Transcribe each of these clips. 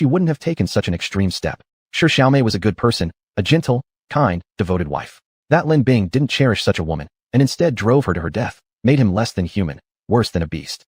she wouldn't have taken such an extreme step. Sure, Xiaomei was a good person, a gentle, kind, devoted wife. That Lin Bing didn't cherish such a woman, and instead drove her to her death, made him less than human, worse than a beast.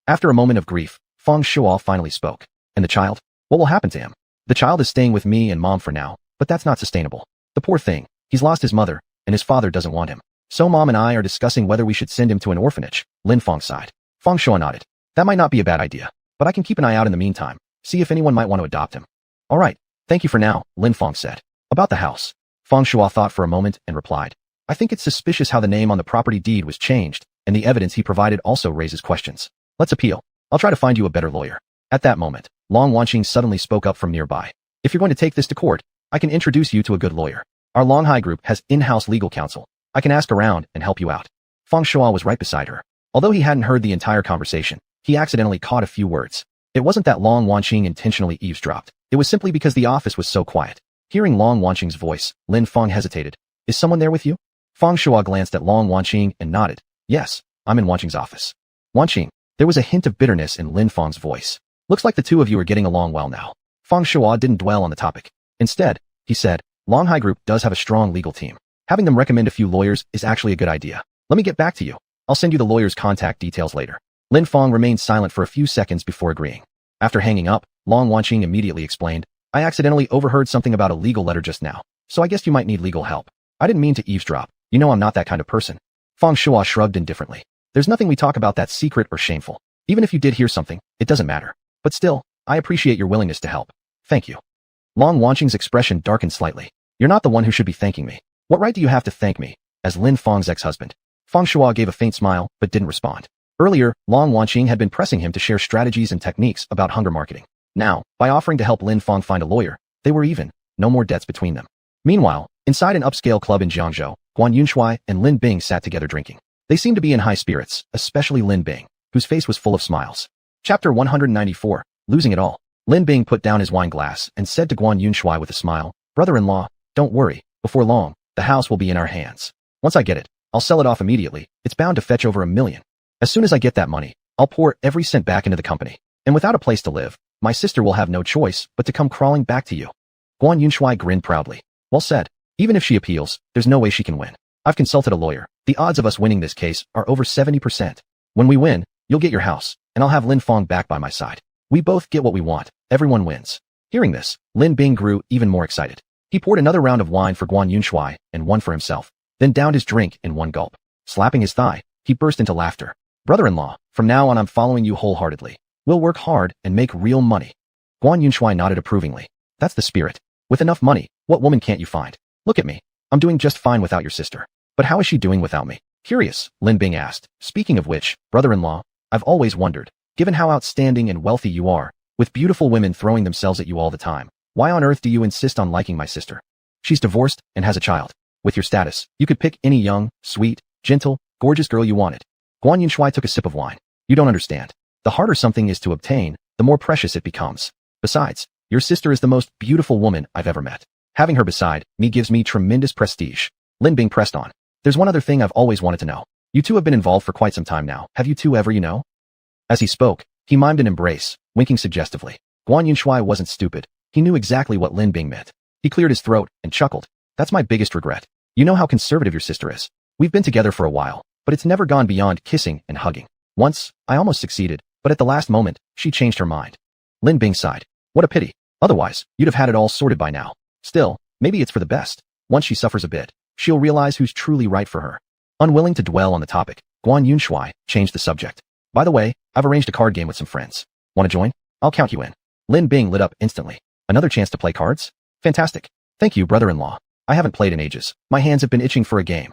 After a moment of grief, Feng Shuo finally spoke. And the child? What will happen to him? The child is staying with me and mom for now, but that's not sustainable. The poor thing, he's lost his mother, and his father doesn't want him. So mom and I are discussing whether we should send him to an orphanage. Lin Feng sighed. Feng Shuo nodded. That might not be a bad idea, but I can keep an eye out in the meantime, see if anyone might want to adopt him. All right, thank you for now, Lin Feng said. About the house. Feng Shuo thought for a moment and replied. I think it's suspicious how the name on the property deed was changed, and the evidence he provided also raises questions. Let's appeal. I'll try to find you a better lawyer. At that moment, Long Wanqing suddenly spoke up from nearby. If you're going to take this to court, I can introduce you to a good lawyer. Our Longhai group has in-house legal counsel. I can ask around and help you out. Feng Shuo was right beside her. Although he hadn't heard the entire conversation, he accidentally caught a few words. It wasn't that Long Wanqing intentionally eavesdropped. It was simply because the office was so quiet. Hearing Long Wanqing's voice, Lin Feng hesitated. Is someone there with you? Feng Shuo glanced at Long Wanqing and nodded. Yes, I'm in Wanqing's office. Wanqing. There was a hint of bitterness in Lin Feng's voice. Looks like the two of you are getting along well now. Feng Shuo didn't dwell on the topic. Instead, he said, Longhai Group does have a strong legal team. Having them recommend a few lawyers is actually a good idea. Let me get back to you. I'll send you the lawyer's contact details later. Lin Feng remained silent for a few seconds before agreeing. After hanging up, Long Wanqing immediately explained, I accidentally overheard something about a legal letter just now, so I guess you might need legal help. I didn't mean to eavesdrop. You know I'm not that kind of person. Feng Shuo shrugged indifferently. There's nothing we talk about that's secret or shameful. Even if you did hear something, it doesn't matter. But still, I appreciate your willingness to help. Thank you. Long Wanqing's expression darkened slightly. You're not the one who should be thanking me. What right do you have to thank me, as Lin Feng's ex-husband? Feng Shuo gave a faint smile, but didn't respond. Earlier, Long Wanqing had been pressing him to share strategies and techniques about hunger marketing. Now, by offering to help Lin Feng find a lawyer, they were even, no more debts between them. Meanwhile, inside an upscale club in Jiangzhou, Guan Yunshui and Lin Bing sat together drinking. They seemed to be in high spirits, especially Lin Bing, whose face was full of smiles. Chapter 194, Losing It All. Lin Bing put down his wine glass and said to Guan Yunshui with a smile, Brother-in-law, don't worry, before long, the house will be in our hands. Once I get it, I'll sell it off immediately. It's bound to fetch over $1 million. As soon as I get that money, I'll pour every cent back into the company. And without a place to live, my sister will have no choice but to come crawling back to you. Guan Yunshui grinned proudly. Well said. Even if she appeals, there's no way she can win. I've consulted a lawyer. The odds of us winning this case are over 70%. When we win, you'll get your house, and I'll have Lin Feng back by my side. We both get what we want. Everyone wins. Hearing this, Lin Bing grew even more excited. He poured another round of wine for Guan Yunshui and one for himself, then downed his drink in one gulp. Slapping his thigh, he burst into laughter. Brother-in-law, from now on I'm following you wholeheartedly. We'll work hard and make real money. Guan Yunshui nodded approvingly. That's the spirit. With enough money, what woman can't you find? Look at me. I'm doing just fine without your sister. But how is she doing without me? Curious, Lin Bing asked. Speaking of which, brother-in-law, I've always wondered, given how outstanding and wealthy you are, with beautiful women throwing themselves at you all the time, why on earth do you insist on liking my sister? She's divorced and has a child. With your status, you could pick any young, sweet, gentle, gorgeous girl you wanted. Guan Yunshui took a sip of wine. You don't understand. The harder something is to obtain, the more precious it becomes. Besides, your sister is the most beautiful woman I've ever met. Having her beside me gives me tremendous prestige. Lin Bing pressed on. There's one other thing I've always wanted to know. You two have been involved for quite some time now. Have you two ever? As he spoke, he mimed an embrace, winking suggestively. Guan Yunshui wasn't stupid. He knew exactly what Lin Bing meant. He cleared his throat and chuckled. That's my biggest regret. You know how conservative your sister is. We've been together for a while, but it's never gone beyond kissing and hugging. Once, I almost succeeded, but at the last moment, she changed her mind. Lin Bing sighed. What a pity. Otherwise, you'd have had it all sorted by now. Still, maybe it's for the best. Once she suffers a bit, she'll realize who's truly right for her. Unwilling to dwell on the topic, Guan Yunshui changed the subject. By the way, I've arranged a card game with some friends. Want to join? I'll count you in. Lin Bing lit up instantly. Another chance to play cards? Fantastic. Thank you, brother-in-law. I haven't played in ages. My hands have been itching for a game.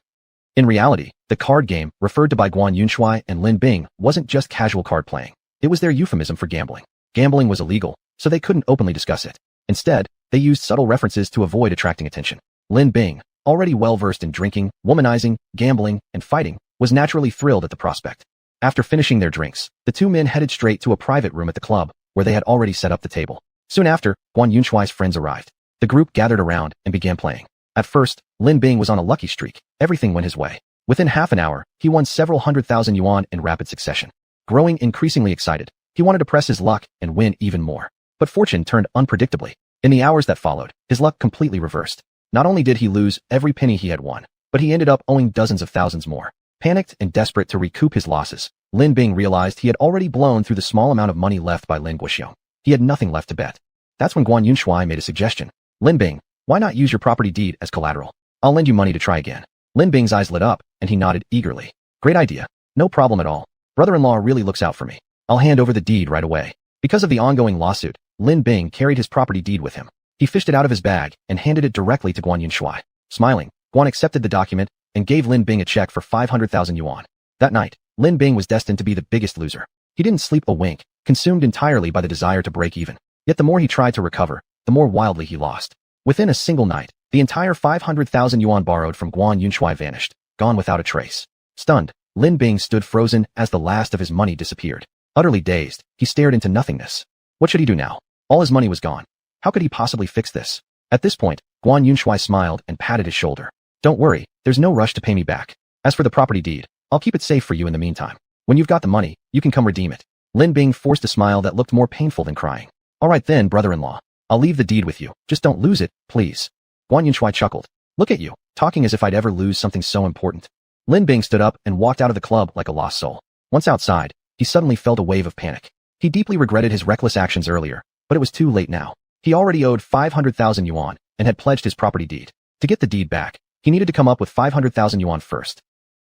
In reality, the card game, referred to by Guan Yunshui and Lin Bing, wasn't just casual card playing. It was their euphemism for gambling. Gambling was illegal, so they couldn't openly discuss it. Instead, they used subtle references to avoid attracting attention. Lin Bing, already well-versed in drinking, womanizing, gambling, and fighting, was naturally thrilled at the prospect. After finishing their drinks, the two men headed straight to a private room at the club, where they had already set up the table. Soon after, Guan Yunshui's friends arrived. The group gathered around and began playing. At first, Lin Bing was on a lucky streak. Everything went his way. Within half an hour, he won several 100,000 yuan in rapid succession. Growing increasingly excited, he wanted to press his luck and win even more. But fortune turned unpredictably. In the hours that followed, his luck completely reversed. Not only did he lose every penny he had won, but he ended up owing dozens of thousands more. Panicked and desperate to recoup his losses, Lin Bing realized he had already blown through the small amount of money left by Lin Guoxiong. He had nothing left to bet. That's when Guan Yunshui made a suggestion. Lin Bing, why not use your property deed as collateral? I'll lend you money to try again. Lin Bing's eyes lit up, and he nodded eagerly. Great idea. No problem at all. Brother-in-law really looks out for me. I'll hand over the deed right away. Because of the ongoing lawsuit, Lin Bing carried his property deed with him. He fished it out of his bag and handed it directly to Guan Yunshui. Smiling, Guan accepted the document and gave Lin Bing a check for 500,000 yuan. That night, Lin Bing was destined to be the biggest loser. He didn't sleep a wink, consumed entirely by the desire to break even. Yet the more he tried to recover, the more wildly he lost. Within a single night, the entire 500,000 yuan borrowed from Guan Yunshui vanished, gone without a trace. Stunned, Lin Bing stood frozen as the last of his money disappeared. Utterly dazed, he stared into nothingness. What should he do now? All his money was gone. How could he possibly fix this? At this point, Guan Yunshui smiled and patted his shoulder. Don't worry, there's no rush to pay me back. As for the property deed, I'll keep it safe for you in the meantime. When you've got the money, you can come redeem it. Lin Bing forced a smile that looked more painful than crying. All right then, brother-in-law. I'll leave the deed with you. Just don't lose it, please. Guan Yunshui chuckled. Look at you, talking as if I'd ever lose something so important. Lin Bing stood up and walked out of the club like a lost soul. Once outside, he suddenly felt a wave of panic. He deeply regretted his reckless actions earlier, but it was too late now. He already owed 500,000 yuan and had pledged his property deed. To get the deed back, he needed to come up with 500,000 yuan first.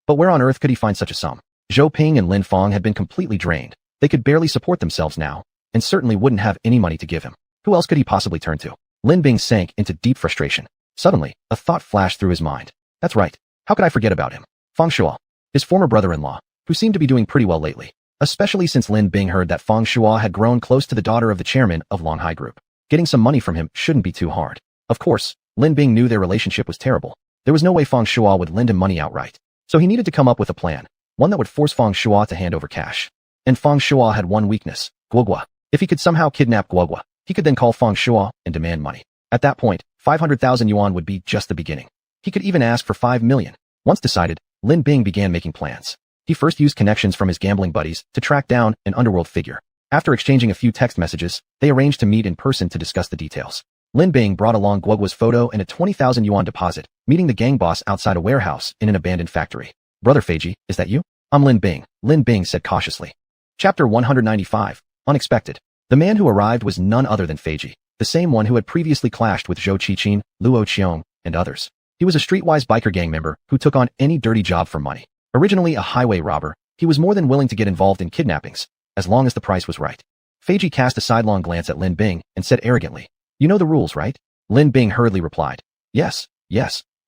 But where on earth could he find such a sum? Zhou Ping and Lin Fong had been completely drained. They could barely support themselves now, and certainly wouldn't have any money to give him. Who else could he possibly turn to? Lin Bing sank into deep frustration. Suddenly, a thought flashed through his mind. That's right. How could I forget about him? Fang Shuo, his former brother-in-law, who seemed to be doing pretty well lately, especially since Lin Bing heard that Fang Shuo had grown close to the daughter of the chairman of Longhai Group. Getting some money from him shouldn't be too hard. Of course, Lin Bing knew their relationship was terrible. There was no way Fang Shuo would lend him money outright. So he needed to come up with a plan, one that would force Fang Shuo to hand over cash. And Fang Shuo had one weakness, Guogua. If he could somehow kidnap Guogua, he could then call Fang Shuo and demand money. At that point, 500,000 yuan would be just the beginning. He could even ask for 5 million. Once decided, Lin Bing began making plans. He first used connections from his gambling buddies to track down an underworld figure. After exchanging a few text messages, they arranged to meet in person to discuss the details. Lin Bing brought along Guogua's photo and a 20,000 yuan deposit, meeting the gang boss outside a warehouse in an abandoned factory. Brother Feiji, is that you? I'm Lin Bing said cautiously. Chapter 195, Unexpected. The man who arrived was none other than Feiji, the same one who had previously clashed with Zhou Qiqin, Luo Qiong, and others. He was a streetwise biker gang member who took on any dirty job for money. Originally a highway robber, he was more than willing to get involved in kidnappings, as long as the price was right. Feiji cast a sidelong glance at Lin Bing and said arrogantly, You know the rules, right? Lin Bing hurriedly replied, Yes,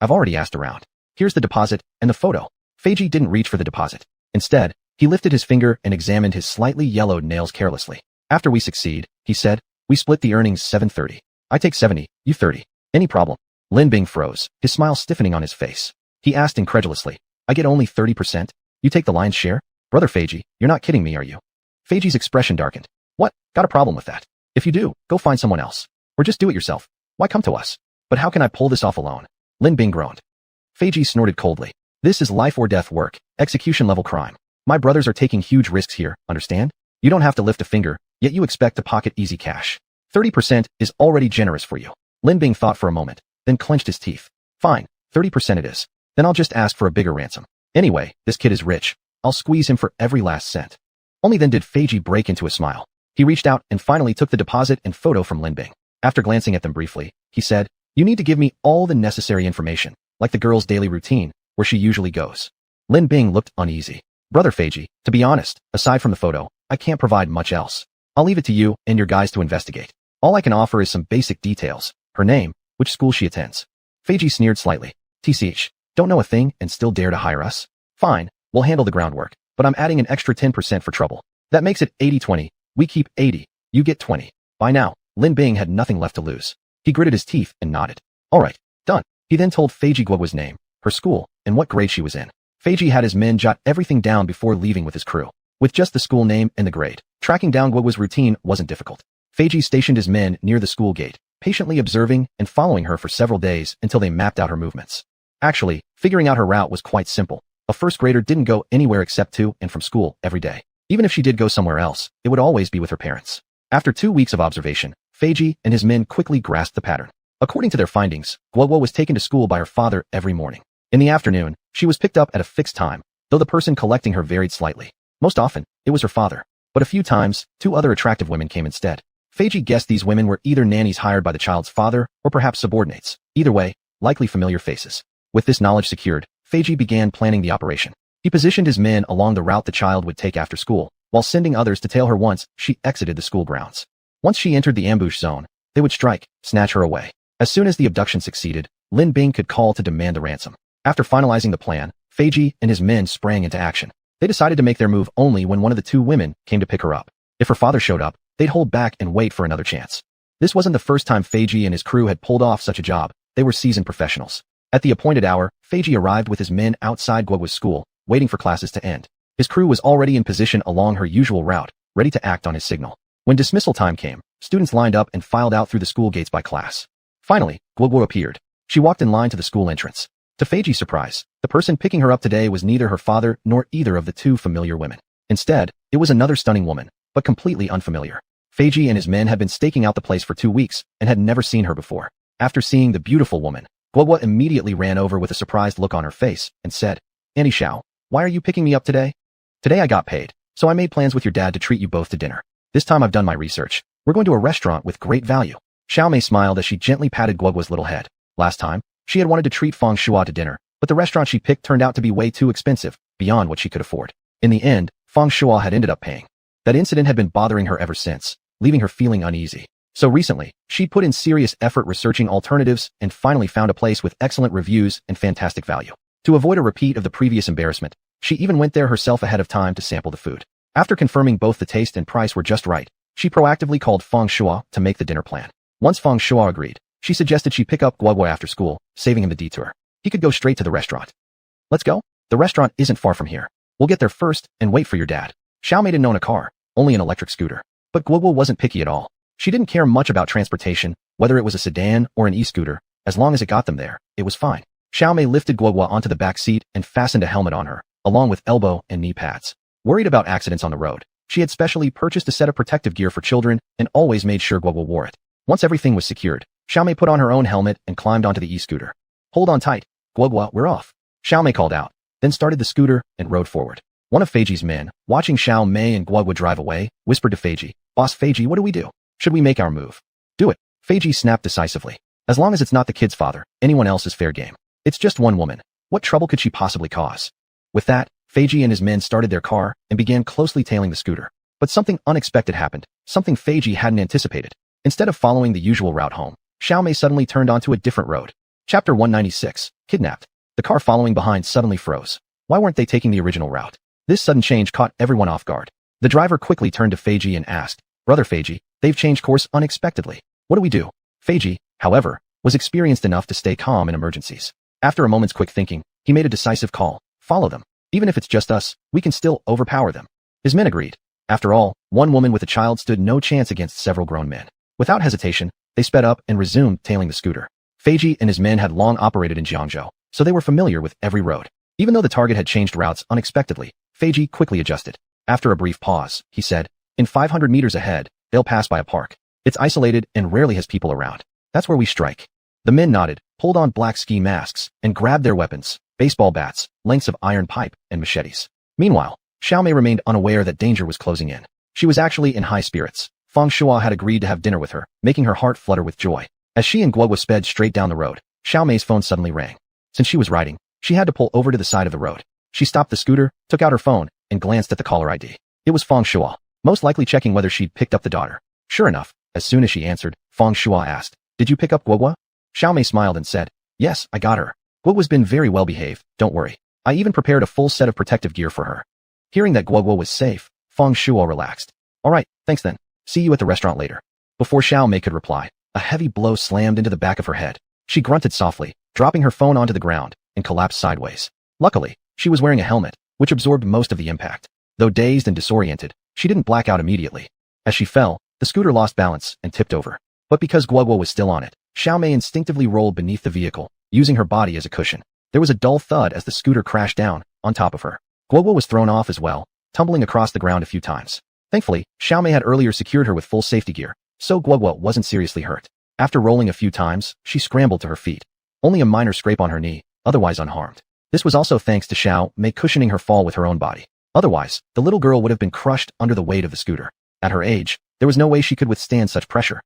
I've already asked around. Here's the deposit and the photo. Feiji didn't reach for the deposit. Instead, he lifted his finger and examined his slightly yellowed nails carelessly. After we succeed, he said, we split the earnings 7/30. I take 70, you 30. Any problem? Lin Bing froze, his smile stiffening on his face. He asked incredulously, I get only 30%? You take the lion's share? Brother Feiji, you're not kidding me, are you? Feiji's expression darkened. What? Got a problem with that? If you do, go find someone else. Or just do it yourself. Why come to us? But how can I pull this off alone? Lin Bing groaned. Feiji snorted coldly. This is life or death work, execution level crime. My brothers are taking huge risks here, understand? You don't have to lift a finger, yet you expect to pocket easy cash. 30% is already generous for you. Lin Bing thought for a moment, then clenched his teeth. Fine, 30% it is. Then I'll just ask for a bigger ransom. Anyway, this kid is rich. I'll squeeze him for every last cent. Only then did Feiji break into a smile. He reached out and finally took the deposit and photo from Lin Bing. After glancing at them briefly, he said, You need to give me all the necessary information, like the girl's daily routine, where she usually goes. Lin Bing looked uneasy. Brother Feiji, to be honest, aside from the photo, I can't provide much else. I'll leave it to you and your guys to investigate. All I can offer is some basic details. Her name, which school she attends. Feiji sneered slightly. TCH, don't know a thing and still dare to hire us? Fine, we'll handle the groundwork, but I'm adding an extra 10% for trouble. That makes it 80-20. We keep 80. You get 20. By now, Lin Bing had nothing left to lose. He gritted his teeth and nodded. All right, done. He then told Feiji Guogua's name, her school, and what grade she was in. Feiji had his men jot everything down before leaving with his crew. With just the school name and the grade, tracking down Guogua's routine wasn't difficult. Feiji stationed his men near the school gate, patiently observing and following her for several days until they mapped out her movements. Actually, figuring out her route was quite simple. A first grader didn't go anywhere except to and from school every day. Even if she did go somewhere else, it would always be with her parents. After 2 weeks of observation, Feiji and his men quickly grasped the pattern. According to their findings, Guoguo was taken to school by her father every morning. In the afternoon, she was picked up at a fixed time, though the person collecting her varied slightly. Most often, it was her father, but a few times, 2 other attractive women came instead. Feiji guessed these women were either nannies hired by the child's father or perhaps subordinates. Either way, likely familiar faces. With this knowledge secured, Feiji began planning the operation. He positioned his men along the route the child would take after school, while sending others to tail her once she exited the school grounds. Once she entered the ambush zone, they would strike, snatch her away. As soon as the abduction succeeded, Lin Bing could call to demand the ransom. After finalizing the plan, Feiji and his men sprang into action. They decided to make their move only when one of the 2 women came to pick her up. If her father showed up, they'd hold back and wait for another chance. This wasn't the first time Feiji and his crew had pulled off such a job. They were seasoned professionals. At the appointed hour, Feiji arrived with his men outside Guoguo's school, waiting for classes to end. His crew was already in position along her usual route, ready to act on his signal. When dismissal time came, students lined up and filed out through the school gates by class. Finally, Guoguo appeared. She walked in line to the school entrance. To Feiji's surprise, the person picking her up today was neither her father nor either of the 2 familiar women. Instead, it was another stunning woman, but completely unfamiliar. Feiji and his men had been staking out the place for 2 weeks and had never seen her before. After seeing the beautiful woman, Guoguo immediately ran over with a surprised look on her face and said, "Annie Xiao, why are you picking me up today?" "Today I got paid, so I made plans with your dad to treat you both to dinner. This time I've done my research. We're going to a restaurant with great value." Xiao Mei smiled as she gently patted Guoguo's little head. Last time, she had wanted to treat Feng Shuo to dinner, but the restaurant she picked turned out to be way too expensive, beyond what she could afford. In the end, Feng Shuo had ended up paying. That incident had been bothering her ever since, leaving her feeling uneasy. So recently, she put in serious effort researching alternatives and finally found a place with excellent reviews and fantastic value. To avoid a repeat of the previous embarrassment, she even went there herself ahead of time to sample the food. After confirming both the taste and price were just right, she proactively called Feng Shuo to make the dinner plan. Once Feng Shuo agreed, she suggested she pick up Guoguo after school, saving him the detour. He could go straight to the restaurant. "Let's go? The restaurant isn't far from here. We'll get there first and wait for your dad." Xiao Mei didn't own a car, only an electric scooter. But Guoguo wasn't picky at all. She didn't care much about transportation, whether it was a sedan or an e-scooter. As long as it got them there, it was fine. Xiao Mei lifted Guoguo onto the back seat and fastened a helmet on her, along with elbow and knee pads. Worried about accidents on the road, she had specially purchased a set of protective gear for children and always made sure Guoguo wore it. Once everything was secured, Xiao Mei put on her own helmet and climbed onto the e-scooter. "Hold on tight, Guoguo, we're off," Xiao Mei called out, then started the scooter and rode forward. One of Feiji's men, watching Xiao Mei and Guoguo drive away, whispered to Feiji, "Boss Feiji, what do we do? Should we make our move?" "Do it," Feiji snapped decisively. "As long as it's not the kid's father, anyone else is fair game. It's just one woman. What trouble could she possibly cause?" With that, Feiji and his men started their car and began closely tailing the scooter. But something unexpected happened, something Feiji hadn't anticipated. Instead of following the usual route home, Xiao Mei suddenly turned onto a different road. Chapter 196, Kidnapped. The car following behind suddenly froze. Why weren't they taking the original route? This sudden change caught everyone off guard. The driver quickly turned to Feiji and asked, "Brother Feiji, they've changed course unexpectedly. What do we do?" Feiji, however, was experienced enough to stay calm in emergencies. After a moment's quick thinking, he made a decisive call. "Follow them. Even if it's just us, we can still overpower them." His men agreed. After all, one woman with a child stood no chance against several grown men. Without hesitation, they sped up and resumed tailing the scooter. Feiji and his men had long operated in Jiangzhou, so they were familiar with every road. Even though the target had changed routes unexpectedly, Feiji quickly adjusted. After a brief pause, he said, "In 500 meters ahead, they'll pass by a park. It's isolated and rarely has people around. That's where we strike." The men nodded, pulled on black ski masks, and grabbed their weapons, baseball bats, lengths of iron pipe, and machetes. Meanwhile, Xiao Mei remained unaware that danger was closing in. She was actually in high spirits. Feng Shuo had agreed to have dinner with her, making her heart flutter with joy. As she and Guoguo sped straight down the road, Xiao Mei's phone suddenly rang. Since she was riding, she had to pull over to the side of the road. She stopped the scooter, took out her phone, and glanced at the caller ID. It was Feng Shuo, most likely checking whether she'd picked up the daughter. Sure enough, as soon as she answered, Feng Shuo asked, "Did you pick up Guoguo?" Xiao Mei smiled and said, "Yes, I got her. Guoguo's been very well behaved, don't worry. I even prepared a full set of protective gear for her." Hearing that Guoguo was safe, Feng Shuo relaxed. "All right, thanks then. See you at the restaurant later." Before Xiao Mei could reply, a heavy blow slammed into the back of her head. She grunted softly, dropping her phone onto the ground, and collapsed sideways. Luckily, she was wearing a helmet, which absorbed most of the impact. Though dazed and disoriented, she didn't black out immediately. As she fell, the scooter lost balance and tipped over. But because Guoguo was still on it, Xiao Mei instinctively rolled beneath the vehicle, using her body as a cushion. There was a dull thud as the scooter crashed down, on top of her. Guoguo was thrown off as well, tumbling across the ground a few times. Thankfully, Xiao Mei had earlier secured her with full safety gear, so Guogua wasn't seriously hurt. After rolling a few times, she scrambled to her feet. Only a minor scrape on her knee, otherwise unharmed. This was also thanks to Xiao Mei cushioning her fall with her own body. Otherwise, the little girl would have been crushed under the weight of the scooter. At her age, there was no way she could withstand such pressure.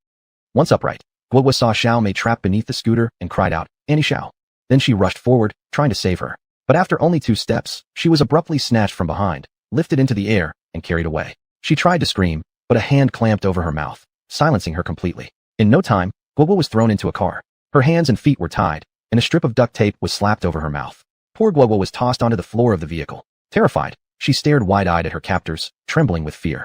Once upright, Guogua saw Xiao Mei trapped beneath the scooter and cried out, "Annie Xiao." Then she rushed forward, trying to save her. But after only 2 steps, she was abruptly snatched from behind, lifted into the air, and carried away. She tried to scream, but a hand clamped over her mouth, silencing her completely. In no time, Guogua was thrown into a car. Her hands and feet were tied, and a strip of duct tape was slapped over her mouth. Poor Guogua was tossed onto the floor of the vehicle. Terrified, she stared wide-eyed at her captors, trembling with fear.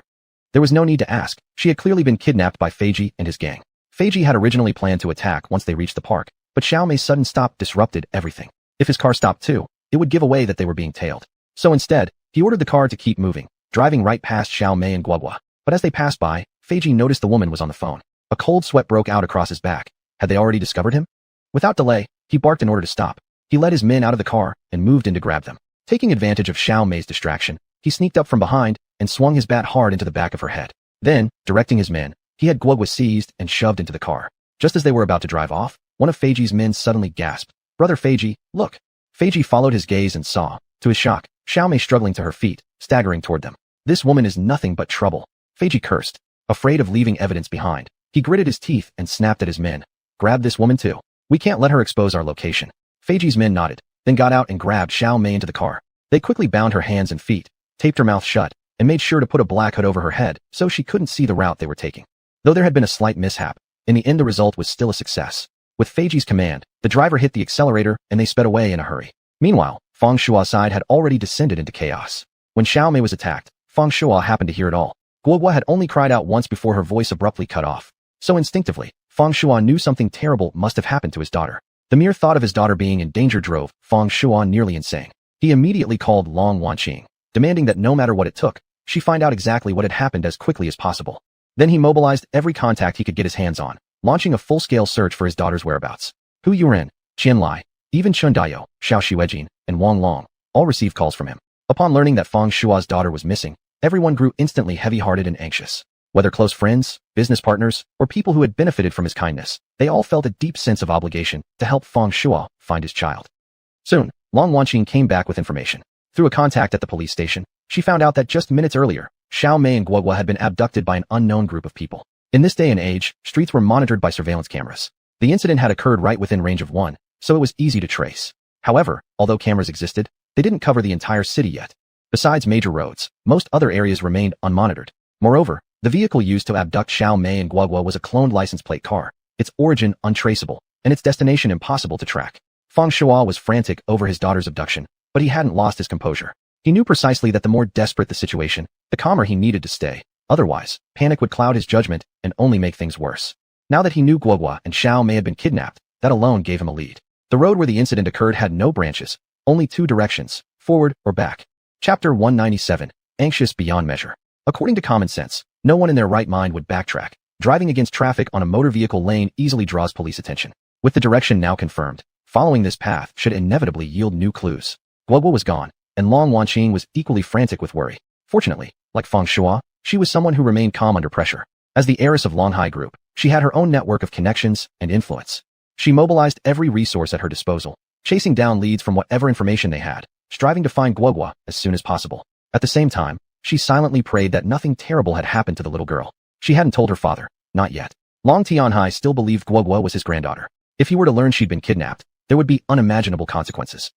There was no need to ask. She had clearly been kidnapped by Feiji and his gang. Feiji had originally planned to attack once they reached the park, but Xiao Mei's sudden stop disrupted everything. If his car stopped too, it would give away that they were being tailed. So instead, he ordered the car to keep moving, driving right past Xiao Mei and Guogua. But as they passed by, Feiji noticed the woman was on the phone. A cold sweat broke out across his back. Had they already discovered him? Without delay, he barked in order to stop. He led his men out of the car and moved in to grab them. Taking advantage of Xiao Mei's distraction, he sneaked up from behind and swung his bat hard into the back of her head. Then, directing his men, he had Guogua seized and shoved into the car. Just as they were about to drive off, one of Feiji's men suddenly gasped, "Brother Feiji, look." Feiji followed his gaze and saw, to his shock, Xiao Mei struggling to her feet, staggering toward them. "This woman is nothing but trouble." Feiji cursed. Afraid of leaving evidence behind, he gritted his teeth and snapped at his men. "Grab this woman too. We can't let her expose our location." Feiji's men nodded, then got out and grabbed Xiao Mei into the car. They quickly bound her hands and feet, taped her mouth shut, and made sure to put a black hood over her head so she couldn't see the route they were taking. Though there had been a slight mishap, in the end the result was still a success. With Feiji's command, the driver hit the accelerator and they sped away in a hurry. Meanwhile, Feng Shua's side had already descended into chaos. When Xiao Mei was attacked, Feng Shua happened to hear it all. Guogua had only cried out once before her voice abruptly cut off. So instinctively, Feng Shua knew something terrible must have happened to his daughter. The mere thought of his daughter being in danger drove Feng Shua nearly insane. He immediately called Long Wanqing, demanding that no matter what it took, she find out exactly what had happened as quickly as possible. Then he mobilized every contact he could get his hands on, launching a full-scale search for his daughter's whereabouts. Hu Yuren, Qian Lai, even Chun Daiyou, Xiao Xuejin, and Wang Long all received calls from him. Upon learning that Feng Shua's daughter was missing, everyone grew instantly heavy-hearted and anxious. Whether close friends, business partners, or people who had benefited from his kindness, they all felt a deep sense of obligation to help Feng Shua find his child. Soon, Long Wanqing came back with information. Through a contact at the police station, she found out that just minutes earlier, Xiao Mei and Guogua had been abducted by an unknown group of people. In this day and age, streets were monitored by surveillance cameras. The incident had occurred right within range of one, so it was easy to trace. However, although cameras existed, they didn't cover the entire city yet. Besides major roads, most other areas remained unmonitored. Moreover, the vehicle used to abduct Xiao Mei and Guogua was a cloned license plate car, its origin untraceable, and its destination impossible to track. Feng Shua was frantic over his daughter's abduction, but he hadn't lost his composure. He knew precisely that the more desperate the situation, the calmer he needed to stay. Otherwise, panic would cloud his judgment and only make things worse. Now that he knew Guogua and Xiao Mei had been kidnapped, that alone gave him a lead. The road where the incident occurred had no branches, only 2 directions, forward or back. Chapter 197, Anxious Beyond Measure. According to common sense, no one in their right mind would backtrack. Driving against traffic on a motor vehicle lane easily draws police attention. With the direction now confirmed, following this path should inevitably yield new clues. Guogua was gone, and Long Wanqing was equally frantic with worry. Fortunately, like Feng Shua, she was someone who remained calm under pressure. As the heiress of Longhai Group, she had her own network of connections and influence. She mobilized every resource at her disposal, chasing down leads from whatever information they had, striving to find Guogua as soon as possible. At the same time, she silently prayed that nothing terrible had happened to the little girl. She hadn't told her father, not yet. Long Tianhai still believed Guogua was his granddaughter. If he were to learn she'd been kidnapped, there would be unimaginable consequences.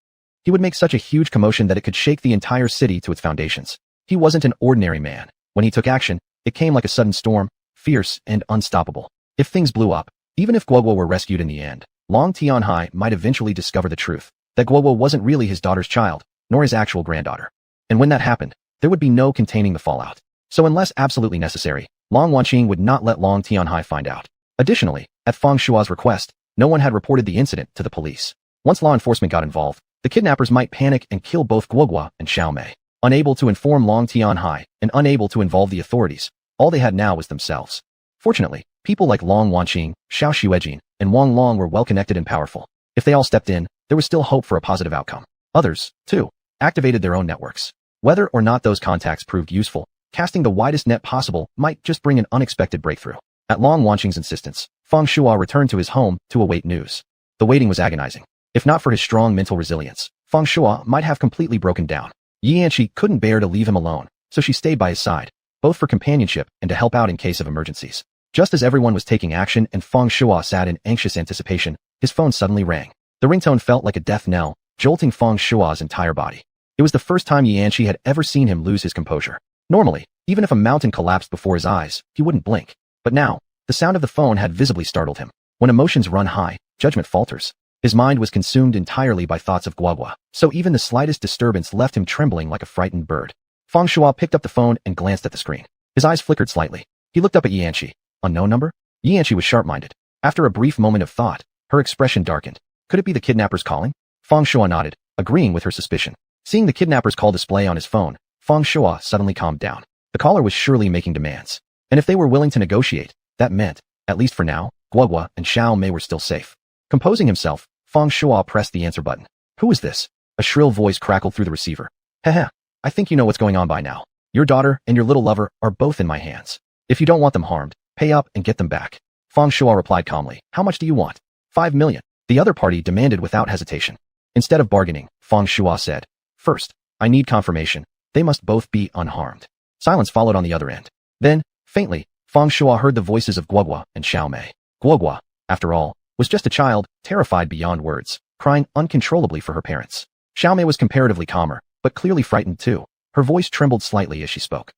He would make such a huge commotion that it could shake the entire city to its foundations. He wasn't an ordinary man. When he took action, it came like a sudden storm, fierce and unstoppable. If things blew up, even if Guogua were rescued in the end, Long Tianhai might eventually discover the truth, that Guogua wasn't really his daughter's child, nor his actual granddaughter. And when that happened, there would be no containing the fallout. So unless absolutely necessary, Long Wanqing would not let Long Tianhai find out. Additionally, at Feng Shua's request, no one had reported the incident to the police. Once law enforcement got involved, the kidnappers might panic and kill both Guogua and Xiao Mei. Unable to inform Long Tianhai and unable to involve the authorities, all they had now was themselves. Fortunately, people like Long Wanqing, Xiao Xuejin, and Wang Long were well-connected and powerful. If they all stepped in, there was still hope for a positive outcome. Others, too, activated their own networks. Whether or not those contacts proved useful, casting the widest net possible might just bring an unexpected breakthrough. At Long Wanqing's insistence, Feng Shuo returned to his home to await news. The waiting was agonizing. If not for his strong mental resilience, Feng Shuo might have completely broken down. Yanqi couldn't bear to leave him alone, so she stayed by his side, both for companionship and to help out in case of emergencies. Just as everyone was taking action and Feng Shuo sat in anxious anticipation, his phone suddenly rang. The ringtone felt like a death knell, jolting Feng Shuo's entire body. It was the first time Yanqi had ever seen him lose his composure. Normally, even if a mountain collapsed before his eyes, he wouldn't blink. But now, the sound of the phone had visibly startled him. When emotions run high, judgment falters. His mind was consumed entirely by thoughts of Guogua, so even the slightest disturbance left him trembling like a frightened bird. Feng Shuo picked up the phone and glanced at the screen. His eyes flickered slightly. He looked up at Yanqi. Unknown number? Yanqi was sharp-minded. After a brief moment of thought, her expression darkened. Could it be the kidnappers calling? Feng Shuo nodded, agreeing with her suspicion. Seeing the kidnappers' call display on his phone, Feng Shuo suddenly calmed down. The caller was surely making demands. And if they were willing to negotiate, that meant, at least for now, Guogua and Xiao Mei were still safe. Composing himself, Feng Shuo pressed the answer button. Who is this? A shrill voice crackled through the receiver. Heh, I think you know what's going on by now. Your daughter and your little lover are both in my hands. If you don't want them harmed, pay up and get them back. Feng Shuo replied calmly. How much do you want? 5 million. The other party demanded without hesitation. Instead of bargaining, Feng Shuo said, First, I need confirmation. They must both be unharmed. Silence followed on the other end. Then, faintly, Feng Shuo heard the voices of Guogua and Xiao Mei. Guogua, after all, was just a child, terrified beyond words, crying uncontrollably for her parents. Xiao Mei was comparatively calmer, but clearly frightened too. Her voice trembled slightly as she spoke.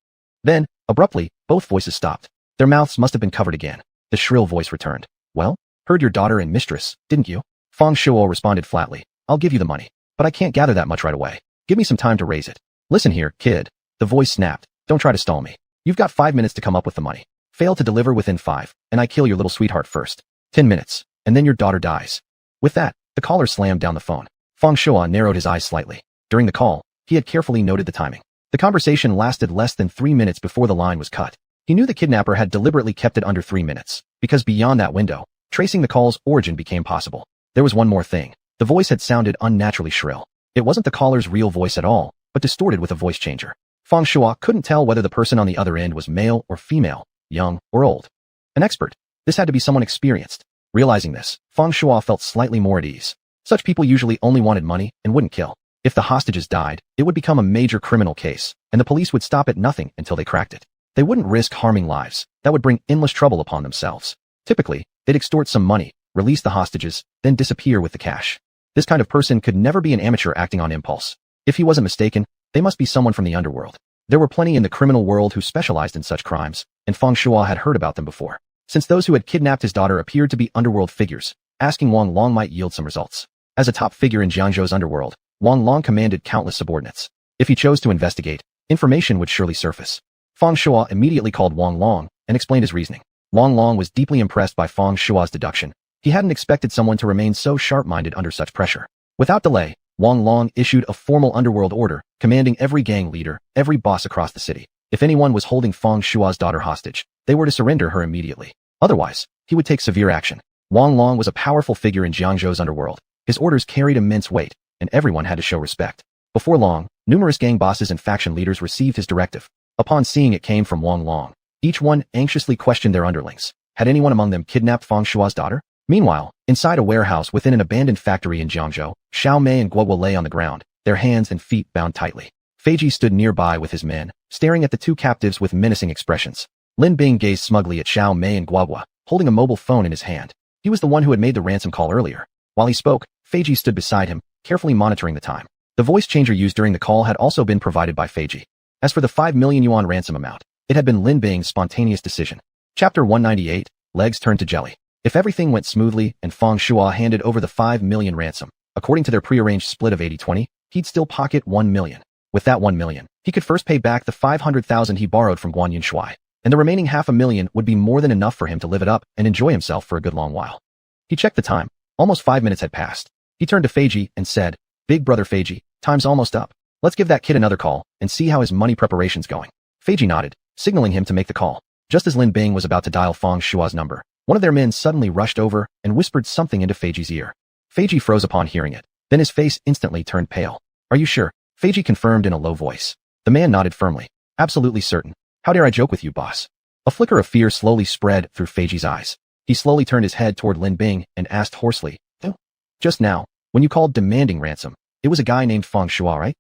Then, abruptly, both voices stopped. Their mouths must have been covered again. The shrill voice returned. Well, heard your daughter and mistress, didn't you? Feng Shuo responded flatly. I'll give you the money, but I can't gather that much right away. Give me some time to raise it. Listen here, kid. The voice snapped. Don't try to stall me. You've got 5 minutes to come up with the money. Fail to deliver within 5, and I kill your little sweetheart first. 10 minutes, and then your daughter dies. With that, the caller slammed down the phone. Feng Shuo narrowed his eyes slightly. During the call, he had carefully noted the timing. The conversation lasted less than 3 minutes before the line was cut. He knew the kidnapper had deliberately kept it under 3 minutes, because beyond that window, tracing the call's origin became possible. There was one more thing. The voice had sounded unnaturally shrill. It wasn't the caller's real voice at all, but distorted with a voice changer. Feng Shuo couldn't tell whether the person on the other end was male or female, young or old. An expert. This had to be someone experienced. Realizing this, Feng Shuo felt slightly more at ease. Such people usually only wanted money and wouldn't kill. If the hostages died, it would become a major criminal case, and the police would stop at nothing until they cracked it. They wouldn't risk harming lives. That would bring endless trouble upon themselves. Typically, they'd extort some money, release the hostages, then disappear with the cash. This kind of person could never be an amateur acting on impulse. If he wasn't mistaken, they must be someone from the underworld. There were plenty in the criminal world who specialized in such crimes, and Feng Shuo had heard about them before. Since those who had kidnapped his daughter appeared to be underworld figures, asking Wang Long might yield some results. As a top figure in Jiangzhou's underworld, Wang Long commanded countless subordinates. If he chose to investigate, information would surely surface. Feng Shuo immediately called Wang Long and explained his reasoning. Wang Long was deeply impressed by Feng Shuo's deduction. He hadn't expected someone to remain so sharp-minded under such pressure. Without delay, Wang Long issued a formal underworld order, commanding every gang leader, every boss across the city. If anyone was holding Feng Shuo's daughter hostage, they were to surrender her immediately. Otherwise, he would take severe action. Wang Long was a powerful figure in Jiangzhou's underworld. His orders carried immense weight, and everyone had to show respect. Before long, numerous gang bosses and faction leaders received his directive. Upon seeing it came from Wang Long, each one anxiously questioned their underlings. Had anyone among them kidnapped Feng Shuo's daughter? Meanwhile, inside a warehouse within an abandoned factory in Jiangzhou, Xiao Mei and Guogua lay on the ground, their hands and feet bound tightly. Feiji stood nearby with his men, staring at the two captives with menacing expressions. Lin Bing gazed smugly at Xiao Mei and Guogua, holding a mobile phone in his hand. He was the one who had made the ransom call earlier. While he spoke, Feiji stood beside him, carefully monitoring the time. The voice changer used during the call had also been provided by Feiji. As for the 5 million yuan ransom amount, it had been Lin Bing's spontaneous decision. Chapter 198, Legs Turned to Jelly. If everything went smoothly and Feng Shuo handed over the 5 million ransom, according to their prearranged split of 80-20, he'd still pocket 1 million. With that 1 million, he could first pay back the 500,000 he borrowed from Guanyin Shuai, and the remaining $500,000 would be more than enough for him to live it up and enjoy himself for a good long while. He checked the time. Almost 5 minutes had passed. He turned to Feiji and said, Big brother Feiji, time's almost up. Let's give that kid another call and see how his money preparation's going. Feiji nodded, signaling him to make the call. Just as Lin Bing was about to dial Feng Shuo's number, one of their men suddenly rushed over and whispered something into Feiji's ear. Feiji froze upon hearing it. Then his face instantly turned pale. Are you sure? Feiji confirmed in a low voice. The man nodded firmly. Absolutely certain. How dare I joke with you, boss? A flicker of fear slowly spread through Feiji's eyes. He slowly turned his head toward Lin Bing and asked hoarsely, "Oh, just now, when you called demanding ransom, it was a guy named Feng Shua, right?"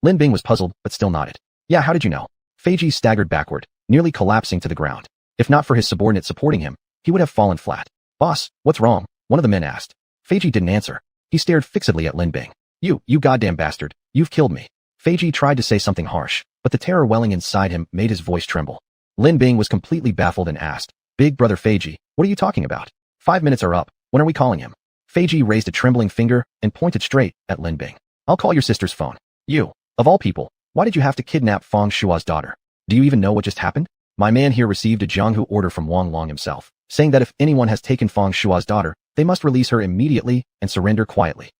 Lin Bing was puzzled, but still nodded. "Yeah, how did you know?" Feiji staggered backward, nearly collapsing to the ground. If not for his subordinate supporting him, he would have fallen flat. "Boss, what's wrong?" one of the men asked. Feiji didn't answer. He stared fixedly at Lin Bing. You goddamn bastard, you've killed me." Feiji tried to say something harsh, but the terror welling inside him made his voice tremble. Lin Bing was completely baffled and asked, "Big brother Feiji, what are you talking about? 5 minutes are up, when are we calling him?" Feiji raised a trembling finger and pointed straight at Lin Bing. "I'll call your sister's phone." "You, of all people, why did you have to kidnap Feng Shua's daughter? Do you even know what just happened? My man here received a Jianghu order from Wang Long himself, saying that if anyone has taken Feng Shua's daughter, they must release her immediately and surrender quietly.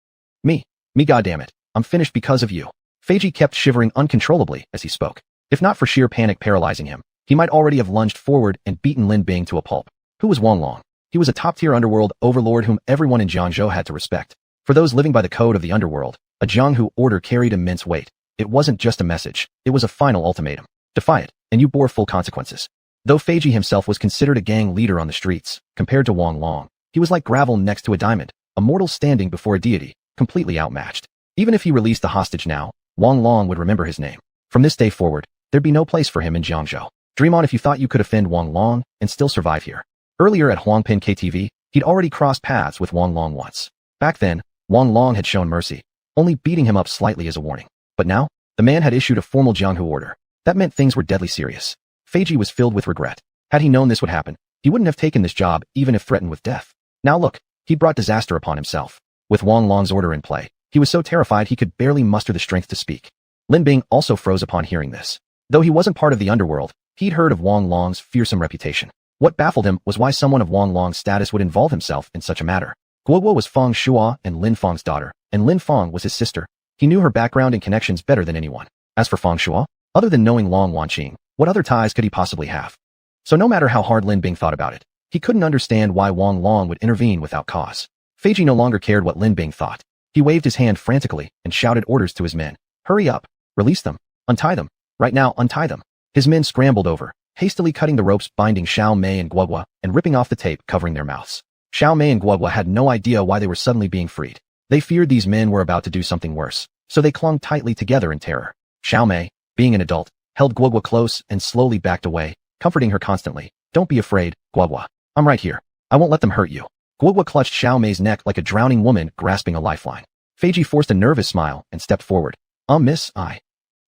Me goddammit, I'm finished because of you." Feiji kept shivering uncontrollably as he spoke. If not for sheer panic paralyzing him, he might already have lunged forward and beaten Lin Bing to a pulp. Who was Wang Long? He was a top-tier underworld overlord whom everyone in Jiangzhou had to respect. For those living by the code of the underworld, a Jianghu order carried immense weight. It wasn't just a message, it was a final ultimatum. Defy it, and you bore full consequences. Though Feiji himself was considered a gang leader on the streets, compared to Wang Long, he was like gravel next to a diamond, a mortal standing before a deity, completely outmatched. Even if he released the hostage now, Wang Long would remember his name. From this day forward, there'd be no place for him in Jiangzhou. Dream on if you thought you could offend Wang Long and still survive here. Earlier at Huangpin KTV, he'd already crossed paths with Wang Long once. Back then, Wang Long had shown mercy, only beating him up slightly as a warning. But now, the man had issued a formal Jianghu order. That meant things were deadly serious. Feiji was filled with regret. Had he known this would happen, he wouldn't have taken this job even if threatened with death. Now look, he brought disaster upon himself. With Wang Long's order in play, he was so terrified he could barely muster the strength to speak. Lin Bing also froze upon hearing this. Though he wasn't part of the underworld, he'd heard of Wang Long's fearsome reputation. What baffled him was why someone of Wang Long's status would involve himself in such a matter. Guoguo was Feng Shua and Lin Feng's daughter, and Lin Feng was his sister. He knew her background and connections better than anyone. As for Feng Shua, other than knowing Long Wanqing, what other ties could he possibly have? So no matter how hard Lin Bing thought about it, he couldn't understand why Wang Long would intervene without cause. Feiji no longer cared what Lin Bing thought. He waved his hand frantically and shouted orders to his men. "Hurry up! Release them! Untie them! Right now, untie them!" His men scrambled over, hastily cutting the ropes binding Xiao Mei and Guoguo and ripping off the tape covering their mouths. Xiao Mei and Guoguo had no idea why they were suddenly being freed. They feared these men were about to do something worse, so they clung tightly together in terror. Xiao Mei, being an adult, held Guoguo close and slowly backed away, comforting her constantly. "Don't be afraid, Guoguo. I'm right here. I won't let them hurt you." Guoguo clutched Xiao Mei's neck like a drowning woman grasping a lifeline. Feiji forced a nervous smile and stepped forward. Miss, I..."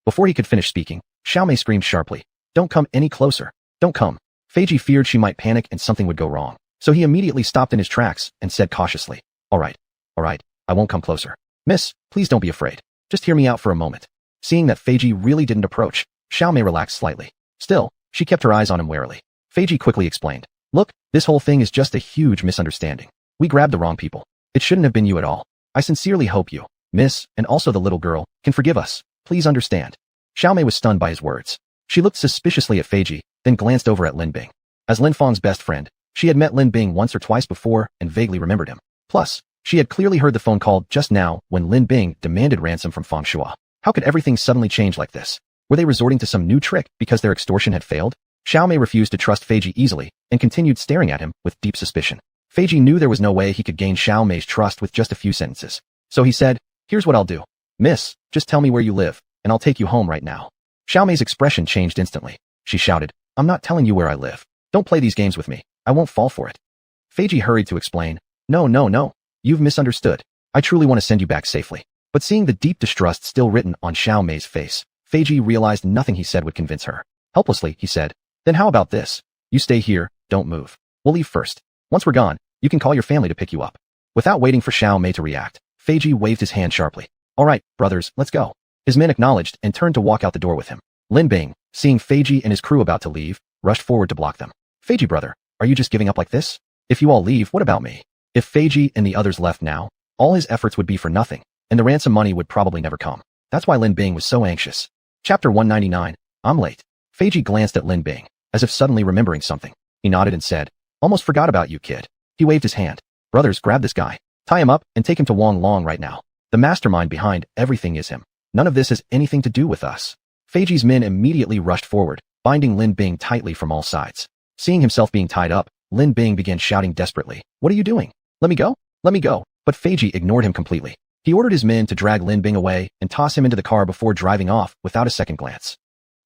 Before he could finish speaking, Xiao Mei screamed sharply. "Don't come any closer. Don't come." Feiji feared she might panic and something would go wrong, so he immediately stopped in his tracks and said cautiously, all right, I won't come closer. Miss, please don't be afraid. Just hear me out for a moment." Seeing that Feiji really didn't approach, Xiao Mei relaxed slightly. Still, she kept her eyes on him warily. Feiji quickly explained, "Look, this whole thing is just a huge misunderstanding. We grabbed the wrong people. It shouldn't have been you at all. I sincerely hope you, Miss, and also the little girl, can forgive us. Please understand." Xiao Mei was stunned by his words. She looked suspiciously at Feiji, then glanced over at Lin Bing. As Lin Feng's best friend, she had met Lin Bing once or twice before and vaguely remembered him. Plus, she had clearly heard the phone call just now when Lin Bing demanded ransom from Feng Shua. How could everything suddenly change like this? Were they resorting to some new trick because their extortion had failed? Xiao Mei refused to trust Feiji easily and continued staring at him with deep suspicion. Feiji knew there was no way he could gain Xiao Mei's trust with just a few sentences. So he said, "Here's what I'll do. Miss, just tell me where you live, and I'll take you home right now." Xiao Mei's expression changed instantly. She shouted, "I'm not telling you where I live. Don't play these games with me. I won't fall for it." Feiji hurried to explain, No. You've misunderstood. I truly want to send you back safely." But seeing the deep distrust still written on Xiao Mei's face, Feiji realized nothing he said would convince her. Helplessly, he said, "Then how about this? You stay here, don't move. We'll leave first. Once we're gone, you can call your family to pick you up." Without waiting for Xiao Mei to react, Feiji waved his hand sharply. "All right, brothers, let's go." His men acknowledged and turned to walk out the door with him. Lin Bing, seeing Feiji and his crew about to leave, rushed forward to block them. "Feiji brother, are you just giving up like this? If you all leave, what about me?" If Feiji and the others left now, all his efforts would be for nothing, and the ransom money would probably never come. That's why Lin Bing was so anxious. Chapter 199, I'm late. Feiji glanced at Lin Bing, as if suddenly remembering something. He nodded and said, "Almost forgot about you, kid." He waved his hand. "Brothers, grab this guy. Tie him up and take him to Wang Long right now. The mastermind behind everything is him. None of this has anything to do with us." Feiji's men immediately rushed forward, binding Lin Bing tightly from all sides. Seeing himself being tied up, Lin Bing began shouting desperately, "What are you doing? Let me go! Let me go!" But Feiji ignored him completely. He ordered his men to drag Lin Bing away and toss him into the car before driving off without a second glance.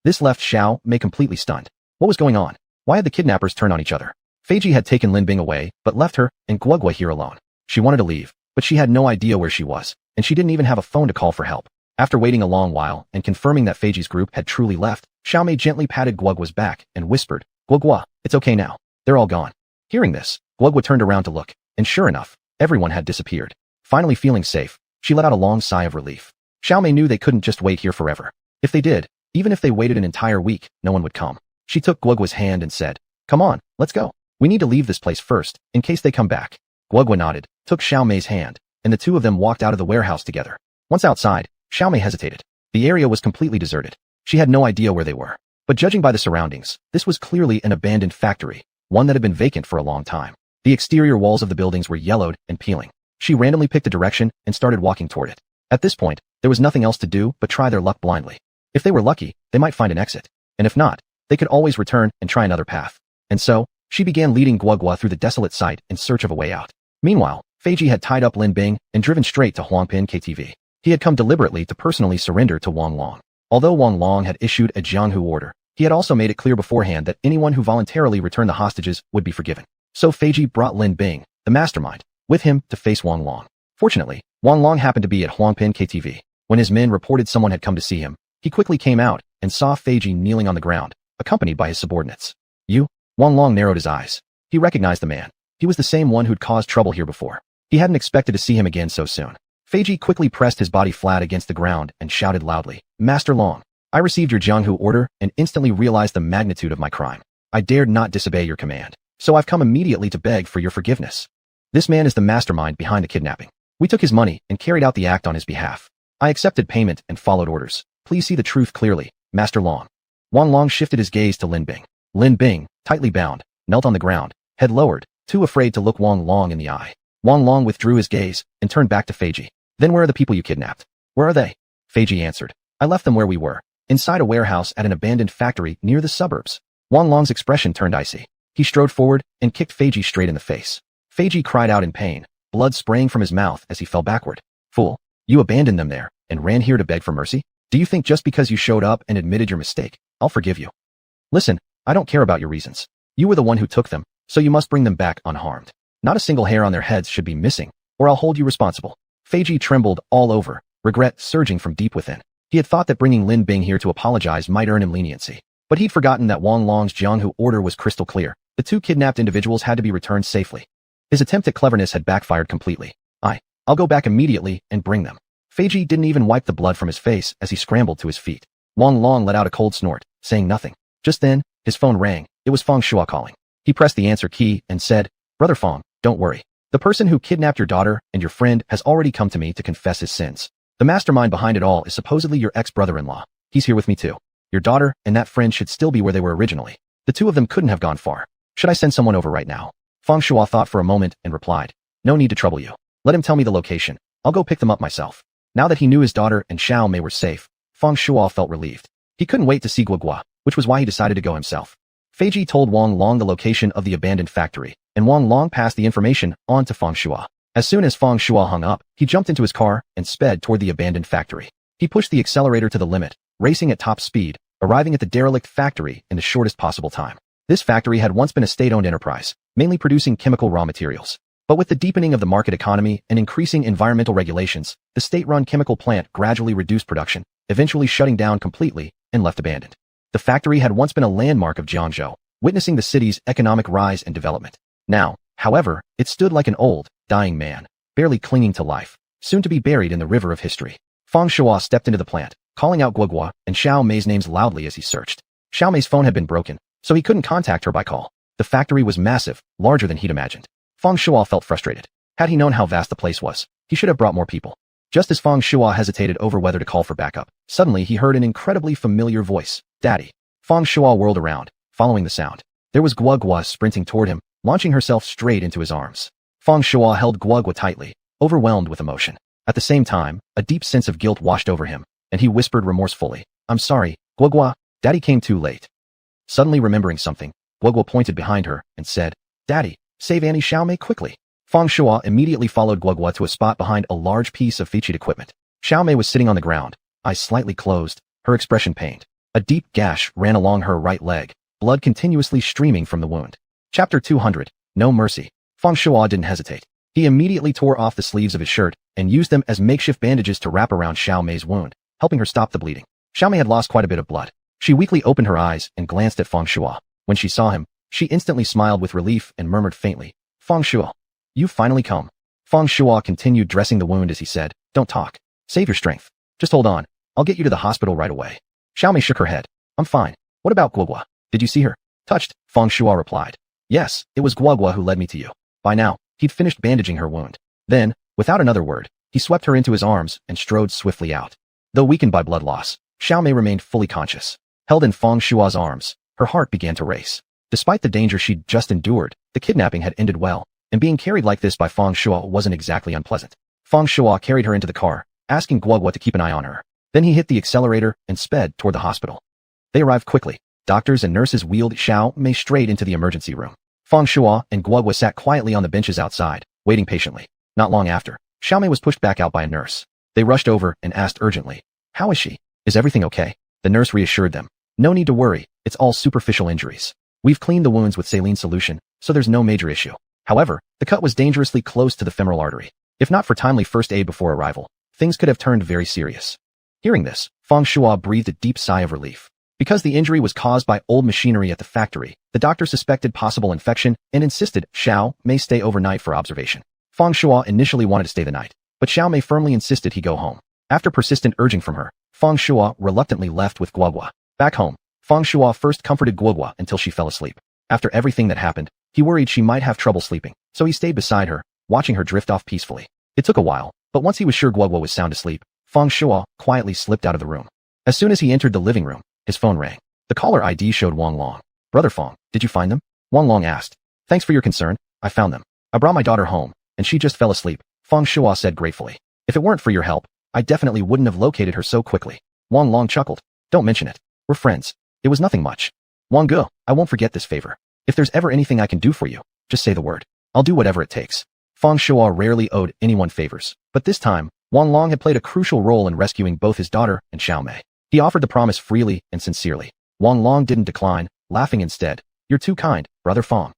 This left Xiao Mei completely stunned. What was going on? Why had the kidnappers turned on each other? Feiji had taken Lin Bing away, but left her and Guogua here alone. She wanted to leave, but she had no idea where she was, and she didn't even have a phone to call for help. After waiting a long while and confirming that Feiji's group had truly left, Xiao Mei gently patted Guogua's back and whispered, "Guogua, it's okay now. They're all gone." Hearing this, Guogua turned around to look, and sure enough, everyone had disappeared. Finally feeling safe, she let out a long sigh of relief. Xiao Mei knew they couldn't just wait here forever. If they did, even if they waited an entire week, no one would come. She took Guogua's hand and said, "Come on, let's go. We need to leave this place first, in case they come back." Guogua nodded, took Xiao Mei's hand, and the two of them walked out of the warehouse together. Once outside, Xiao Mei hesitated. The area was completely deserted. She had no idea where they were. But judging by the surroundings, this was clearly an abandoned factory, one that had been vacant for a long time. The exterior walls of the buildings were yellowed and peeling. She randomly picked a direction and started walking toward it. At this point, there was nothing else to do but try their luck blindly. If they were lucky, they might find an exit. And if not, they could always return and try another path. And so, she began leading Guogua through the desolate site in search of a way out. Meanwhile, Feiji had tied up Lin Bing and driven straight to Huangpin KTV. He had come deliberately to personally surrender to Wang Long. Although Wang Long had issued a Jianghu order, he had also made it clear beforehand that anyone who voluntarily returned the hostages would be forgiven. So Feiji brought Lin Bing, the mastermind, with him to face Wang Long. Fortunately, Wang Long happened to be at Huangpin KTV. When his men reported someone had come to see him, he quickly came out and saw Feiji kneeling on the ground, accompanied by his subordinates. "You?" Wang Long narrowed his eyes. He recognized the man. He was the same one who'd caused trouble here before. He hadn't expected to see him again so soon. Feiji quickly pressed his body flat against the ground and shouted loudly, "Master Long, I received your Jianghu order and instantly realized the magnitude of my crime. I dared not disobey your command, so I've come immediately to beg for your forgiveness. This man is the mastermind behind the kidnapping. We took his money and carried out the act on his behalf. I accepted payment and followed orders. Please see the truth clearly, Master Long." Wang Long shifted his gaze to Lin Bing. Lin Bing, tightly bound, knelt on the ground, head lowered, too afraid to look Wang Long in the eye. Wang Long withdrew his gaze and turned back to Feiji. "Then where are the people you kidnapped? Where are they?" Feiji answered, "I left them where we were, inside a warehouse at an abandoned factory near the suburbs." Wang Long's expression turned icy. He strode forward and kicked Feiji straight in the face. Feiji cried out in pain, blood spraying from his mouth as he fell backward. "Fool, you abandoned them there and ran here to beg for mercy? Do you think just because you showed up and admitted your mistake, I'll forgive you? Listen, I don't care about your reasons. You were the one who took them, so you must bring them back unharmed. Not a single hair on their heads should be missing, or I'll hold you responsible." Feiji trembled all over, regret surging from deep within. He had thought that bringing Lin Bing here to apologize might earn him leniency. But he'd forgotten that Wang Long's Jianghu order was crystal clear. The two kidnapped individuals had to be returned safely. His attempt at cleverness had backfired completely. I'll go back immediately and bring them." Feiji didn't even wipe the blood from his face as he scrambled to his feet. Wang Long let out a cold snort, saying nothing. Just then, his phone rang. It was Feng Shuo calling. He pressed the answer key and said, "Brother Feng, don't worry. The person who kidnapped your daughter and your friend has already come to me to confess his sins. The mastermind behind it all is supposedly your ex-brother-in-law. He's here with me too. Your daughter and that friend should still be where they were originally. The two of them couldn't have gone far. Should I send someone over right now?" Feng Shuo thought for a moment and replied, "No need to trouble you. Let him tell me the location. I'll go pick them up myself." Now that he knew his daughter and Xiao Mei were safe, Feng Shuo felt relieved. He couldn't wait to see Guogua, which was why he decided to go himself. Feiji told Wang Long the location of the abandoned factory, and Wang Long passed the information on to Feng Shuo. As soon as Feng Shuo hung up, he jumped into his car and sped toward the abandoned factory. He pushed the accelerator to the limit, racing at top speed, arriving at the derelict factory in the shortest possible time. This factory had once been a state-owned enterprise, mainly producing chemical raw materials. But with the deepening of the market economy and increasing environmental regulations, the state-run chemical plant gradually reduced production, eventually shutting down completely and left abandoned. The factory had once been a landmark of Jiangzhou, witnessing the city's economic rise and development. Now, however, it stood like an old, dying man, barely clinging to life, soon to be buried in the river of history. Feng Shuo stepped into the plant, calling out Guogua and Xiao Mei's names loudly as he searched. Xiao Mei's phone had been broken, so he couldn't contact her by call. The factory was massive, larger than he'd imagined. Feng Shuo felt frustrated. Had he known how vast the place was, he should have brought more people. Just as Feng Shuo hesitated over whether to call for backup, suddenly he heard an incredibly familiar voice, "Daddy." Feng Shuo whirled around, following the sound. There was Guogua sprinting toward him, launching herself straight into his arms. Feng Shuo held Guogua tightly, overwhelmed with emotion. At the same time, a deep sense of guilt washed over him, and he whispered remorsefully, "I'm sorry, Guogua, Daddy came too late. Suddenly remembering something, Guogua pointed behind her and said, Daddy, save Annie Xiaomei quickly. Feng Shuo immediately followed Guogua to a spot behind a large piece of featured equipment. Xiaomei was sitting on the ground, eyes slightly closed, her expression pained. A deep gash ran along her right leg, blood continuously streaming from the wound. Chapter 200, No Mercy. Feng Shuo didn't hesitate. He immediately tore off the sleeves of his shirt and used them as makeshift bandages to wrap around Xiaomei's wound, helping her stop the bleeding. Xiaomei had lost quite a bit of blood. She weakly opened her eyes and glanced at Feng Shuo. When she saw him, she instantly smiled with relief and murmured faintly, Feng Shuo, you've finally come. Feng Shuo continued dressing the wound as he said, Don't talk. Save your strength. Just hold on. I'll get you to the hospital right away. Xiaomei shook her head. I'm fine. What about Guogua? Did you see her? Touched, Feng Shuo replied. Yes, it was Guogua who led me to you. By now, he'd finished bandaging her wound. Then, without another word, he swept her into his arms and strode swiftly out. Though weakened by blood loss, Xiaomei remained fully conscious. Held in Feng Shuo's arms, her heart began to race. Despite the danger she'd just endured, the kidnapping had ended well, and being carried like this by Feng Shuo wasn't exactly unpleasant. Feng Shuo carried her into the car, asking Guogua to keep an eye on her. Then he hit the accelerator and sped toward the hospital. They arrived quickly. Doctors and nurses wheeled Xiaomei straight into the emergency room. Feng Shuo and Guogua sat quietly on the benches outside, waiting patiently. Not long after, Xiaomei was pushed back out by a nurse. They rushed over and asked urgently, How is she? Is everything okay? The nurse reassured them. No need to worry, it's all superficial injuries. We've cleaned the wounds with saline solution, so there's no major issue. However, the cut was dangerously close to the femoral artery. If not for timely first aid before arrival, things could have turned very serious. Hearing this, Feng Shuo breathed a deep sigh of relief. Because the injury was caused by old machinery at the factory, the doctor suspected possible infection and insisted Xiaomei stay overnight for observation. Feng Shuo initially wanted to stay the night, but Xiaomei firmly insisted he go home. After persistent urging from her, Feng Shuo reluctantly left with Guogua. Back home, Feng Shuo first comforted Guogua until she fell asleep. After everything that happened, he worried she might have trouble sleeping, so he stayed beside her, watching her drift off peacefully. It took a while, but once he was sure Guogua was sound asleep, Feng Shuo quietly slipped out of the room. As soon as he entered the living room, his phone rang. The caller ID showed Wang Long. Brother Feng, did you find them? Wang Long asked. Thanks for your concern, I found them. I brought my daughter home, and she just fell asleep, Feng Shuo said gratefully. If it weren't for your help, I definitely wouldn't have located her so quickly. Wang Long chuckled. Don't mention it. We're friends. It was nothing much. Wang Ge, I won't forget this favor. If there's ever anything I can do for you, just say the word. I'll do whatever it takes. Feng Shuo rarely owed anyone favors, but this time, Wang Long had played a crucial role in rescuing both his daughter and Xiaomei. He offered the promise freely and sincerely. Wang Long didn't decline, laughing instead. You're too kind, Brother Feng.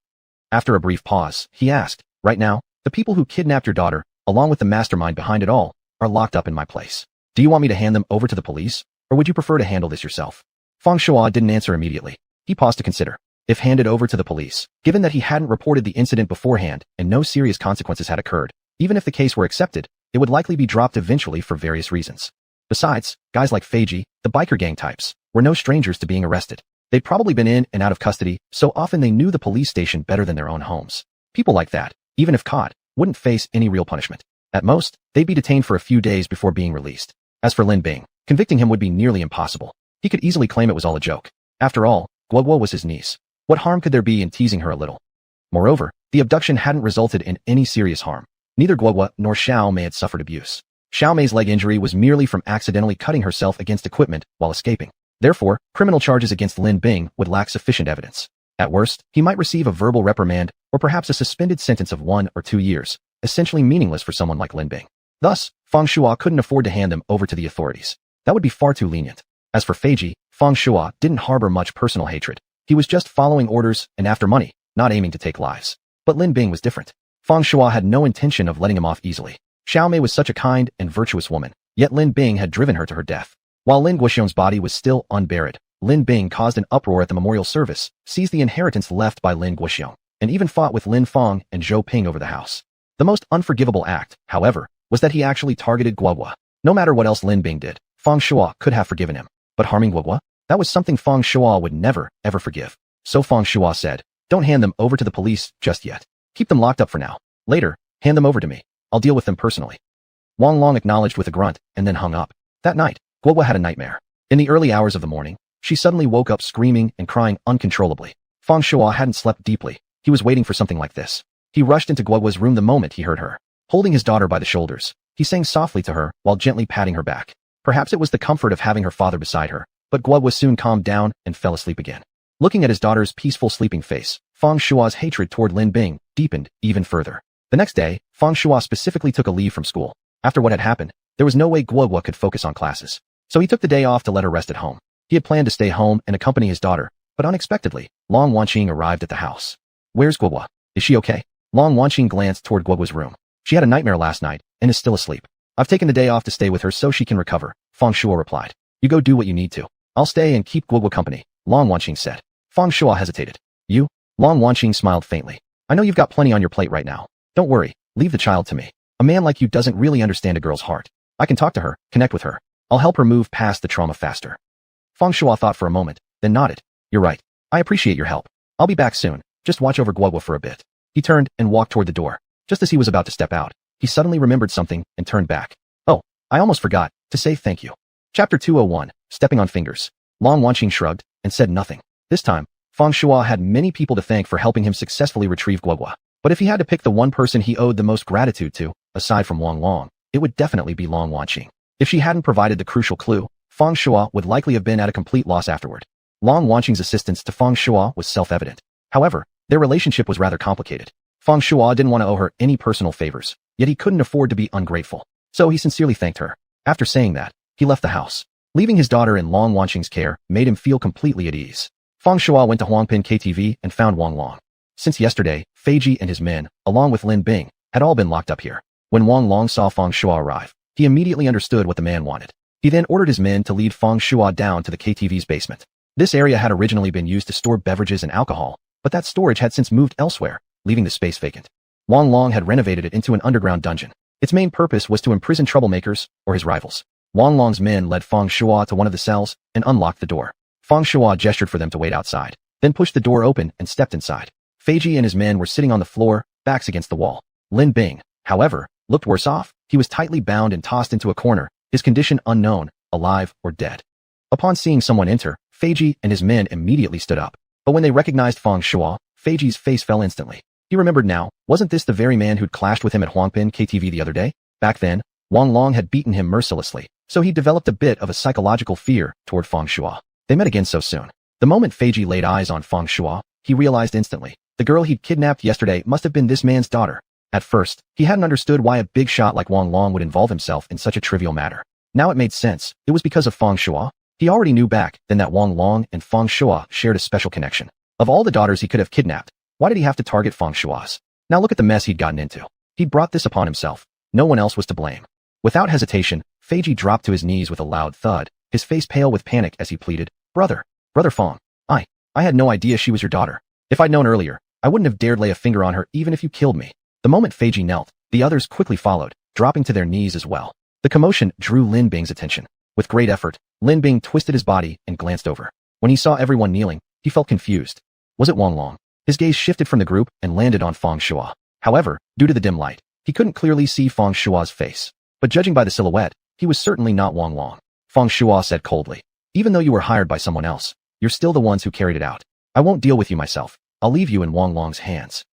After a brief pause, he asked, Right now, the people who kidnapped your daughter, along with the mastermind behind it all, are locked up in my place. Do you want me to hand them over to the police, or would you prefer to handle this yourself? Feng Shuo didn't answer immediately. He paused to consider. If handed over to the police, given that he hadn't reported the incident beforehand and no serious consequences had occurred, even if the case were accepted, it would likely be dropped eventually for various reasons. Besides, guys like Feiji, the biker gang types, were no strangers to being arrested. They'd probably been in and out of custody, so often they knew the police station better than their own homes. People like that, even if caught, wouldn't face any real punishment. At most, they'd be detained for a few days before being released. As for Lin Bing, convicting him would be nearly impossible. He could easily claim it was all a joke. After all, Guogua was his niece. What harm could there be in teasing her a little? Moreover, the abduction hadn't resulted in any serious harm. Neither Guogua nor Xiaomei had suffered abuse. Xiaomei's leg injury was merely from accidentally cutting herself against equipment while escaping. Therefore, criminal charges against Lin Bing would lack sufficient evidence. At worst, he might receive a verbal reprimand or perhaps a suspended sentence of 1 or 2 years, essentially meaningless for someone like Lin Bing. Thus, Feng Shuo couldn't afford to hand them over to the authorities. That would be far too lenient. As for Feiji, Feng Shuo didn't harbor much personal hatred. He was just following orders and after money, not aiming to take lives. But Lin Bing was different. Feng Shuo had no intention of letting him off easily. Xiaomei was such a kind and virtuous woman, yet Lin Bing had driven her to her death. While Lin Guoxiong's body was still unburied, Lin Bing caused an uproar at the memorial service, seized the inheritance left by Lin Guoxiong, and even fought with Lin Feng and Zhou Ping over the house. The most unforgivable act, however, was that he actually targeted Guogua. No matter what else Lin Bing did, Feng Shuo could have forgiven him. But harming Guogua? That was something Feng Shuo would never, ever forgive. So Feng Shuo said, Don't hand them over to the police just yet. Keep them locked up for now. Later, hand them over to me. I'll deal with them personally. Wang Long acknowledged with a grunt and then hung up. That night, Guogua had a nightmare. In the early hours of the morning, she suddenly woke up screaming and crying uncontrollably. Feng Shuo hadn't slept deeply. He was waiting for something like this. He rushed into Guogua's room the moment he heard her. Holding his daughter by the shoulders, he sang softly to her while gently patting her back. Perhaps it was the comfort of having her father beside her, but Guo soon calmed down and fell asleep again. Looking at his daughter's peaceful sleeping face, Feng Shua's hatred toward Lin Bing deepened even further. The next day, Feng Shua specifically took a leave from school. After what had happened, there was no way Guo could focus on classes. So he took the day off to let her rest at home. He had planned to stay home and accompany his daughter, but unexpectedly, Long Wanqing arrived at the house. "Where's Guo? Is she okay?" Long Wanqing glanced toward Guo's room. "She had a nightmare last night and is still asleep. I've taken the day off to stay with her so she can recover," Feng Shua replied. "You go do what you need to. I'll stay and keep Guo company," Long Wanqing said. Feng Shua hesitated. "You?" Long Wanqing smiled faintly. "I know you've got plenty on your plate right now. Don't worry, leave the child to me. A man like you doesn't really understand a girl's heart. I can talk to her, connect with her. I'll help her move past the trauma faster." Feng Shua thought for a moment, then nodded. "You're right. I appreciate your help. I'll be back soon. Just watch over Guo for a bit." He turned and walked toward the door. Just as he was about to step out, he suddenly remembered something and turned back. "Oh, I almost forgot to say thank you." Chapter 201, Stepping on Fingers. Long Wanqing shrugged and said nothing. This time, Feng Shua had many people to thank for helping him successfully retrieve Guo. But if he had to pick the one person he owed the most gratitude to, aside from Long, it would definitely be Long Wanqing. If she hadn't provided the crucial clue, Feng Shua would likely have been at a complete loss afterward. Long Wanqing's assistance to Feng Shua was self-evident. However, their relationship was rather complicated. Feng Shua didn't want to owe her any personal favors, yet he couldn't afford to be ungrateful. So he sincerely thanked her. After saying that, he left the house. Leaving his daughter in Long Wanqing's care made him feel completely at ease. Feng Shua went to Huangpin KTV and found Wang Long. Since yesterday, Feiji and his men, along with Lin Bing, had all been locked up here. When Wang Long saw Feng Shua arrive, he immediately understood what the man wanted. He then ordered his men to lead Feng Shua down to the KTV's basement. This area had originally been used to store beverages and alcohol, but that storage had since moved elsewhere, leaving the space vacant. Wang Long had renovated it into an underground dungeon. Its main purpose was to imprison troublemakers or his rivals. Wang Long's men led Feng Shua to one of the cells and unlocked the door. Feng Shua gestured for them to wait outside, then pushed the door open and stepped inside. Feiji and his men were sitting on the floor, backs against the wall. Lin Bing, however, looked worse off. He was tightly bound and tossed into a corner, his condition unknown, alive or dead. Upon seeing someone enter, Feiji and his men immediately stood up. But when they recognized Feng Shua, Feiji's face fell instantly. He remembered now, wasn't this the very man who'd clashed with him at Huangpin KTV the other day? Back then, Wang Long had beaten him mercilessly, so he developed a bit of a psychological fear toward Feng Shua. They met again so soon. The moment Feiji laid eyes on Feng Shua, he realized instantly, the girl he'd kidnapped yesterday must have been this man's daughter. At first, he hadn't understood why a big shot like Wang Long would involve himself in such a trivial matter. Now it made sense. It was because of Feng Shua. He already knew back then that Wang Long and Feng Shua shared a special connection. Of all the daughters he could have kidnapped, why did he have to target Feng Shua's? Now look at the mess he'd gotten into. He'd brought this upon himself. No one else was to blame. Without hesitation, Feiji dropped to his knees with a loud thud, his face pale with panic as he pleaded, Brother Feng, I had no idea she was your daughter. If I'd known earlier, I wouldn't have dared lay a finger on her even if you killed me." The moment Feiji knelt, the others quickly followed, dropping to their knees as well. The commotion drew Lin Bing's attention. With great effort, Lin Bing twisted his body and glanced over. When he saw everyone kneeling, he felt confused. Was it Wang Long? His gaze shifted from the group and landed on Feng Shua. However, due to the dim light, he couldn't clearly see Feng Shua's face. But judging by the silhouette, he was certainly not Wang Long. Feng Shua said coldly, "Even though you were hired by someone else, you're still the ones who carried it out. I won't deal with you myself. I'll leave you in Wang Long's hands."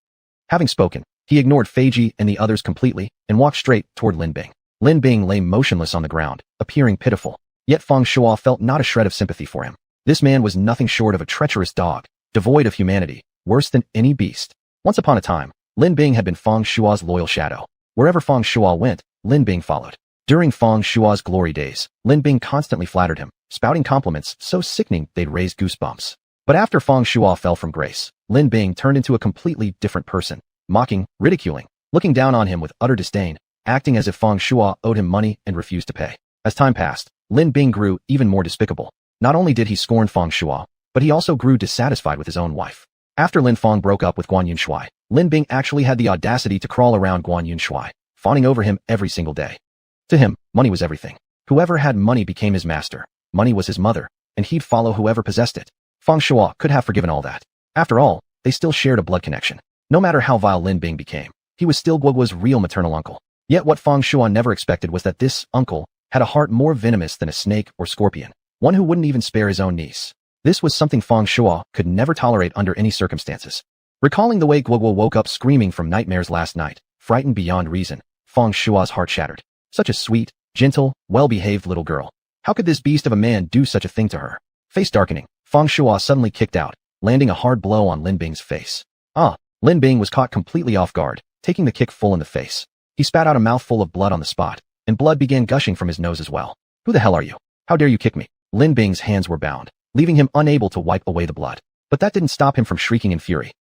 Having spoken, he ignored Feiji and the others completely and walked straight toward Lin Bing. Lin Bing lay motionless on the ground, appearing pitiful. Yet Feng Shua felt not a shred of sympathy for him. This man was nothing short of a treacherous dog, devoid of humanity, worse than any beast. Once upon a time, Lin Bing had been Feng Shua's loyal shadow. Wherever Feng Shua went, Lin Bing followed. During Feng Shua's glory days, Lin Bing constantly flattered him, spouting compliments so sickening they'd raise goosebumps. But after Feng Shua fell from grace, Lin Bing turned into a completely different person, mocking, ridiculing, looking down on him with utter disdain, acting as if Feng Shua owed him money and refused to pay. As time passed, Lin Bing grew even more despicable. Not only did he scorn Feng Shua, but he also grew dissatisfied with his own wife. After Lin Feng broke up with Guan Yunshui, Lin Bing actually had the audacity to crawl around Guan Yunshui, fawning over him every single day. To him, money was everything. Whoever had money became his master. Money was his mother, and he'd follow whoever possessed it. Feng Shua could have forgiven all that. After all, they still shared a blood connection. No matter how vile Lin Bing became, he was still Guoguo's real maternal uncle. Yet what Feng Shua never expected was that this uncle had a heart more venomous than a snake or scorpion, one who wouldn't even spare his own niece. This was something Feng Shua could never tolerate under any circumstances. Recalling the way Guoguo woke up screaming from nightmares last night, frightened beyond reason, Feng Shua's heart shattered. Such a sweet, gentle, well-behaved little girl. How could this beast of a man do such a thing to her? Face darkening, Feng Shuo suddenly kicked out, landing a hard blow on Lin Bing's face. Lin Bing was caught completely off guard, taking the kick full in the face. He spat out a mouthful of blood on the spot, and blood began gushing from his nose as well. Who the hell are you? How dare you kick me? Lin Bing's hands were bound, leaving him unable to wipe away the blood. But that didn't stop him from shrieking in fury.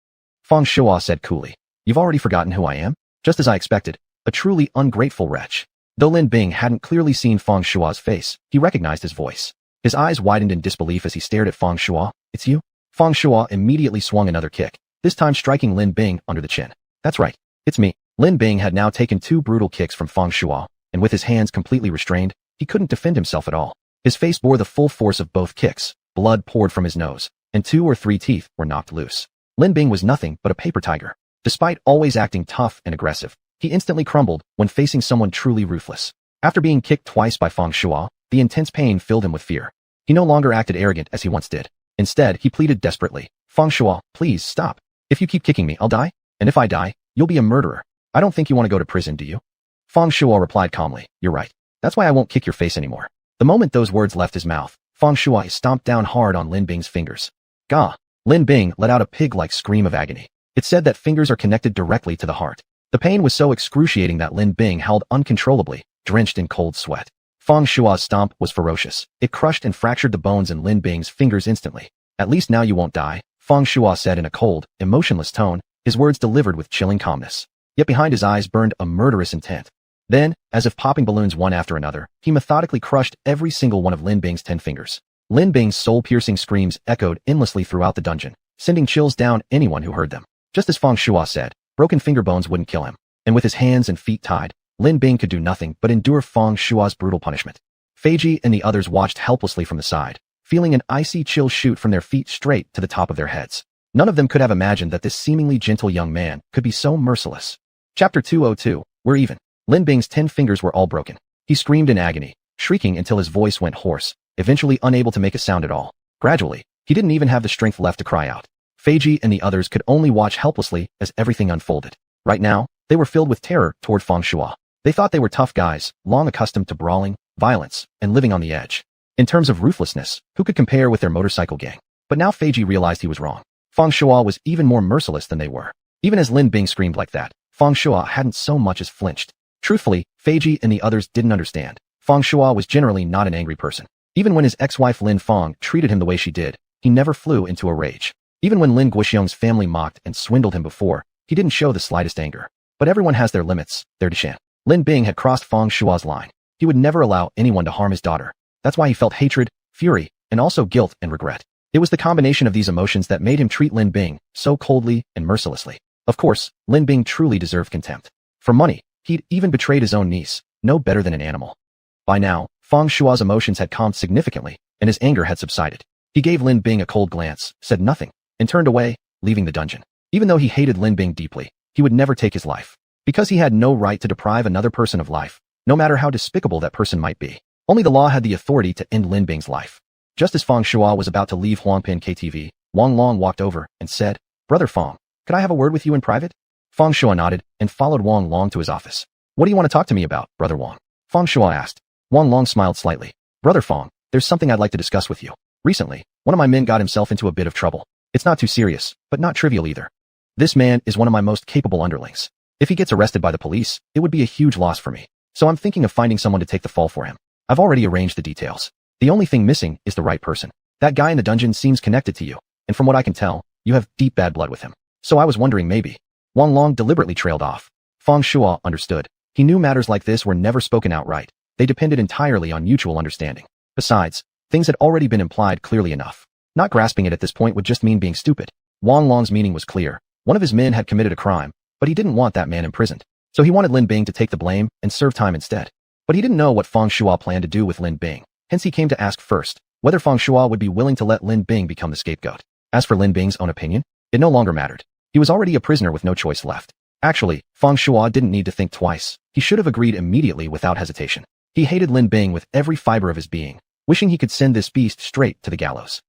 Feng Shuo said coolly, "You've already forgotten who I am? Just as I expected, a truly ungrateful wretch." Though Lin Bing hadn't clearly seen Feng Shuo's face, he recognized his voice. His eyes widened in disbelief as he stared at Feng Shuo. "It's you?" Feng Shuo immediately swung another kick, this time striking Lin Bing under the chin. "That's right, it's me." Lin Bing had now taken 2 brutal kicks from Feng Shuo, and with his hands completely restrained, he couldn't defend himself at all. His face bore the full force of both kicks, blood poured from his nose, and 2 or 3 teeth were knocked loose. Lin Bing was nothing but a paper tiger. Despite always acting tough and aggressive, he instantly crumbled when facing someone truly ruthless. After being kicked twice by Feng Shuo, the intense pain filled him with fear. He no longer acted arrogant as he once did. Instead, he pleaded desperately, "Feng Shuo, please stop. If you keep kicking me, I'll die. And if I die, you'll be a murderer. I don't think you want to go to prison, do you?" Feng Shuo replied calmly, "You're right. That's why I won't kick your face anymore." The moment those words left his mouth, Feng Shuo stomped down hard on Lin Bing's fingers. Gah! Lin Bing let out a pig-like scream of agony. It said that fingers are connected directly to the heart. The pain was so excruciating that Lin Bing howled uncontrollably, drenched in cold sweat. Feng Shuo's stomp was ferocious. It crushed and fractured the bones in Lin Bing's fingers instantly. "At least now you won't die," Feng Shuo said in a cold, emotionless tone, his words delivered with chilling calmness. Yet behind his eyes burned a murderous intent. Then, as if popping balloons one after another, he methodically crushed every single one of Lin Bing's 10 fingers. Lin Bing's soul-piercing screams echoed endlessly throughout the dungeon, sending chills down anyone who heard them. Just as Feng Shuo said, broken finger bones wouldn't kill him, and with his hands and feet tied, Lin Bing could do nothing but endure Feng Shuo's brutal punishment. Feiji and the others watched helplessly from the side, feeling an icy chill shoot from their feet straight to the top of their heads. None of them could have imagined that this seemingly gentle young man could be so merciless. Chapter 202, We're Even. Lin Bing's 10 fingers were all broken. He screamed in agony, shrieking until his voice went hoarse, eventually unable to make a sound at all. Gradually, he didn't even have the strength left to cry out. Feiji and the others could only watch helplessly as everything unfolded. Right now, they were filled with terror toward Feng Shuo. They thought they were tough guys, long accustomed to brawling, violence, and living on the edge. In terms of ruthlessness, who could compare with their motorcycle gang? But now Feiji realized he was wrong. Feng Shuo was even more merciless than they were. Even as Lin Bing screamed like that, Feng Shuo hadn't so much as flinched. Truthfully, Feiji and the others didn't understand. Feng Shuo was generally not an angry person. Even when his ex-wife Lin Feng treated him the way she did, he never flew into a rage. Even when Lin Guoxiong's family mocked and swindled him before, he didn't show the slightest anger. But everyone has their limits, their Deshan. Lin Bing had crossed Feng Shuo's line. He would never allow anyone to harm his daughter. That's why he felt hatred, fury, and also guilt and regret. It was the combination of these emotions that made him treat Lin Bing so coldly and mercilessly. Of course, Lin Bing truly deserved contempt. For money, he'd even betrayed his own niece, no better than an animal. By now, Feng Shuo's emotions had calmed significantly, and his anger had subsided. He gave Lin Bing a cold glance, said nothing, and turned away, leaving the dungeon. Even though he hated Lin Bing deeply, he would never take his life. Because he had no right to deprive another person of life, no matter how despicable that person might be. Only the law had the authority to end Lin Bing's life. Just as Feng Shuo was about to leave Huangpin KTV, Wang Long walked over and said, "Brother Feng, could I have a word with you in private?" Feng Shuo nodded and followed Wang Long to his office. "What do you want to talk to me about, Brother Wang?" Feng Shuo asked. Wang Long smiled slightly. "Brother Feng, there's something I'd like to discuss with you. Recently, one of my men got himself into a bit of trouble. It's not too serious, but not trivial either. This man is one of my most capable underlings. If he gets arrested by the police, it would be a huge loss for me. So I'm thinking of finding someone to take the fall for him. I've already arranged the details. The only thing missing is the right person. That guy in the dungeon seems connected to you, and from what I can tell, you have deep bad blood with him. So I was wondering maybe." Wang Long deliberately trailed off. Feng Shuo understood. He knew matters like this were never spoken outright. They depended entirely on mutual understanding. Besides, things had already been implied clearly enough. Not grasping it at this point would just mean being stupid. Wang Long's meaning was clear. One of his men had committed a crime, but he didn't want that man imprisoned. So he wanted Lin Bing to take the blame and serve time instead. But he didn't know what Feng Shuo planned to do with Lin Bing. Hence he came to ask first whether Feng Shuo would be willing to let Lin Bing become the scapegoat. As for Lin Bing's own opinion, it no longer mattered. He was already a prisoner with no choice left. Actually, Feng Shuo didn't need to think twice. He should have agreed immediately without hesitation. He hated Lin Bing with every fiber of his being, wishing he could send this beast straight to the gallows.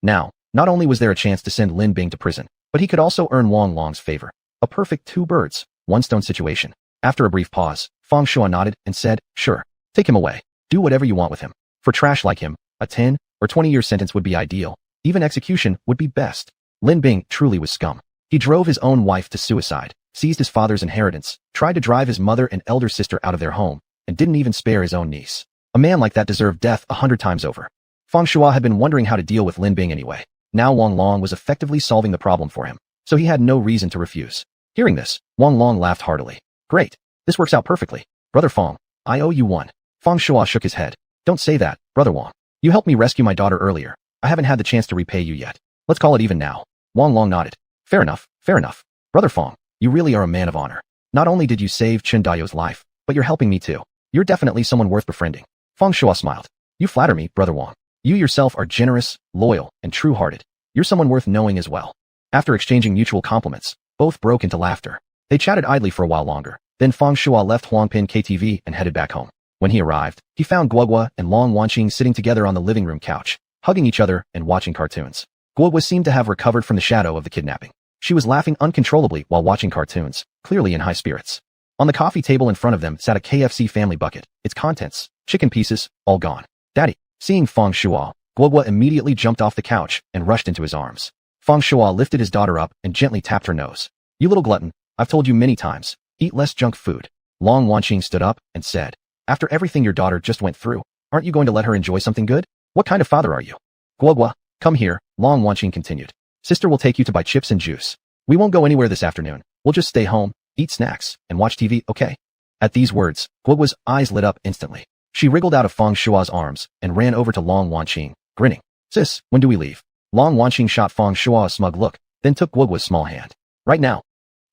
Now, not only was there a chance to send Lin Bing to prison, but he could also earn Wang Long's favor. A perfect 2 birds, 1 stone situation. After a brief pause, Feng Shuo nodded and said, "Sure, take him away. Do whatever you want with him. For trash like him, a 10, or 20-year sentence would be ideal. Even execution would be best. Lin Bing truly was scum. He drove his own wife to suicide, seized his father's inheritance, tried to drive his mother and elder sister out of their home, and didn't even spare his own niece. A man like that deserved death 100 times over. Fang Shua had been wondering how to deal with Lin Bing anyway. Now Wang Long was effectively solving the problem for him, so he had no reason to refuse. Hearing this, Wang Long laughed heartily. Great. This works out perfectly. Brother Fang, I owe you one. Fang Shua shook his head. Don't say that, Brother Wang. You helped me rescue my daughter earlier. I haven't had the chance to repay you yet. Let's call it even now. Wang Long nodded. Fair enough, fair enough. Brother Fang, you really are a man of honor. Not only did you save Chen Dao's life, but you're helping me too. You're definitely someone worth befriending. Fang Shua smiled. You flatter me, Brother Wang. You yourself are generous, loyal, and true-hearted. You're someone worth knowing as well. After exchanging mutual compliments, both broke into laughter. They chatted idly for a while longer. Then Fang Shua left Huangpin KTV and headed back home. When he arrived, he found Guogua and Long Wanqing sitting together on the living room couch, hugging each other and watching cartoons. Guogua seemed to have recovered from the shadow of the kidnapping. She was laughing uncontrollably while watching cartoons, clearly in high spirits. On the coffee table in front of them sat a KFC family bucket, its contents, chicken pieces, all gone. Daddy. Seeing Fang Shua, Guogua immediately jumped off the couch and rushed into his arms. Fang Shua lifted his daughter up and gently tapped her nose. You little glutton, I've told you many times, eat less junk food. Long Wanqing stood up and said, after everything your daughter just went through, aren't you going to let her enjoy something good? What kind of father are you? Guogua, come here, Long Wanqing continued. Sister will take you to buy chips and juice. We won't go anywhere this afternoon. We'll just stay home, eat snacks, and watch TV, okay? At these words, Guogua's eyes lit up instantly. She wriggled out of Fang Shua's arms and ran over to Long Wanqing, grinning. Sis, when do we leave? Long Wanqing shot Fang Shua a smug look, then took Guogua's small hand. Right now.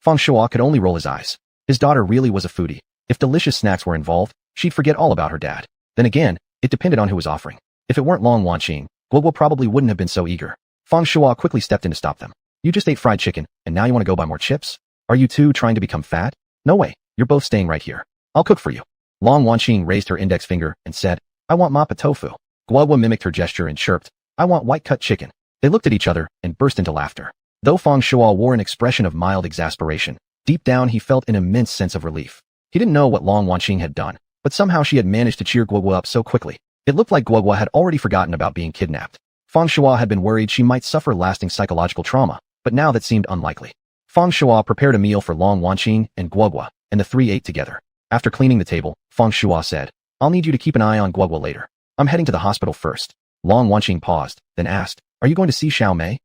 Fang Shua could only roll his eyes. His daughter really was a foodie. If delicious snacks were involved, she'd forget all about her dad. Then again, it depended on who was offering. If it weren't Long Wanqing, Guogua probably wouldn't have been so eager. Fang Shua quickly stepped in to stop them. You just ate fried chicken, and now you want to go buy more chips? Are you two trying to become fat? No way, you're both staying right here. I'll cook for you. Long Wanqing raised her index finger and said, I want mappa tofu. Guogua mimicked her gesture and chirped, I want white-cut chicken. They looked at each other and burst into laughter. Though Fang Shua wore an expression of mild exasperation, deep down he felt an immense sense of relief. He didn't know what Long Wanqing had done, but somehow she had managed to cheer Guogua up so quickly. It looked like Guogua had already forgotten about being kidnapped. Fang Shua had been worried she might suffer lasting psychological trauma, but now that seemed unlikely. Fang Shua prepared a meal for Long Wanqing and Guogua, and the three ate together. After cleaning the table, Fang Shua said, I'll need you to keep an eye on Guogua later. I'm heading to the hospital first. Long Wanqing paused, then asked, Are you going to see Xiao Mei?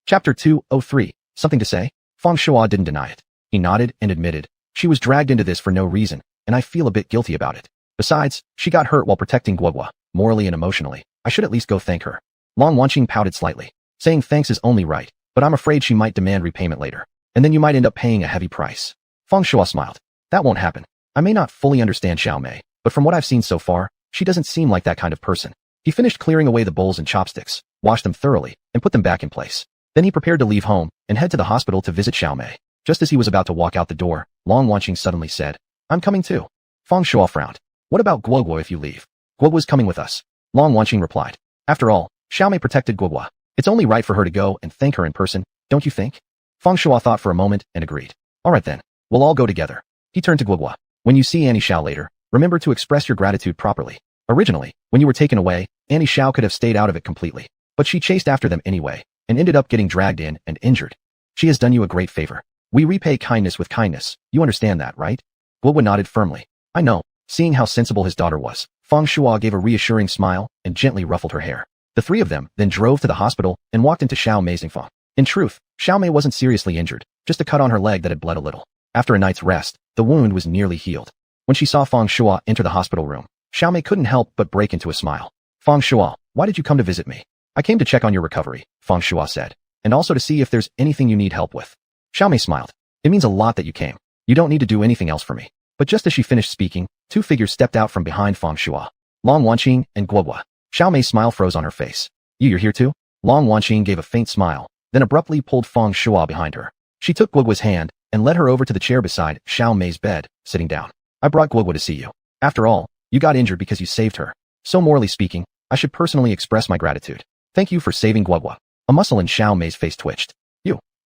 Chapter 203. Something to say? Fang Shua didn't deny it. He nodded and admitted, She was dragged into this for no reason, and I feel a bit guilty about it. Besides, she got hurt while protecting Guogua, morally and emotionally. I should at least go thank her. Long Wanqing pouted slightly. Saying thanks is only right, but I'm afraid she might demand repayment later. And then you might end up paying a heavy price. Fang Shua smiled. That won't happen. I may not fully understand Xiao Mei, but from what I've seen so far, she doesn't seem like that kind of person. He finished clearing away the bowls and chopsticks, washed them thoroughly, and put them back in place. Then he prepared to leave home and head to the hospital to visit Xiao Mei. Just as he was about to walk out the door, Long Wanqing suddenly said, I'm coming too. Fang Shua frowned. What about Guogua if you leave? Guogua's coming with us. Long Wanqing replied. After all, Xiao Mei protected Guogua. It's only right for her to go and thank her in person, don't you think? Fang Shua thought for a moment and agreed. All right then, we'll all go together. He turned to Guogua. When you see Annie Xiao later, remember to express your gratitude properly. Originally, when you were taken away, Annie Xiao could have stayed out of it completely, but she chased after them anyway, and ended up getting dragged in and injured. She has done you a great favor. We repay kindness with kindness, you understand that, right? Guogua nodded firmly. I know. Seeing how sensible his daughter was, Fang Shua gave a reassuring smile and gently ruffled her hair. The three of them then drove to the hospital and walked into Xiao Mei's Fang. In truth, Xiao Mei wasn't seriously injured, just a cut on her leg that had bled a little. After a night's rest, the wound was nearly healed. When she saw Fang Shua enter the hospital room, Xiao Mei couldn't help but break into a smile. Fang Shua, why did you come to visit me? I came to check on your recovery, Fang Shua said, and also to see if there's anything you need help with. Xiao Mei smiled. It means a lot that you came. You don't need to do anything else for me. But just as she finished speaking, two figures stepped out from behind Fang Shua. Long Wanqing and Guogua. Xiao Mei's smile froze on her face. You're here too? Long Wanqing gave a faint smile, then abruptly pulled Fang Shua behind her. She took Guogua's hand and led her over to the chair beside Xiao Mei's bed, sitting down. I brought Guogua to see you. After all, you got injured because you saved her. So morally speaking, I should personally express my gratitude. Thank you for saving Guogua. A muscle in Xiao Mei's face twitched.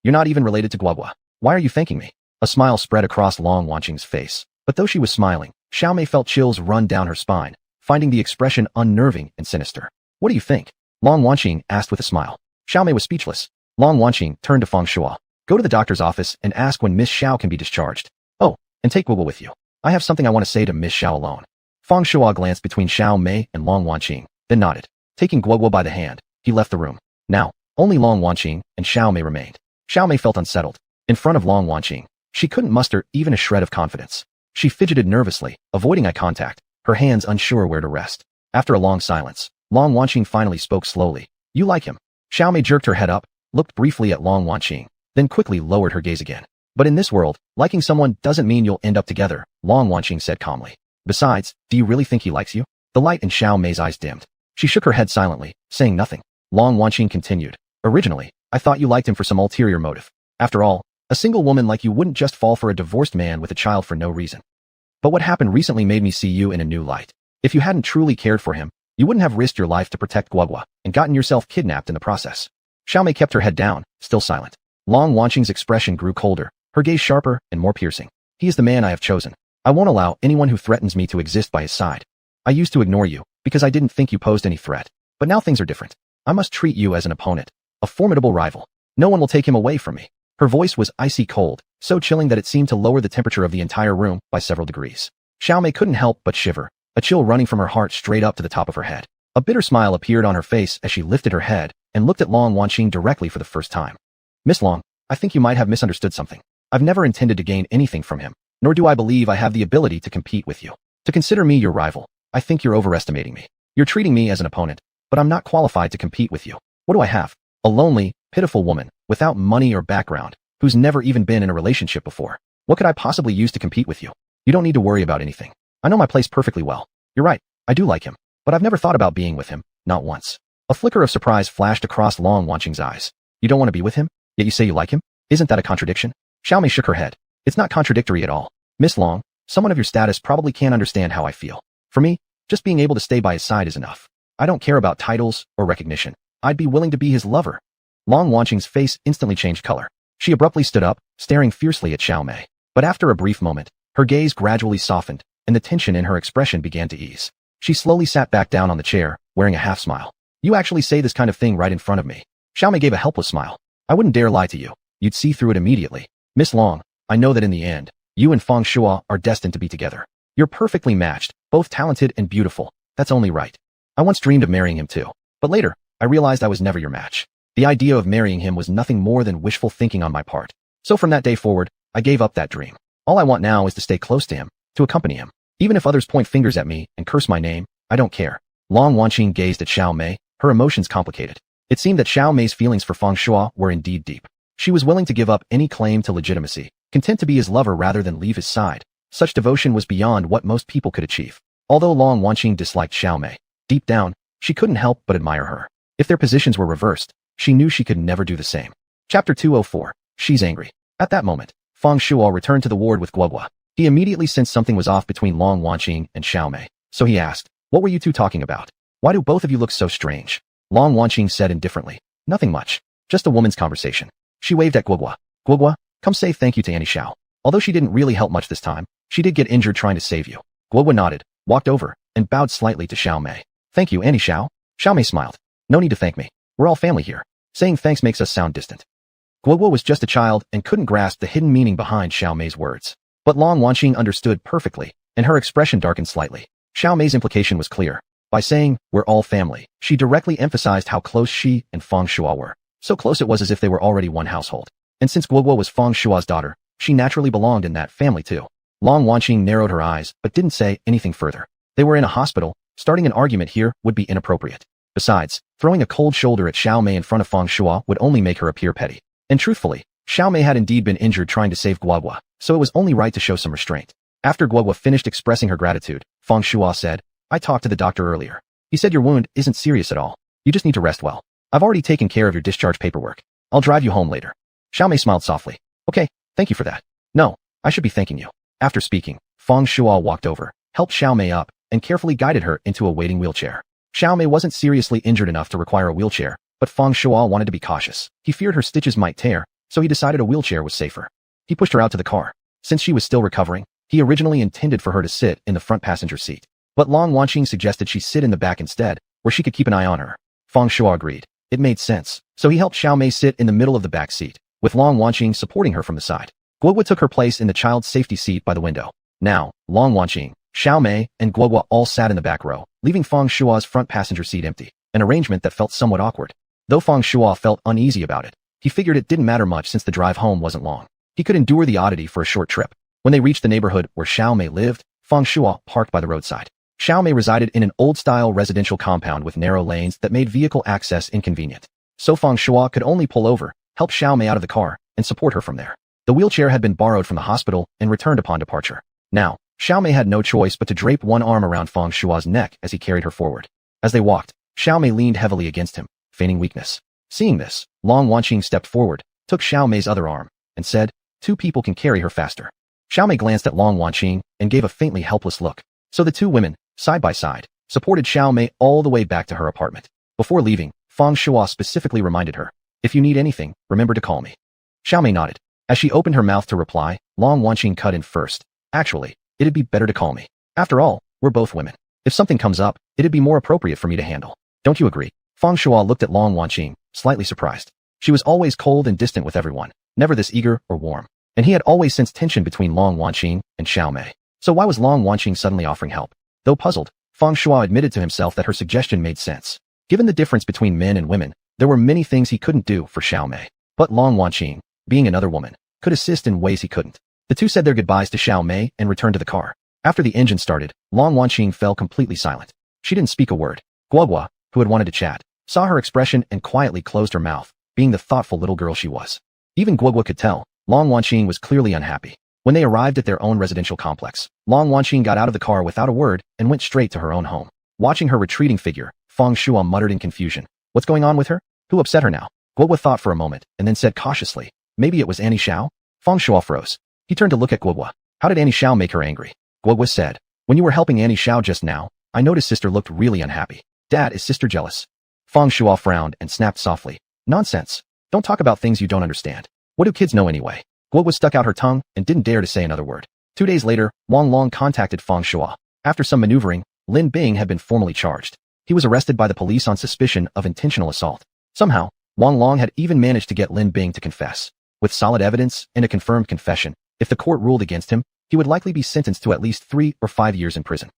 You're not even related to Guogua. Why are you thanking me? A smile spread across Long Wanqing's face. But though she was smiling, Xiao Mei felt chills run down her spine, finding the expression unnerving and sinister. What do you think? Long Wanqing asked with a smile. Xiaomei was speechless. Long Wanqing turned to Feng Shuo. Go to the doctor's office and ask when Miss Xiao can be discharged. Oh, and take Guoguo with you. I have something I want to say to Miss Xiao alone. Feng Shuo glanced between Xiaomei and Long Wanqing, then nodded. Taking Guoguo by the hand, he left the room. Now, only Long Wanqing and Xiaomei remained. Xiaomei felt unsettled. In front of Long Wanqing, she couldn't muster even a shred of confidence. She fidgeted nervously, avoiding eye contact, her hands unsure where to rest. After a long silence, Long Wanqing finally spoke slowly. You like him? Xiaomei jerked her head up, looked briefly at Long Wanqing, then quickly lowered her gaze again. But in this world, liking someone doesn't mean you'll end up together, Long Wanqing said calmly. Besides, do you really think he likes you? The light in Xiaomei's eyes dimmed. She shook her head silently, saying nothing. Long Wanqing continued. Originally, I thought you liked him for some ulterior motive. After all, a single woman like you wouldn't just fall for a divorced man with a child for no reason. But what happened recently made me see you in a new light. If you hadn't truly cared for him, you wouldn't have risked your life to protect Guoguo and gotten yourself kidnapped in the process. Xiaomei kept her head down, still silent. Long Wanqing's expression grew colder, her gaze sharper and more piercing. He is the man I have chosen. I won't allow anyone who threatens me to exist by his side. I used to ignore you, because I didn't think you posed any threat. But now things are different. I must treat you as an opponent, a formidable rival. No one will take him away from me. Her voice was icy cold, so chilling that it seemed to lower the temperature of the entire room by several degrees. Xiaomei couldn't help but shiver, a chill running from her heart straight up to the top of her head. A bitter smile appeared on her face as she lifted her head and looked at Long Wanqing directly for the first time. Miss Long, I think you might have misunderstood something. I've never intended to gain anything from him, nor do I believe I have the ability to compete with you. To consider me your rival, I think you're overestimating me. You're treating me as an opponent, but I'm not qualified to compete with you. What do I have? A lonely, pitiful woman, without money or background, who's never even been in a relationship before. What could I possibly use to compete with you? You don't need to worry about anything. I know my place perfectly well. You're right, I do like him, but I've never thought about being with him, not once. A flicker of surprise flashed across Long Wanqing's eyes. You don't want to be with him, yet you say you like him? Isn't that a contradiction? Xiaomei shook her head. It's not contradictory at all. Miss Long, someone of your status probably can't understand how I feel. For me, just being able to stay by his side is enough. I don't care about titles or recognition. I'd be willing to be his lover. Long Wanqing's face instantly changed color. She abruptly stood up, staring fiercely at Xiaomei. But after a brief moment, her gaze gradually softened, and the tension in her expression began to ease. She slowly sat back down on the chair, wearing a half smile. You actually say this kind of thing right in front of me. Xiaomei gave a helpless smile. I wouldn't dare lie to you. You'd see through it immediately. Miss Long, I know that in the end, you and Feng Shuo are destined to be together. You're perfectly matched, both talented and beautiful. That's only right. I once dreamed of marrying him too. But later, I realized I was never your match. The idea of marrying him was nothing more than wishful thinking on my part. So from that day forward, I gave up that dream. All I want now is to stay close to him, to accompany him. Even if others point fingers at me and curse my name, I don't care. Long Wanqing gazed at Xiaomei, her emotions complicated. It seemed that Xiaomei's feelings for Feng Shuo were indeed deep. She was willing to give up any claim to legitimacy, content to be his lover rather than leave his side. Such devotion was beyond what most people could achieve. Although Long Wanqing disliked Xiaomei, deep down, she couldn't help but admire her. If their positions were reversed, she knew she could never do the same. Chapter 204. She's angry. At that moment, Feng Shuo returned to the ward with Guoguo. He immediately sensed something was off between Long Wanqing and Xiaomei, so he asked, what were you two talking about? Why do both of you look so strange? Long Wanqing said indifferently, nothing much, just a woman's conversation. She waved at Guoguo. Guoguo, come say thank you to Annie Xiao. Although she didn't really help much this time, she did get injured trying to save you. Guoguo nodded, walked over, and bowed slightly to Xiaomei. Thank you, Annie Xiao. Xiaomei smiled. No need to thank me. We're all family here. Saying thanks makes us sound distant. Guoguo was just a child and couldn't grasp the hidden meaning behind Xiaomei's words. But Long Wanqing understood perfectly, and her expression darkened slightly. Xiaomei's implication was clear. By saying, we're all family, she directly emphasized how close she and Feng Shuo were. So close it was as if they were already one household. And since Guoguo was Feng Shuo's daughter, she naturally belonged in that family too. Long Wanqing narrowed her eyes, but didn't say anything further. They were in a hospital. Starting an argument here would be inappropriate. Besides, throwing a cold shoulder at Xiaomei in front of Feng Shuo would only make her appear petty. And truthfully, Xiaomei had indeed been injured trying to save Guoguo, so it was only right to show some restraint. After Guoguo finished expressing her gratitude, Feng Shuo said, I talked to the doctor earlier. He said your wound isn't serious at all. You just need to rest well. I've already taken care of your discharge paperwork. I'll drive you home later. Xiaomei smiled softly. Okay, thank you for that. No, I should be thanking you. After speaking, Feng Shuo walked over, helped Xiaomei up, and carefully guided her into a waiting wheelchair. Xiaomei wasn't seriously injured enough to require a wheelchair, but Feng Shuo wanted to be cautious. He feared her stitches might tear, so he decided a wheelchair was safer. He pushed her out to the car. Since she was still recovering, he originally intended for her to sit in the front passenger seat. But Long Wanqing suggested she sit in the back instead, where she could keep an eye on her. Feng Shuo agreed. It made sense. So he helped Xiao Mei sit in the middle of the back seat, with Long Wanqing supporting her from the side. Guogua took her place in the child's safety seat by the window. Now, Long Wanqing, Xiao Mei, and Guogua all sat in the back row, leaving Feng Shuo's front passenger seat empty, an arrangement that felt somewhat awkward. Though Feng Shuo felt uneasy about it, he figured it didn't matter much since the drive home wasn't long. He could endure the oddity for a short trip. When they reached the neighborhood where Xiao Mei lived, Feng Shuo parked by the roadside. Xiao Mei resided in an old-style residential compound with narrow lanes that made vehicle access inconvenient. So Feng Shuo could only pull over, help Xiao Mei out of the car, and support her from there. The wheelchair had been borrowed from the hospital and returned upon departure. Now, Xiao Mei had no choice but to drape one arm around Feng Shuo's neck as he carried her forward. As they walked, Xiao Mei leaned heavily against him, feigning weakness. Seeing this, Long Wanqing stepped forward, took Xiao Mei's other arm, and said, "Two people can carry her faster." Xiao Mei glanced at Long Wanqing and gave a faintly helpless look. So the two women, side by side, supported Xiao Mei all the way back to her apartment. Before leaving, Feng Shuo specifically reminded her, "If you need anything, remember to call me." Xiao Mei nodded. As she opened her mouth to reply, Long Wanqing cut in first. "Actually, it'd be better to call me. After all, we're both women. If something comes up, it'd be more appropriate for me to handle. Don't you agree?" Feng Shuo looked at Long Wanqing, slightly surprised. She was always cold and distant with everyone, never this eager or warm. And he had always sensed tension between Long Wanqing and Xiao Mei. So why was Long Wanqing suddenly offering help? Though puzzled, Feng Shuo admitted to himself that her suggestion made sense. Given the difference between men and women, there were many things he couldn't do for Xiao Mei. But Long Wanqing, being another woman, could assist in ways he couldn't. The two said their goodbyes to Xiao Mei and returned to the car. After the engine started, Long Wanqing fell completely silent. She didn't speak a word. Guogua, who had wanted to chat, saw her expression and quietly closed her mouth, being the thoughtful little girl she was. Even Guogua could tell, Long Wanqing was clearly unhappy. When they arrived at their own residential complex, Long Wanqing got out of the car without a word and went straight to her own home. Watching her retreating figure, Feng Shuo muttered in confusion. What's going on with her? Who upset her now? Guogua thought for a moment and then said cautiously, maybe it was Annie Xiao? Feng Shuo froze. He turned to look at Guogua. How did Annie Xiao make her angry? Guogua said, when you were helping Annie Xiao just now, I noticed sister looked really unhappy. Dad, is sister jealous? Feng Shuo frowned and snapped softly. Nonsense. Don't talk about things you don't understand. What do kids know anyway? Guogua stuck out her tongue and didn't dare to say another word. 2 days later, Wang Long contacted Feng Shuo. After some maneuvering, Lin Bing had been formally charged. He was arrested by the police on suspicion of intentional assault. Somehow, Wang Long had even managed to get Lin Bing to confess. With solid evidence and a confirmed confession, if the court ruled against him, he would likely be sentenced to at least 3 or 5 years in prison.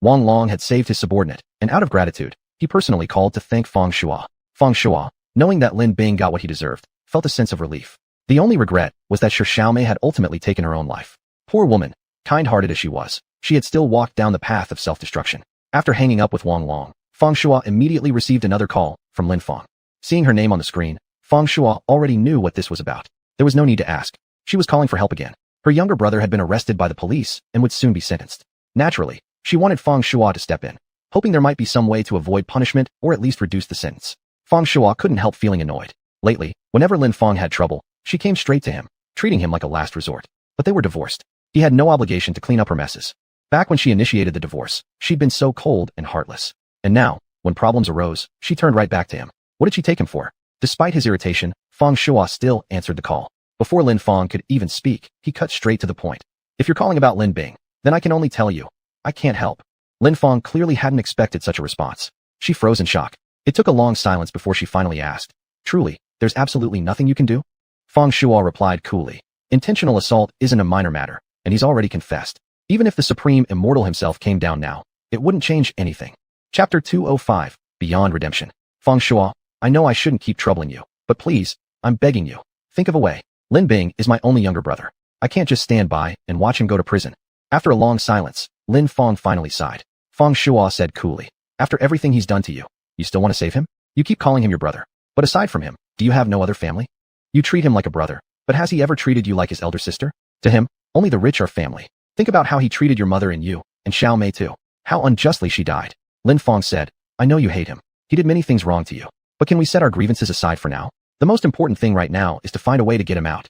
Wang Long had saved his subordinate, and out of gratitude, he personally called to thank Feng Shuo. Feng Shuo, knowing that Lin Bing got what he deserved, felt a sense of relief. The only regret was that Xiao Mei had ultimately taken her own life. Poor woman, kind-hearted as she was, she had still walked down the path of self-destruction. After hanging up with Wang Long, Feng Shuo immediately received another call from Lin Feng. Seeing her name on the screen, Feng Shuo already knew what this was about. There was no need to ask. She was calling for help again. Her younger brother had been arrested by the police and would soon be sentenced. Naturally, she wanted Feng Shuo to step in, hoping there might be some way to avoid punishment or at least reduce the sentence. Feng Shuo couldn't help feeling annoyed. Lately, whenever Lin Feng had trouble, she came straight to him, treating him like a last resort. But they were divorced. He had no obligation to clean up her messes. Back when she initiated the divorce, she'd been so cold and heartless. And now, when problems arose, she turned right back to him. What did she take him for? Despite his irritation, Feng Shuo still answered the call. Before Lin Feng could even speak, he cut straight to the point. If you're calling about Lin Bing, then I can only tell you, I can't help. Lin Feng clearly hadn't expected such a response. She froze in shock. It took a long silence before she finally asked, truly, there's absolutely nothing you can do? Feng Shuo replied coolly. Intentional assault isn't a minor matter, and he's already confessed. Even if the Supreme Immortal himself came down now, it wouldn't change anything. Chapter 205, Beyond Redemption. Feng Shuo, I know I shouldn't keep troubling you, but please, I'm begging you, think of a way. Lin Bing is my only younger brother. I can't just stand by and watch him go to prison. After a long silence, Lin Feng finally sighed. Feng Shuo said coolly, after everything he's done to you, you still want to save him? You keep calling him your brother. But aside from him, do you have no other family? You treat him like a brother, but has he ever treated you like his elder sister? To him, only the rich are family. Think about how he treated your mother and you, and Xiao Mei too. How unjustly she died. Lin Feng said, I know you hate him. He did many things wrong to you. But can we set our grievances aside for now? The most important thing right now is to find a way to get him out.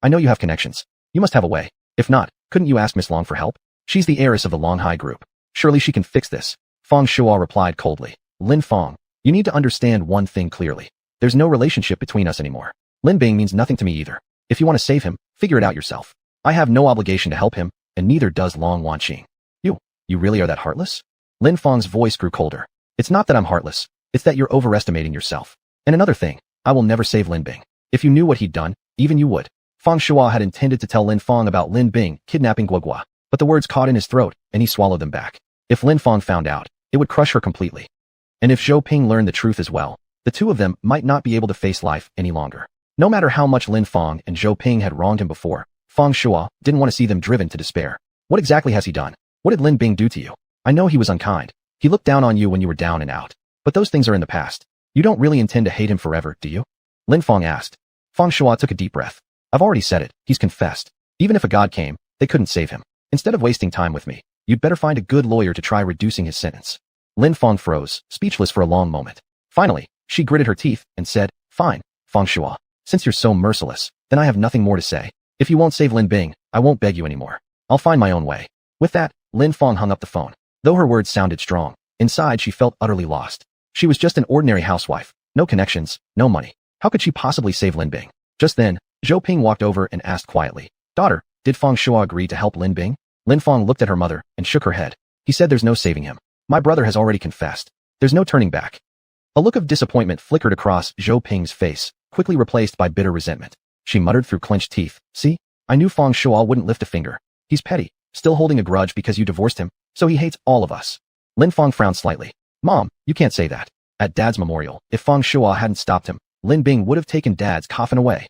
I know you have connections. You must have a way. If not, couldn't you ask Miss Long for help? She's the heiress of the Longhai group. Surely she can fix this. Feng Shuo replied coldly. Lin Feng, you need to understand one thing clearly. There's no relationship between us anymore. Lin Bing means nothing to me either. If you want to save him, figure it out yourself. I have no obligation to help him, and neither does Long Wanqing. You really are that heartless? Lin Feng's voice grew colder. It's not that I'm heartless. It's that you're overestimating yourself. And another thing, I will never save Lin Bing. If you knew what he'd done, even you would. Fang Shuo had intended to tell Lin Fang about Lin Bing kidnapping Guogua, but the words caught in his throat, and he swallowed them back. If Lin Fang found out, it would crush her completely. And if Zhou Ping learned the truth as well, the two of them might not be able to face life any longer. No matter how much Lin Fang and Zhou Ping had wronged him before, Fang Shuo didn't want to see them driven to despair. What exactly has he done? What did Lin Bing do to you? I know he was unkind. He looked down on you when you were down and out. But those things are in the past. You don't really intend to hate him forever, do you? Lin Fang asked. Fang Shuo took a deep breath. I've already said it, he's confessed. Even if a god came, they couldn't save him. Instead of wasting time with me, you'd better find a good lawyer to try reducing his sentence. Lin Fang froze, speechless for a long moment. Finally, she gritted her teeth and said, fine, Fang Shuo. Since you're so merciless, then I have nothing more to say. If you won't save Lin Bing, I won't beg you anymore. I'll find my own way. With that, Lin Fang hung up the phone. Though her words sounded strong, inside she felt utterly lost. She was just an ordinary housewife. No connections, no money. How could she possibly save Lin Bing? Just then, Zhou Ping walked over and asked quietly, Daughter, did Fang Shuo agree to help Lin Bing? Lin Fang looked at her mother and shook her head. He said there's no saving him. My brother has already confessed. There's no turning back. A look of disappointment flickered across Zhou Ping's face, quickly replaced by bitter resentment. She muttered through clenched teeth, see? I knew Fang Shuo wouldn't lift a finger. He's petty, still holding a grudge because you divorced him, so he hates all of us. Lin Fang frowned slightly. Mom, you can't say that. At Dad's memorial, if Fang Shuo hadn't stopped him, Lin Bing would have taken Dad's coffin away.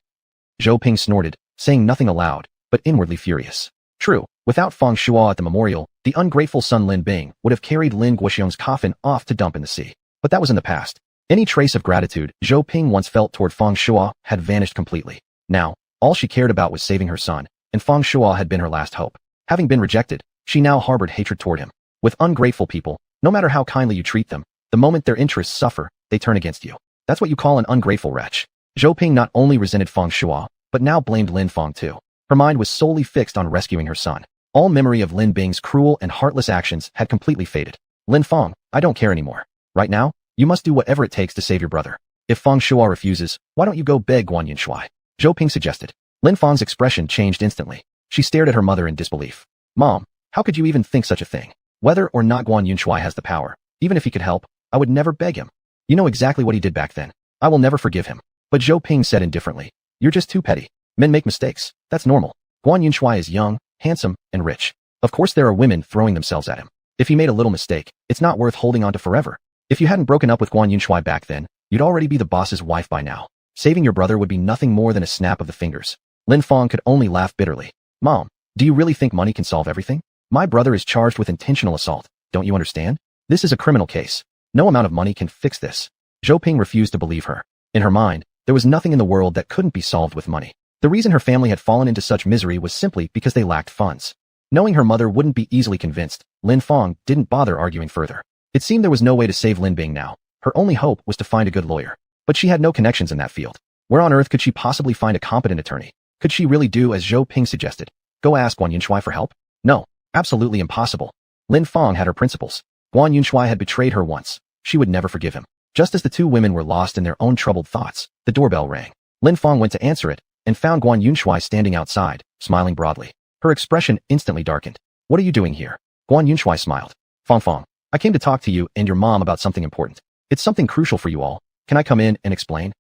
Zhou Ping snorted, saying nothing aloud, but inwardly furious. True, without Fang Shuo at the memorial, the ungrateful son Lin Bing would have carried Lin Guoxiong's coffin off to dump in the sea. But that was in the past. Any trace of gratitude Zhou Ping once felt toward Fang Shuo had vanished completely. Now, all she cared about was saving her son, and Fang Shuo had been her last hope. Having been rejected, she now harbored hatred toward him. With ungrateful people, no matter how kindly you treat them, the moment their interests suffer, they turn against you. That's what you call an ungrateful wretch. Zhou Ping not only resented Fang Shuo, but now blamed Lin Fang too. Her mind was solely fixed on rescuing her son. All memory of Lin Bing's cruel and heartless actions had completely faded. Lin Fang, I don't care anymore. Right now, you must do whatever it takes to save your brother. If Fang Shuo refuses, why don't you go beg Guan Yunshui? Zhou Ping suggested. Lin Fang's expression changed instantly. She stared at her mother in disbelief. Mom, how could you even think such a thing? Whether or not Guan Yunshui has the power, even if he could help, I would never beg him. You know exactly what he did back then. I will never forgive him. But Zhou Ping said indifferently. You're just too petty. Men make mistakes. That's normal. Guan Yunshui is young, handsome, and rich. Of course there are women throwing themselves at him. If he made a little mistake, it's not worth holding on to forever. If you hadn't broken up with Guan Yunshui back then, you'd already be the boss's wife by now. Saving your brother would be nothing more than a snap of the fingers. Lin Fang could only laugh bitterly. Mom, do you really think money can solve everything? My brother is charged with intentional assault. Don't you understand? This is a criminal case. No amount of money can fix this. Zhou Ping refused to believe her. In her mind, there was nothing in the world that couldn't be solved with money. The reason her family had fallen into such misery was simply because they lacked funds. Knowing her mother wouldn't be easily convinced, Lin Fang didn't bother arguing further. It seemed there was no way to save Lin Bing now. Her only hope was to find a good lawyer. But she had no connections in that field. Where on earth could she possibly find a competent attorney? Could she really do as Zhou Ping suggested? Go ask Guan Yunshui for help? No, absolutely impossible. Lin Fang had her principles. Guan Yunshui had betrayed her once. She would never forgive him. Just as the two women were lost in their own troubled thoughts, the doorbell rang. Lin Fang went to answer it, and found Guan Yunshui standing outside, smiling broadly. Her expression instantly darkened. What are you doing here? Guan Yunshui smiled. Fang, I came to talk to you and your mom about something important. It's something crucial for you all. Can I come in and explain?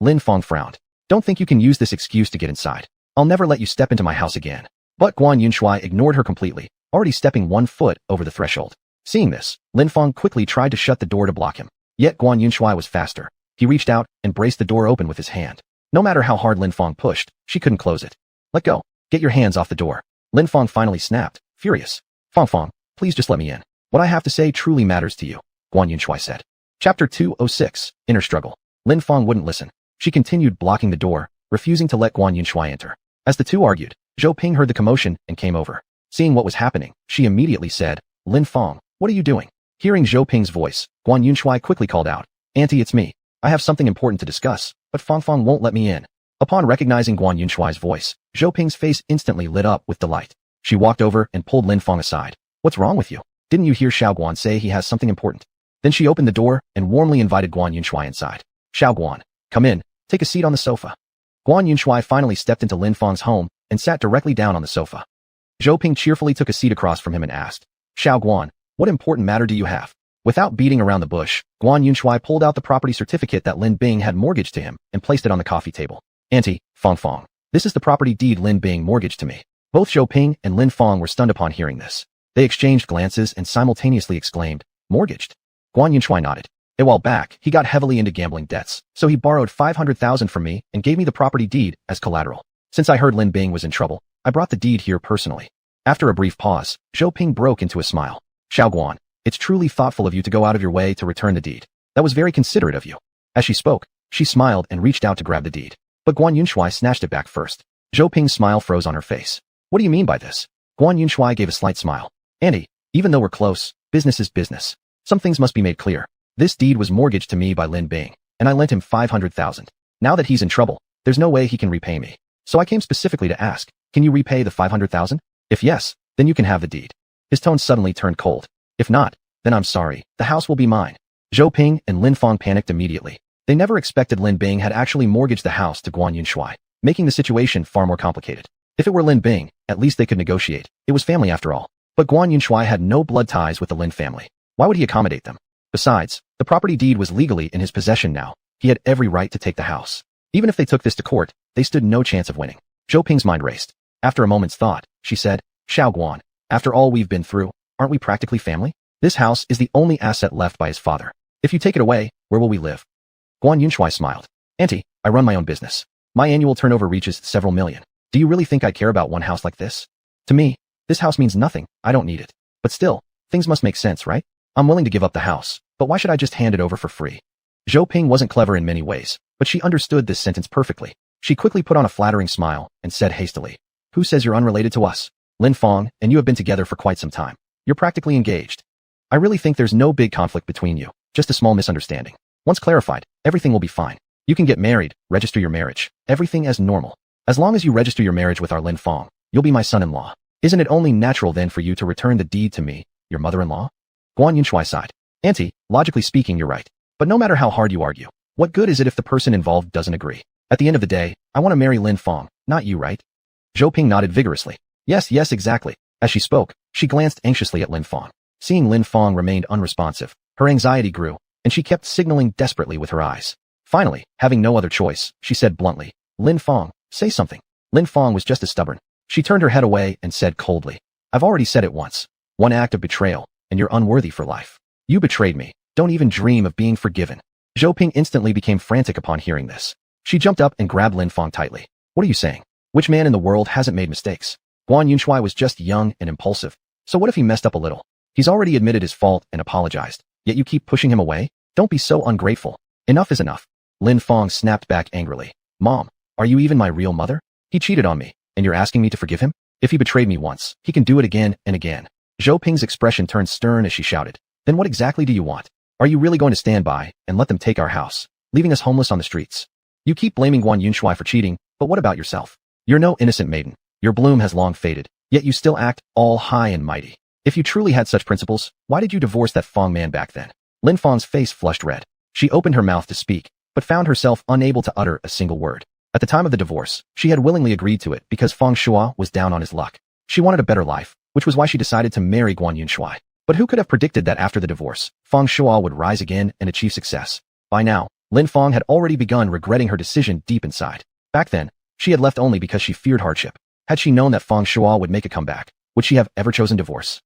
Lin Fang frowned. Don't think you can use this excuse to get inside. I'll never let you step into my house again. But Guan Yunshui ignored her completely, already stepping 1 foot over the threshold. Seeing this, Lin Fang quickly tried to shut the door to block him. Yet Guan Yunshui was faster. He reached out and braced the door open with his hand. No matter how hard Lin Fang pushed, she couldn't close it. Let go. Get your hands off the door. Lin Fang finally snapped, furious. Fang, please just let me in. What I have to say truly matters to you, Guan Yunshui said. Chapter 206, Inner Struggle. Lin Fang wouldn't listen. She continued blocking the door, refusing to let Guan Yunshui enter. As the two argued, Zhou Ping heard the commotion and came over. Seeing what was happening, she immediately said, Lin Fang, what are you doing? Hearing Zhou Ping's voice, Guan Yunshui quickly called out, Auntie, it's me. I have something important to discuss, but Fang won't let me in. Upon recognizing Guan Yunshui's voice, Zhou Ping's face instantly lit up with delight. She walked over and pulled Lin Fang aside. What's wrong with you? Didn't you hear Xiao Guan say he has something important? Then she opened the door and warmly invited Guan Yunshui inside. Xiao Guan, come in, take a seat on the sofa. Guan Yunshui finally stepped into Lin Fang's home and sat directly down on the sofa. Zhou Ping cheerfully took a seat across from him and asked, Xiao Guan, what important matter do you have? Without beating around the bush, Guan Yunshui pulled out the property certificate that Lin Bing had mortgaged to him and placed it on the coffee table. Auntie, Fong Fong. This is the property deed Lin Bing mortgaged to me. Both Zhou Ping and Lin Fong were stunned upon hearing this. They exchanged glances and simultaneously exclaimed, mortgaged? Guan Yunshui nodded. A while back, he got heavily into gambling debts, so he borrowed 500,000 from me and gave me the property deed as collateral. Since I heard Lin Bing was in trouble, I brought the deed here personally. After a brief pause, Zhou Ping broke into a smile. Xiao Guan, it's truly thoughtful of you to go out of your way to return the deed. That was very considerate of you. As she spoke, she smiled and reached out to grab the deed. But Guan Yunshui snatched it back first. Zhou Ping's smile froze on her face. What do you mean by this? Guan Yunshui gave a slight smile. Auntie, even though we're close, business is business. Some things must be made clear. This deed was mortgaged to me by Lin Bing, and I lent him 500,000. Now that he's in trouble, there's no way he can repay me. So I came specifically to ask, can you repay the 500,000? If yes, then you can have the deed. His tone suddenly turned cold. If not, then I'm sorry, the house will be mine. Zhou Ping and Lin Fong panicked immediately. They never expected Lin Bing had actually mortgaged the house to Guan Yunshui, making the situation far more complicated. If it were Lin Bing, at least they could negotiate. It was family after all. But Guan Yunshui had no blood ties with the Lin family. Why would he accommodate them? Besides, the property deed was legally in his possession now. He had every right to take the house. Even if they took this to court, they stood no chance of winning. Zhou Ping's mind raced. After a moment's thought, she said, Xiao Guan, after all we've been through, aren't we practically family? This house is the only asset left by his father. If you take it away, where will we live? Guan Yunshui smiled. Auntie, I run my own business. My annual turnover reaches several million. Do you really think I care about one house like this? To me, this house means nothing. I don't need it. But still, things must make sense, right? I'm willing to give up the house, but why should I just hand it over for free? Zhou Ping wasn't clever in many ways, but she understood this sentence perfectly. She quickly put on a flattering smile and said hastily, who says you're unrelated to us? Lin Fong and you have been together for quite some time. You're practically engaged. I really think there's no big conflict between you, just a small misunderstanding. Once clarified, everything will be fine. You can get married, register your marriage, everything as normal. As long as you register your marriage with our Lin Fong, you'll be my son-in-law. Isn't it only natural then for you to return the deed to me, your mother-in-law? Guan Yunshui sighed. Auntie, logically speaking, you're right. But no matter how hard you argue, what good is it if the person involved doesn't agree? At the end of the day, I want to marry Lin Fong, not you, right? Zhou Ping nodded vigorously. Yes, exactly. As she spoke, she glanced anxiously at Lin Fong. Seeing Lin Fong remained unresponsive, her anxiety grew, and she kept signaling desperately with her eyes. Finally, having no other choice, she said bluntly, Lin Fong, say something. Lin Fong was just as stubborn. She turned her head away and said coldly, I've already said it once. One act of betrayal, and you're unworthy for life. You betrayed me. Don't even dream of being forgiven. Zhou Ping instantly became frantic upon hearing this. She jumped up and grabbed Lin Fong tightly. What are you saying? Which man in the world hasn't made mistakes? Guan Yunshui was just young and impulsive. So what if he messed up a little? He's already admitted his fault and apologized, yet you keep pushing him away? Don't be so ungrateful. Enough is enough. Lin Fong snapped back angrily. Mom, are you even my real mother? He cheated on me, and you're asking me to forgive him? If he betrayed me once, he can do it again and again. Zhou Ping's expression turned stern as she shouted. Then what exactly do you want? Are you really going to stand by and let them take our house, leaving us homeless on the streets? You keep blaming Guan Yunshui for cheating, but what about yourself? You're no innocent maiden. Your bloom has long faded, yet you still act all high and mighty. If you truly had such principles, why did you divorce that Fong man back then? Lin Fong's face flushed red. She opened her mouth to speak, but found herself unable to utter a single word. At the time of the divorce, she had willingly agreed to it because Fong Shua was down on his luck. She wanted a better life, which was why she decided to marry Guan Yunshui. But who could have predicted that after the divorce, Fong Shua would rise again and achieve success? By now, Lin Fong had already begun regretting her decision deep inside. Back then, she had left only because she feared hardship. Had she known that Fong Shua would make a comeback, would she have ever chosen divorce?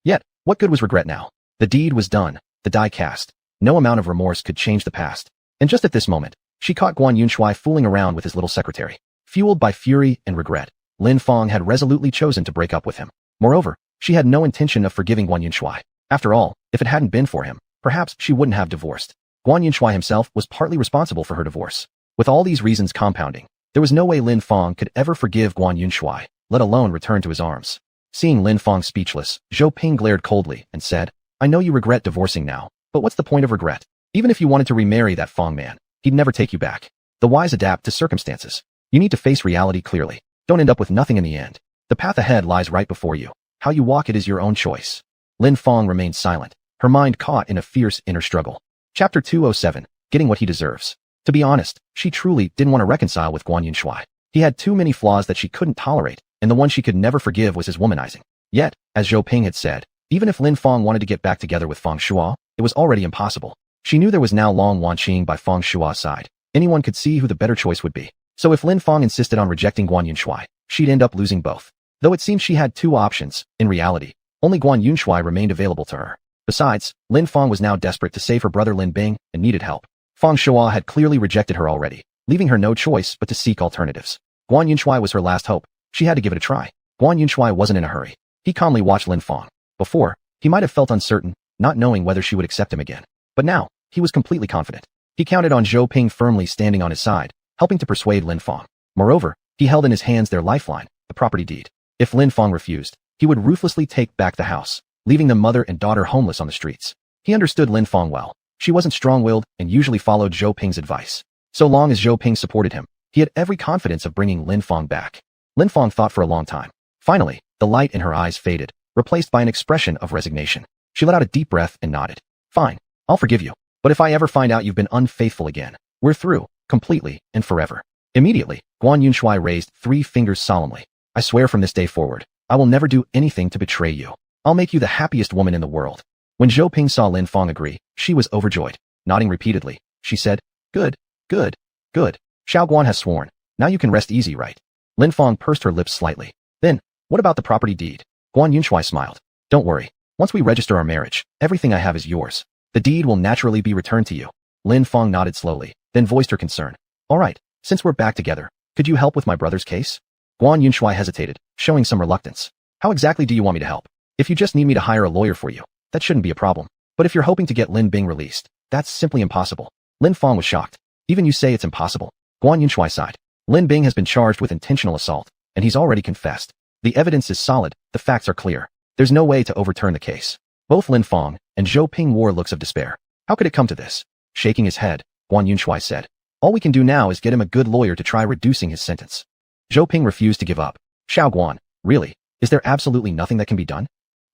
Yet, what good was regret now? The deed was done, the die cast. No amount of remorse could change the past. And just at this moment, she caught Guan Yunshui fooling around with his little secretary. Fueled by fury and regret, Lin Fong had resolutely chosen to break up with him. Moreover, she had no intention of forgiving Guan Yunshui. After all, if it hadn't been for him, perhaps she wouldn't have divorced. Guan Yunshui himself was partly responsible for her divorce. With all these reasons compounding, there was no way Lin Fong could ever forgive Guan Yunshui, let alone return to his arms. Seeing Lin Fong speechless, Zhou Ping glared coldly and said, I know you regret divorcing now, but what's the point of regret? Even if you wanted to remarry that Fong man, he'd never take you back. The wise adapt to circumstances. You need to face reality clearly. Don't end up with nothing in the end. The path ahead lies right before you. How you walk it is your own choice. Lin Fong remained silent, her mind caught in a fierce inner struggle. Chapter 207, Getting What He Deserves. To be honest, she truly didn't want to reconcile with Guan Yunshui. He had too many flaws that she couldn't tolerate, and the one she could never forgive was his womanizing. Yet, as Zhou Ping had said, Even if Lin Fong wanted to get back together with Fang Shuo, it was already impossible. She knew there was now Long Wanqing by Fang Shuo's side. Anyone could see who the better choice would be. So if Lin Fong insisted on rejecting Guan Yunshui, she'd end up losing both. Though it seemed she had two options, in reality, only Guan Yunshui remained available to her. Besides, Lin Fong was now desperate to save her brother Lin Bing and needed help. Fang Shuo had clearly rejected her already, leaving her no choice but to seek alternatives. Guan Yunshui was her last hope. She had to give it a try. Guan Yunshui wasn't in a hurry. He calmly watched Lin Fong. Before, he might have felt uncertain, not knowing whether she would accept him again. But now, he was completely confident. He counted on Zhou Ping firmly standing on his side, helping to persuade Lin Fong. Moreover, he held in his hands their lifeline, the property deed. If Lin Fong refused, he would ruthlessly take back the house, leaving the mother and daughter homeless on the streets. He understood Lin Fong well. She wasn't strong-willed and usually followed Zhou Ping's advice. So long as Zhou Ping supported him, he had every confidence of bringing Lin Fong back. Lin Fong thought for a long time. Finally, the light in her eyes faded, replaced by an expression of resignation. She let out a deep breath and nodded. Fine, I'll forgive you. But if I ever find out you've been unfaithful again, we're through, completely and forever. Immediately, Guan Yunshui raised 3 fingers solemnly. I swear from this day forward, I will never do anything to betray you. I'll make you the happiest woman in the world. When Zhou Ping saw Lin Fong agree, she was overjoyed. Nodding repeatedly, she said, Good, good, good. Xiao Guan has sworn. Now you can rest easy, right? Lin Fong pursed her lips slightly. Then, what about the property deed? Guan Yunshui smiled. Don't worry. Once we register our marriage, everything I have is yours. The deed will naturally be returned to you. Lin Fong nodded slowly, then voiced her concern. All right, since we're back together, could you help with my brother's case? Guan Yunshui hesitated, showing some reluctance. How exactly do you want me to help? If you just need me to hire a lawyer for you, that shouldn't be a problem. But if you're hoping to get Lin Bing released, that's simply impossible. Lin Fong was shocked. Even you say it's impossible. Guan Yunshui sighed. Lin Bing has been charged with intentional assault, and he's already confessed. The evidence is solid, the facts are clear. There's no way to overturn the case. Both Lin Fong and Zhou Ping wore looks of despair. How could it come to this? Shaking his head, Guan Yunshui said. All we can do now is get him a good lawyer to try reducing his sentence. Zhou Ping refused to give up. Xiao Guan, really? Is there absolutely nothing that can be done?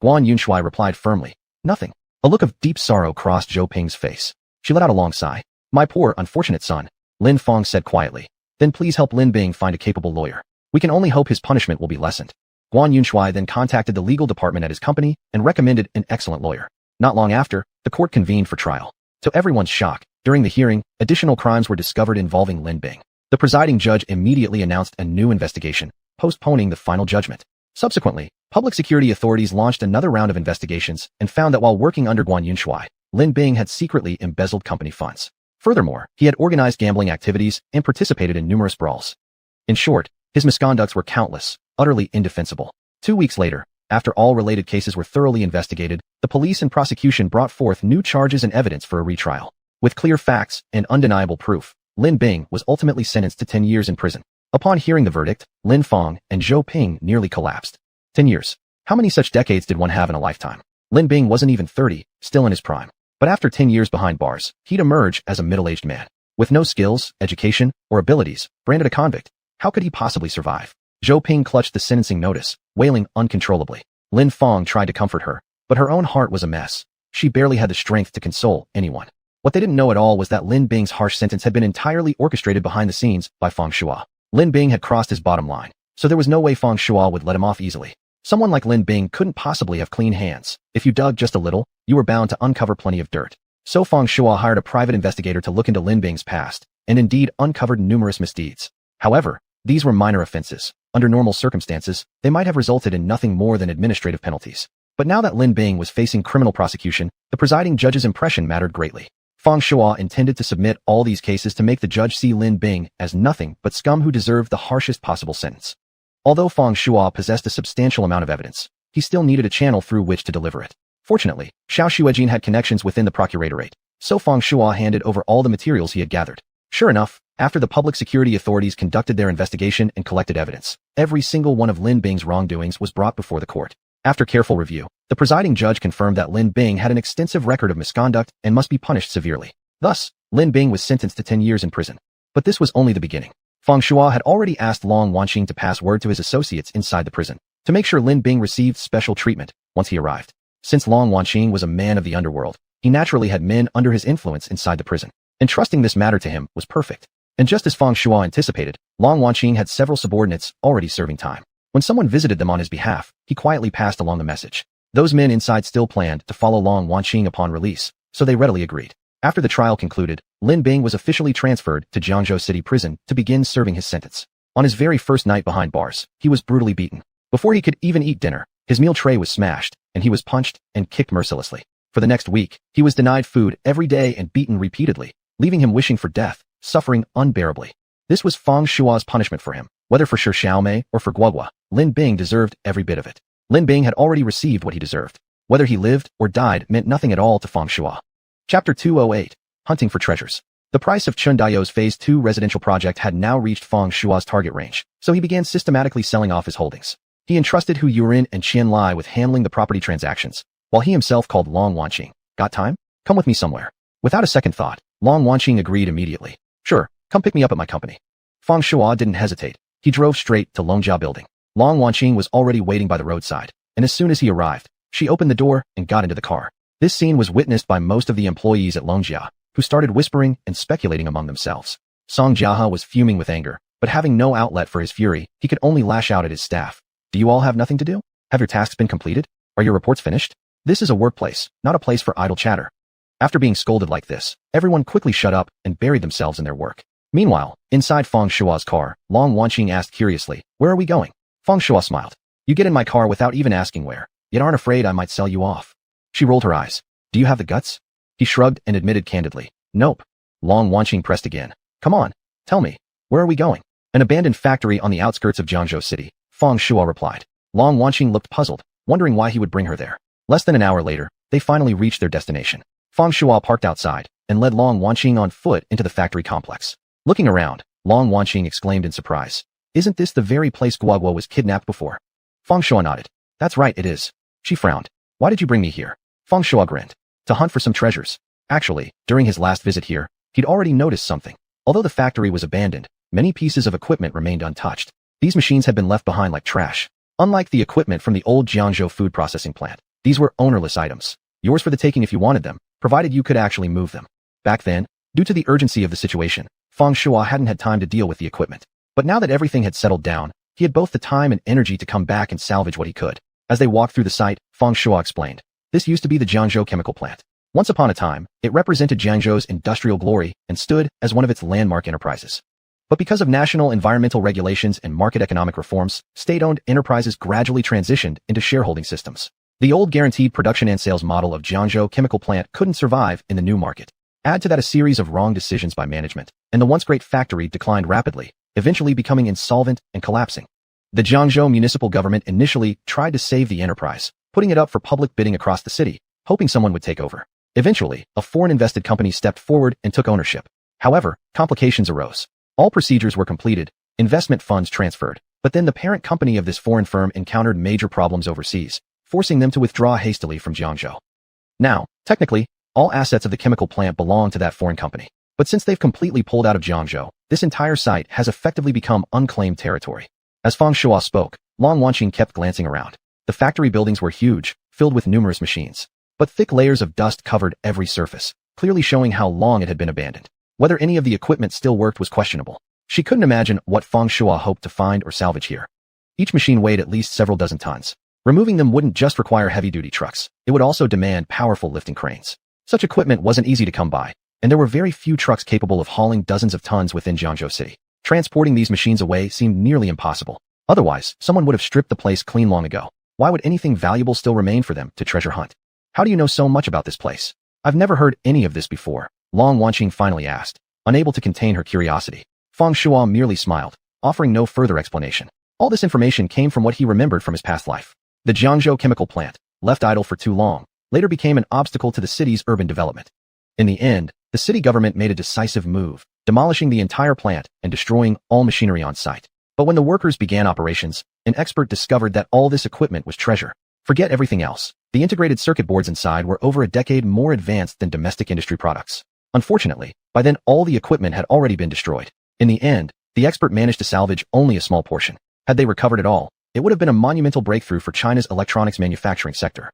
Guan Yunshui replied firmly. Nothing. A look of deep sorrow crossed Zhou Ping's face. She let out a long sigh. My poor, unfortunate son, Lin Fong said quietly. Then please help Lin Bing find a capable lawyer. We can only hope his punishment will be lessened. Guan Yunshui then contacted the legal department at his company and recommended an excellent lawyer. Not long after, the court convened for trial. To everyone's shock, during the hearing, additional crimes were discovered involving Lin Bing. The presiding judge immediately announced a new investigation, postponing the final judgment. Subsequently, public security authorities launched another round of investigations and found that while working under Guan Yunshui, Lin Bing had secretly embezzled company funds. Furthermore, he had organized gambling activities and participated in numerous brawls. In short, his misconducts were countless, utterly indefensible. 2 weeks later, after all related cases were thoroughly investigated, the police and prosecution brought forth new charges and evidence for a retrial. With clear facts and undeniable proof, Lin Bing was ultimately sentenced to 10 years in prison. Upon hearing the verdict, Lin Fong and Zhou Ping nearly collapsed. 10 years. How many such decades did one have in a lifetime? Lin Bing wasn't even 30, still in his prime. But after 10 years behind bars, he'd emerge as a middle-aged man. With no skills, education, or abilities, branded a convict. How could he possibly survive? Zhou Ping clutched the sentencing notice, wailing uncontrollably. Lin Fong tried to comfort her, but her own heart was a mess. She barely had the strength to console anyone. What they didn't know at all was that Lin Bing's harsh sentence had been entirely orchestrated behind the scenes by Fang Shuo. Lin Bing had crossed his bottom line, so there was no way Fang Shuo would let him off easily. Someone like Lin Bing couldn't possibly have clean hands. If you dug just a little, you were bound to uncover plenty of dirt. So Fang Shuo hired a private investigator to look into Lin Bing's past, and indeed uncovered numerous misdeeds. However, these were minor offenses. Under normal circumstances, they might have resulted in nothing more than administrative penalties. But now that Lin Bing was facing criminal prosecution, the presiding judge's impression mattered greatly. Fang Shuo intended to submit all these cases to make the judge see Lin Bing as nothing but scum who deserved the harshest possible sentence. Although Fang Shuo possessed a substantial amount of evidence, he still needed a channel through which to deliver it. Fortunately, Xiao Xuejin had connections within the procuratorate, so Fang Shuo handed over all the materials he had gathered. Sure enough, after the public security authorities conducted their investigation and collected evidence, every single one of Lin Bing's wrongdoings was brought before the court. After careful review, the presiding judge confirmed that Lin Bing had an extensive record of misconduct and must be punished severely. Thus, Lin Bing was sentenced to 10 years in prison. But this was only the beginning. Fang Shuo had already asked Long Wanqing to pass word to his associates inside the prison, to make sure Lin Bing received special treatment once he arrived. Since Long Wanqing was a man of the underworld, he naturally had men under his influence inside the prison. Entrusting this matter to him was perfect. And just as Fang Shuo anticipated, Long Wanqing had several subordinates already serving time. When someone visited them on his behalf, he quietly passed along the message. Those men inside still planned to follow Long Wanqing upon release, so they readily agreed. After the trial concluded, Lin Bing was officially transferred to Jiangzhou City Prison to begin serving his sentence. On his very first night behind bars, he was brutally beaten. Before he could even eat dinner, his meal tray was smashed, and he was punched and kicked mercilessly. For the next week, he was denied food every day and beaten repeatedly, leaving him wishing for death, suffering unbearably. This was Fang Shua's punishment for him. Whether for Shi Xiaomei or for Guogua, Lin Bing deserved every bit of it. Lin Bing had already received what he deserved. Whether he lived or died meant nothing at all to Fang Shua. Chapter 208. Hunting for Treasures. The price of Chun Daio's Phase 2 residential project had now reached Fang Shua's target range, so he began systematically selling off his holdings. He entrusted Hu Yurin and Qian Lai with handling the property transactions, while he himself called Long Wanqing. Got time? Come with me somewhere. Without a second thought, Long Wanqing agreed immediately. Sure, come pick me up at my company. Fang Shua didn't hesitate. He drove straight to Longjia building. Long Wanqing was already waiting by the roadside, and as soon as he arrived, she opened the door and got into the car. This scene was witnessed by most of the employees at Longjia, who started whispering and speculating among themselves. Song Jiahe was fuming with anger, but having no outlet for his fury, he could only lash out at his staff. Do you all have nothing to do? Have your tasks been completed? Are your reports finished? This is a workplace, not a place for idle chatter. After being scolded like this, everyone quickly shut up and buried themselves in their work. Meanwhile, inside Fang Shua's car, Long Wanqing asked curiously, "Where are we going?" Fang Shua smiled. "You get in my car without even asking where, yet aren't afraid I might sell you off." She rolled her eyes. "Do you have the guts?" He shrugged and admitted candidly, "Nope." Long Wanqing pressed again. "Come on, tell me, where are we going?" "An abandoned factory on the outskirts of Jiangzhou City," Fang Shua replied. Long Wanqing looked puzzled, wondering why he would bring her there. Less than an hour later, they finally reached their destination. Fang Shua parked outside and led Long Wanqing on foot into the factory complex. Looking around, Long Wanqing exclaimed in surprise, "Isn't this the very place Guogua was kidnapped before?" Fang Shua nodded. "That's right, it is." She frowned. "Why did you bring me here?" Fang Shua grinned. "To hunt for some treasures." Actually, during his last visit here, he'd already noticed something. Although the factory was abandoned, many pieces of equipment remained untouched. These machines had been left behind like trash. Unlike the equipment from the old Jiangzhou food processing plant, these were ownerless items, yours for the taking if you wanted them, provided you could actually move them. Back then, due to the urgency of the situation, Fang Shua hadn't had time to deal with the equipment. But now that everything had settled down, he had both the time and energy to come back and salvage what he could. As they walked through the site, Fang Shua explained, "This used to be the Jiangzhou chemical plant. Once upon a time, it represented Jiangzhou's industrial glory and stood as one of its landmark enterprises. But because of national environmental regulations and market economic reforms, state-owned enterprises gradually transitioned into shareholding systems. The old guaranteed production and sales model of Jiangzhou chemical plant couldn't survive in the new market. Add to that a series of wrong decisions by management, and the once great factory declined rapidly, eventually becoming insolvent and collapsing. The Jiangzhou municipal government initially tried to save the enterprise, putting it up for public bidding across the city, hoping someone would take over. Eventually, a foreign-invested company stepped forward and took ownership. However, complications arose. All procedures were completed, investment funds transferred, but then the parent company of this foreign firm encountered major problems overseas, forcing them to withdraw hastily from Jiangzhou. Now, technically, all assets of the chemical plant belong to that foreign company. But since they've completely pulled out of Jiangzhou, this entire site has effectively become unclaimed territory. As Fang Shua spoke, Long Wanqing kept glancing around. The factory buildings were huge, filled with numerous machines. But thick layers of dust covered every surface, clearly showing how long it had been abandoned. Whether any of the equipment still worked was questionable. She couldn't imagine what Fang Shua hoped to find or salvage here. Each machine weighed at least several dozen tons. Removing them wouldn't just require heavy-duty trucks, it would also demand powerful lifting cranes. Such equipment wasn't easy to come by, and there were very few trucks capable of hauling dozens of tons within Jiangzhou City. Transporting these machines away seemed nearly impossible. Otherwise, someone would have stripped the place clean long ago. Why would anything valuable still remain for them to treasure hunt? "How do you know so much about this place? I've never heard any of this before," Long Wanqing finally asked, unable to contain her curiosity. Fang Shua merely smiled, offering no further explanation. All this information came from what he remembered from his past life. The Jiangzhou chemical plant, left idle for too long, later became an obstacle to the city's urban development. In the end, the city government made a decisive move, demolishing the entire plant and destroying all machinery on site. But when the workers began operations, an expert discovered that all this equipment was treasure. Forget everything else. The integrated circuit boards inside were over a decade more advanced than domestic industry products. Unfortunately, by then all the equipment had already been destroyed. In the end, the expert managed to salvage only a small portion. Had they recovered it all, it would have been a monumental breakthrough for China's electronics manufacturing sector.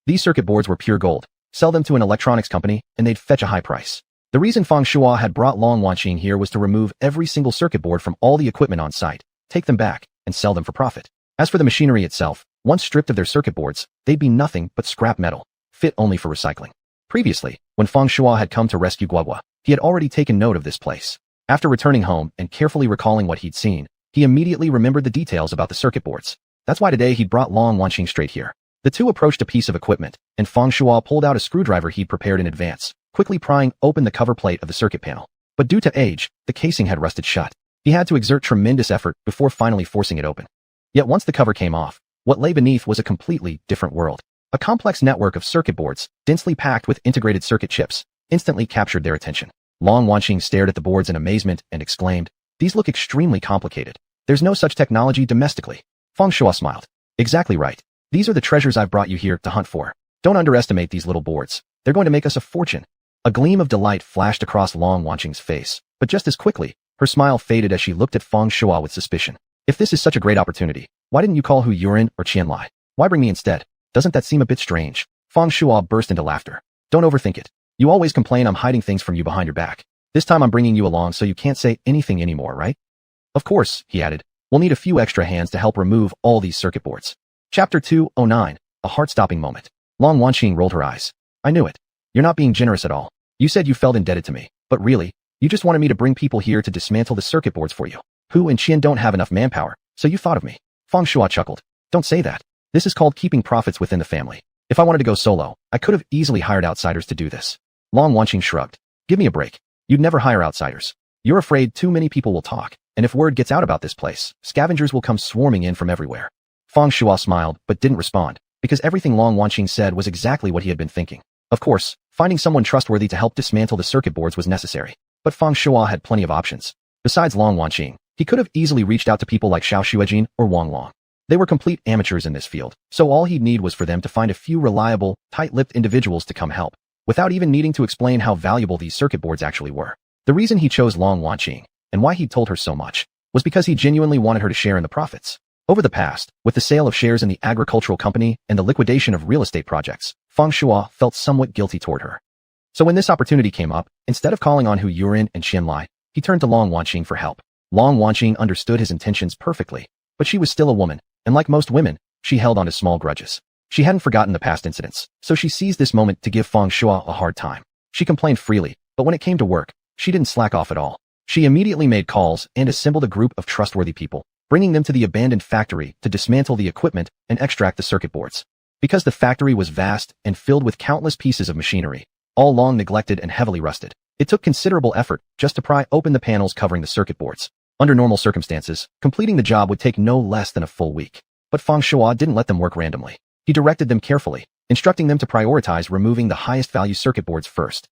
These circuit boards were pure gold. Sell them to an electronics company, and they'd fetch a high price. The reason Fang Shua had brought Long Wanqing here was to remove every single circuit board from all the equipment on site, take them back, and sell them for profit. As for the machinery itself, Once stripped of their circuit boards, they'd be nothing but scrap metal, fit only for recycling. Previously, when Feng Shuo had come to rescue Guagua, he had already taken note of this place. After returning home and carefully recalling what he'd seen, he immediately remembered the details about the circuit boards. That's why today he'd brought Long Wanqing straight here. The two approached a piece of equipment, and Feng Shuo pulled out a screwdriver he'd prepared in advance, quickly prying open the cover plate of the circuit panel. But due to age, the casing had rusted shut. He had to exert tremendous effort before finally forcing it open. Yet once the cover came off, what lay beneath was a completely different world. A complex network of circuit boards, densely packed with integrated circuit chips, instantly captured their attention. Long Wanqing stared at the boards in amazement and exclaimed, "These look extremely complicated. There's no such technology domestically." Feng Shuo smiled. "Exactly right. These are the treasures I've brought you here to hunt for. Don't underestimate these little boards. They're going to make us a fortune." A gleam of delight flashed across Long Wanqing's face, but just as quickly, her smile faded as she looked at Feng Shuo with suspicion. "If this is such a great opportunity, why didn't you call Hu Yurin or Qianlai? Why bring me instead? Doesn't that seem a bit strange?" Feng Shuo burst into laughter. "Don't overthink it. You always complain I'm hiding things from you behind your back. This time I'm bringing you along so you can't say anything anymore, right?" "Of course," he added. "We'll need a few extra hands to help remove all these circuit boards." Chapter 209, a heart-stopping moment. Long Wanqing rolled her eyes. "I knew it. You're not being generous at all. You said you felt indebted to me, but really, you just wanted me to bring people here to dismantle the circuit boards for you. Hu and Qian don't have enough manpower, so you thought of me." Feng Shuo chuckled. "Don't say that. This is called keeping profits within the family. If I wanted to go solo, I could have easily hired outsiders to do this." Long Wanqing shrugged. "Give me a break. You'd never hire outsiders. You're afraid too many people will talk, and if word gets out about this place, scavengers will come swarming in from everywhere." Feng Shuo smiled, but didn't respond, because everything Long Wanqing said was exactly what he had been thinking. Of course, finding someone trustworthy to help dismantle the circuit boards was necessary, but Feng Shuo had plenty of options. Besides Long Wanqing, he could have easily reached out to people like Xiao Xuejin or Wang Long. They were complete amateurs in this field, so all he'd need was for them to find a few reliable, tight-lipped individuals to come help, without even needing to explain how valuable these circuit boards actually were. The reason he chose Long Wanqing, and why he'd told her so much, was because he genuinely wanted her to share in the profits. Over the past, with the sale of shares in the agricultural company and the liquidation of real estate projects, Feng Shuo felt somewhat guilty toward her. So when this opportunity came up, instead of calling on Hu Yurin and Qianlai, he turned to Long Wanqing for help. Long Wanqing understood his intentions perfectly, but she was still a woman, and like most women, she held on to small grudges. She hadn't forgotten the past incidents, so she seized this moment to give Feng Shuo a hard time. She complained freely, but when it came to work, she didn't slack off at all. She immediately made calls and assembled a group of trustworthy people, bringing them to the abandoned factory to dismantle the equipment and extract the circuit boards. Because the factory was vast and filled with countless pieces of machinery, all long neglected and heavily rusted, it took considerable effort just to pry open the panels covering the circuit boards. Under normal circumstances, completing the job would take no less than a full week. But Feng Shuo didn't let them work randomly. He directed them carefully, instructing them to prioritize removing the highest value circuit boards first.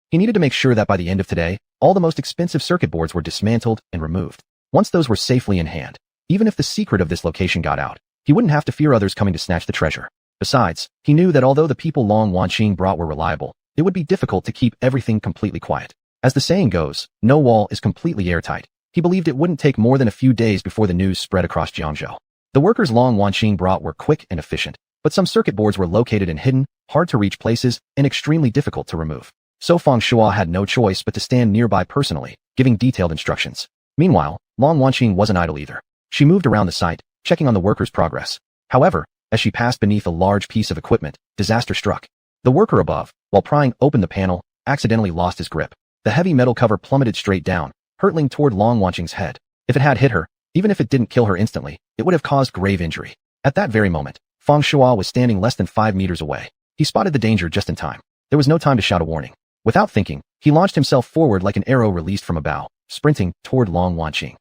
He needed to make sure that by the end of today, all the most expensive circuit boards were dismantled and removed. Once those were safely in hand, even if the secret of this location got out, he wouldn't have to fear others coming to snatch the treasure. Besides, he knew that although the people Long Wanqing brought were reliable, it would be difficult to keep everything completely quiet. As the saying goes, no wall is completely airtight. He believed it wouldn't take more than a few days before the news spread across Jiangzhou. The workers Long Wanqing brought were quick and efficient, but some circuit boards were located in hidden, hard-to-reach places and extremely difficult to remove. So Feng Shuo had no choice but to stand nearby personally, giving detailed instructions. Meanwhile, Long Wanqing wasn't idle either. She moved around the site, checking on the workers' progress. However, as she passed beneath a large piece of equipment, disaster struck. The worker above, while prying open the panel, accidentally lost his grip. The heavy metal cover plummeted straight down, hurtling toward Long Wanqing's head. If it had hit her, even if it didn't kill her instantly, it would have caused grave injury. At that very moment, Feng Shuo was standing less than 5 meters away. He spotted the danger just in time. There was no time to shout a warning. Without thinking, he launched himself forward like an arrow released from a bow, sprinting toward Long Wanqing.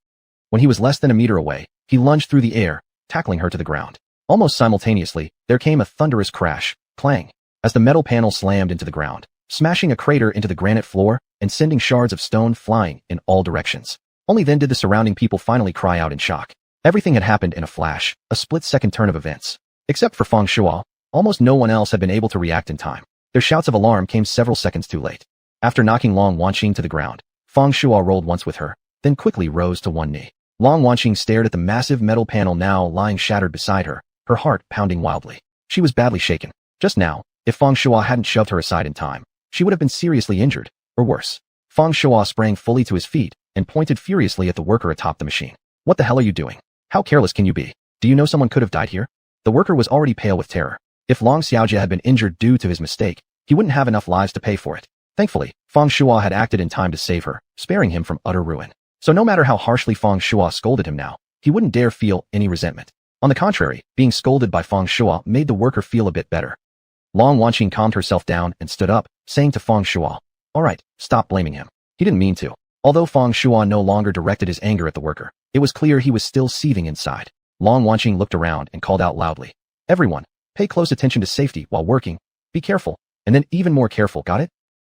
When he was less than a meter away, he lunged through the air, tackling her to the ground. Almost simultaneously, there came a thunderous crash, clang, as the metal panel slammed into the ground, smashing a crater into the granite floor and sending shards of stone flying in all directions. Only then did the surrounding people finally cry out in shock. Everything had happened in a flash, a split-second turn of events. Except for Feng Shuo, almost no one else had been able to react in time. Their shouts of alarm came several seconds too late. After knocking Long Wanqing to the ground, Feng Shuo rolled once with her, then quickly rose to one knee. Long Wanqing stared at the massive metal panel now lying shattered beside her, her heart pounding wildly. She was badly shaken. Just now, if Feng Shuo hadn't shoved her aside in time, she would have been seriously injured, or worse. Feng Shuo sprang fully to his feet and pointed furiously at the worker atop the machine. "What the hell are you doing? How careless can you be? Do you know someone could have died here?" The worker was already pale with terror. If Long Xiaojie had been injured due to his mistake, he wouldn't have enough lives to pay for it. Thankfully, Feng Shuo had acted in time to save her, sparing him from utter ruin. So no matter how harshly Feng Shuo scolded him now, he wouldn't dare feel any resentment. On the contrary, being scolded by Feng Shuo made the worker feel a bit better. Long Wanqing calmed herself down and stood up, saying to Feng Shuo, "All right, stop blaming him. He didn't mean to." Although Feng Shuo no longer directed his anger at the worker, it was clear he was still seething inside. Long Wanqing looked around and called out loudly, "Everyone, pay close attention to safety while working. Be careful, and then even more careful, got it?"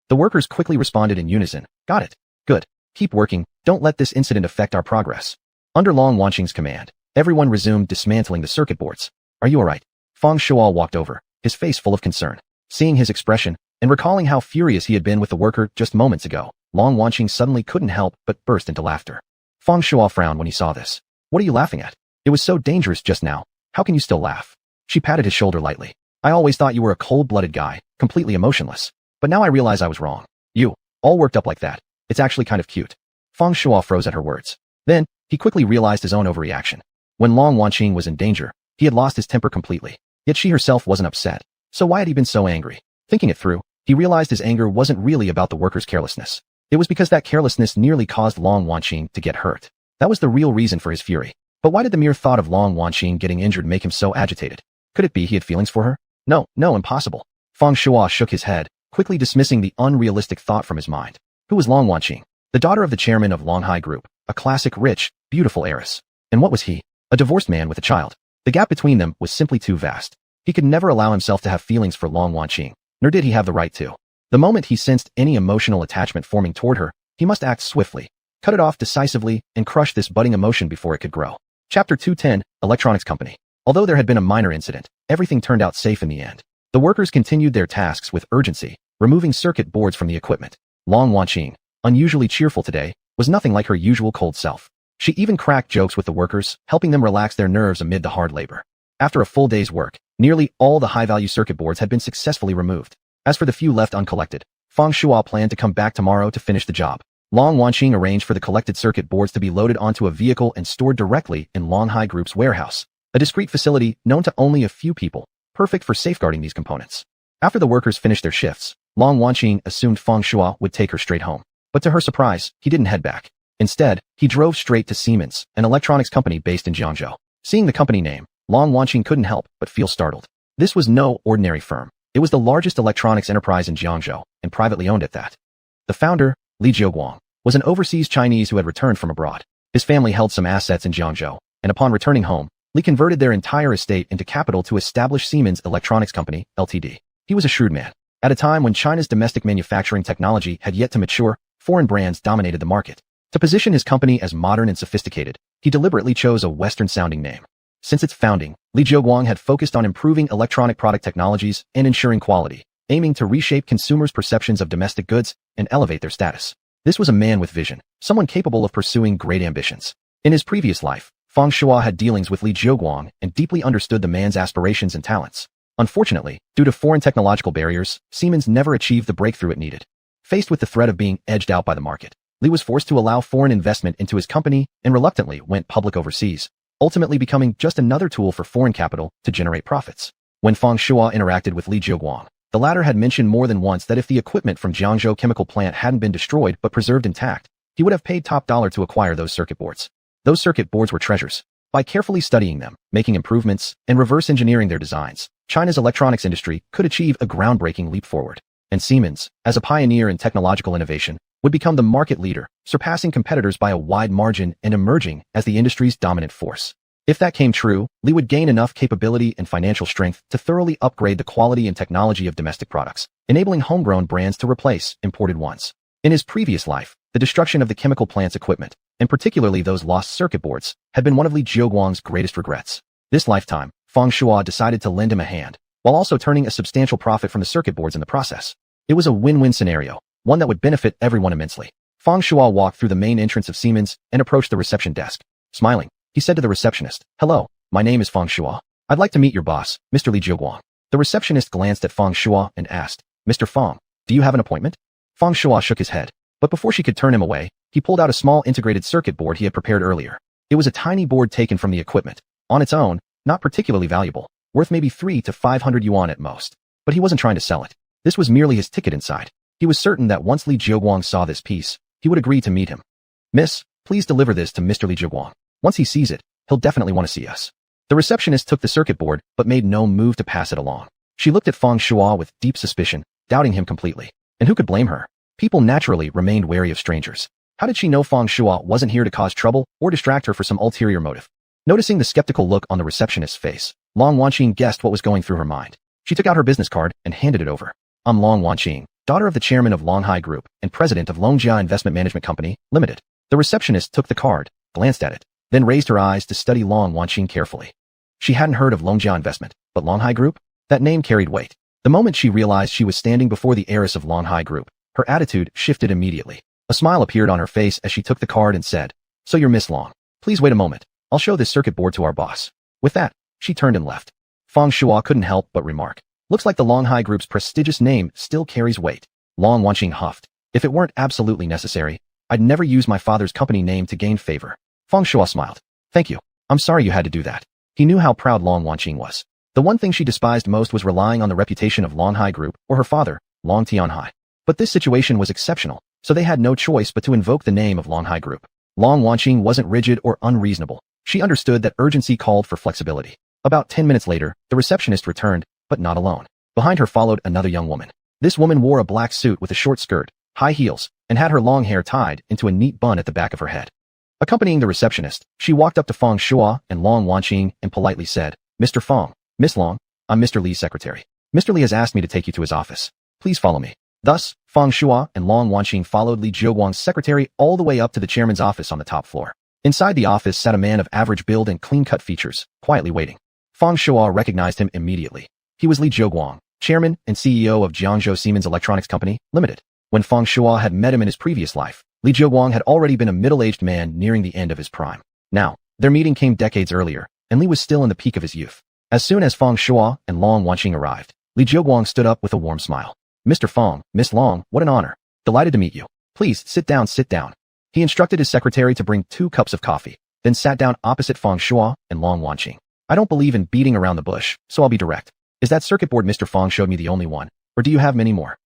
The workers quickly responded in unison, "Got it. Good. Keep working, don't let this incident affect our progress." Under Long Wanqing's command, everyone resumed dismantling the circuit boards. "Are you alright?" Feng Shuo walked over, his face full of concern. Seeing his expression, and recalling how furious he had been with the worker just moments ago, Long Wanqing suddenly couldn't help but burst into laughter. Feng Shuo frowned when he saw this. "What are you laughing at? It was so dangerous just now. How can you still laugh?" She patted his shoulder lightly. "I always thought you were a cold-blooded guy, completely emotionless. But now I realize I was wrong. You, all worked up like that. It's actually kind of cute." Feng Shuo froze at her words. Then, he quickly realized his own overreaction. When Long Wanqing was in danger, he had lost his temper completely. Yet she herself wasn't upset. So why had he been so angry? Thinking it through, he realized his anger wasn't really about the worker's carelessness. It was because that carelessness nearly caused Long Wanqing to get hurt. That was the real reason for his fury. But why did the mere thought of Long Wanqing getting injured make him so agitated? Could it be he had feelings for her? No, impossible. Feng Shuo shook his head, quickly dismissing the unrealistic thought from his mind. Who was Long Wanqing? The daughter of the chairman of Longhai Group, a classic rich, beautiful heiress. And what was he? A divorced man with a child. The gap between them was simply too vast. He could never allow himself to have feelings for Long Wanqing, nor did he have the right to. The moment he sensed any emotional attachment forming toward her, he must act swiftly, cut it off decisively, and crush this budding emotion before it could grow. Chapter 210, Electronics Company. Although there had been a minor incident, everything turned out safe in the end. The workers continued their tasks with urgency, removing circuit boards from the equipment. Long Wanqing, unusually cheerful today, was nothing like her usual cold self. She even cracked jokes with the workers, helping them relax their nerves amid the hard labor. After a full day's work, nearly all the high-value circuit boards had been successfully removed. As for the few left uncollected, Feng Shuo planned to come back tomorrow to finish the job. Long Wanqing arranged for the collected circuit boards to be loaded onto a vehicle and stored directly in Longhai Group's warehouse, a discreet facility known to only a few people, perfect for safeguarding these components. After the workers finished their shifts, Long Wanqing assumed Feng Shuo would take her straight home. But to her surprise, he didn't head back. Instead, he drove straight to Siemens, an electronics company based in Jiangzhou. Seeing the company name, Long Wanqing couldn't help but feel startled. This was no ordinary firm. It was the largest electronics enterprise in Jiangzhou, and privately owned at that. The founder, Li Jiuguang, was an overseas Chinese who had returned from abroad. His family held some assets in Jiangzhou, and upon returning home, Li converted their entire estate into capital to establish Siemens Electronics Company, Ltd. He was a shrewd man. At a time when China's domestic manufacturing technology had yet to mature, foreign brands dominated the market. To position his company as modern and sophisticated, he deliberately chose a Western-sounding name. Since its founding, Li Jiuguang had focused on improving electronic product technologies and ensuring quality, aiming to reshape consumers' perceptions of domestic goods and elevate their status. This was a man with vision, someone capable of pursuing great ambitions. In his previous life, Feng Shuo had dealings with Li Jiuguang and deeply understood the man's aspirations and talents. Unfortunately, due to foreign technological barriers, Siemens never achieved the breakthrough it needed. Faced with the threat of being edged out by the market, Li was forced to allow foreign investment into his company and reluctantly went public overseas, ultimately becoming just another tool for foreign capital to generate profits. When Feng Shuo interacted with Li Jiuguang, the latter had mentioned more than once that if the equipment from Jiangzhou chemical plant hadn't been destroyed but preserved intact, he would have paid top dollar to acquire those circuit boards. Those circuit boards were treasures. By carefully studying them, making improvements, and reverse engineering their designs, China's electronics industry could achieve a groundbreaking leap forward. And Siemens, as a pioneer in technological innovation, would become the market leader, surpassing competitors by a wide margin and emerging as the industry's dominant force. If that came true, Li would gain enough capability and financial strength to thoroughly upgrade the quality and technology of domestic products, enabling homegrown brands to replace imported ones. In his previous life, the destruction of the chemical plant's equipment, and particularly those lost circuit boards, had been one of Li Jiuguang's greatest regrets. This lifetime, Feng Shuo decided to lend him a hand, while also turning a substantial profit from the circuit boards in the process. It was a win-win scenario, one that would benefit everyone immensely. Feng Shuo walked through the main entrance of Siemens and approached the reception desk. Smiling, he said to the receptionist, "Hello, my name is Feng Shuo. I'd like to meet your boss, Mr. Li Jiuguang." The receptionist glanced at Feng Shuo and asked, "Mr. Feng, do you have an appointment?" Feng Shuo shook his head, but before she could turn him away, he pulled out a small integrated circuit board he had prepared earlier. It was a tiny board taken from the equipment. On its own, not particularly valuable, worth maybe 3 to 500 yuan at most. But he wasn't trying to sell it. This was merely his ticket inside. He was certain that once Li Jiaguang saw this piece, he would agree to meet him. Miss, please deliver this to Mr. Li Jiaguang. Once he sees it, he'll definitely want to see us. The receptionist took the circuit board but made no move to pass it along. She looked at Feng Shuo with deep suspicion, doubting him completely. And who could blame her? People naturally remained wary of strangers. How did she know Feng Shuo wasn't here to cause trouble or distract her for some ulterior motive? Noticing the skeptical look on the receptionist's face, Long Wanqing guessed what was going through her mind. She took out her business card and handed it over. I'm Long Wanqing, daughter of the chairman of Longhai Group and president of Longjia Investment Management Company, Limited. The receptionist took the card, glanced at it, then raised her eyes to study Long Wanqing carefully. She hadn't heard of Longjia Investment, but Longhai Group? That name carried weight. The moment she realized she was standing before the heiress of Longhai Group, her attitude shifted immediately. A smile appeared on her face as she took the card and said, So you're Miss Long. Please wait a moment. I'll show this circuit board to our boss. With that, she turned and left. Feng Shuo couldn't help but remark. Looks like the Longhai Group's prestigious name still carries weight. Long Wanqing huffed. If it weren't absolutely necessary, I'd never use my father's company name to gain favor. Feng Shuo smiled. Thank you. I'm sorry you had to do that. He knew how proud Long Wanqing was. The one thing she despised most was relying on the reputation of Longhai Group or her father, Long Tianhai. But this situation was exceptional, so they had no choice but to invoke the name of Longhai Group. Long Wanqing wasn't rigid or unreasonable. She understood that urgency called for flexibility. About 10 minutes later, the receptionist returned, but not alone. Behind her followed another young woman. This woman wore a black suit with a short skirt, high heels, and had her long hair tied into a neat bun at the back of her head. Accompanying the receptionist, she walked up to Feng Shuo and Long Wanqing and politely said, Mr. Feng, Miss Long, I'm Mr. Li's secretary. Mr. Li has asked me to take you to his office. Please follow me. Thus, Feng Shuo and Long Wanqing followed Li Jiaguang's secretary all the way up to the chairman's office on the top floor. Inside the office sat a man of average build and clean-cut features, quietly waiting. Feng Shuo recognized him immediately. He was Li Jiaguang, chairman and CEO of Jiangzhou Siemens Electronics Company, Limited. When Feng Shuo had met him in his previous life, Li Jiaguang had already been a middle-aged man nearing the end of his prime. Now, their meeting came decades earlier, and Li was still in the peak of his youth. As soon as Feng Shuo and Long Wanqing arrived, Li Jiaguang stood up with a warm smile. Mr. Feng, Miss Long, what an honor. Delighted to meet you. Please, sit down, sit down. He instructed his secretary to bring 2 cups of coffee, then sat down opposite Feng Shuo and Long Wanqing. I don't believe in beating around the bush, so I'll be direct. Is that circuit board Mr. Feng showed me the only one, or do you have many more?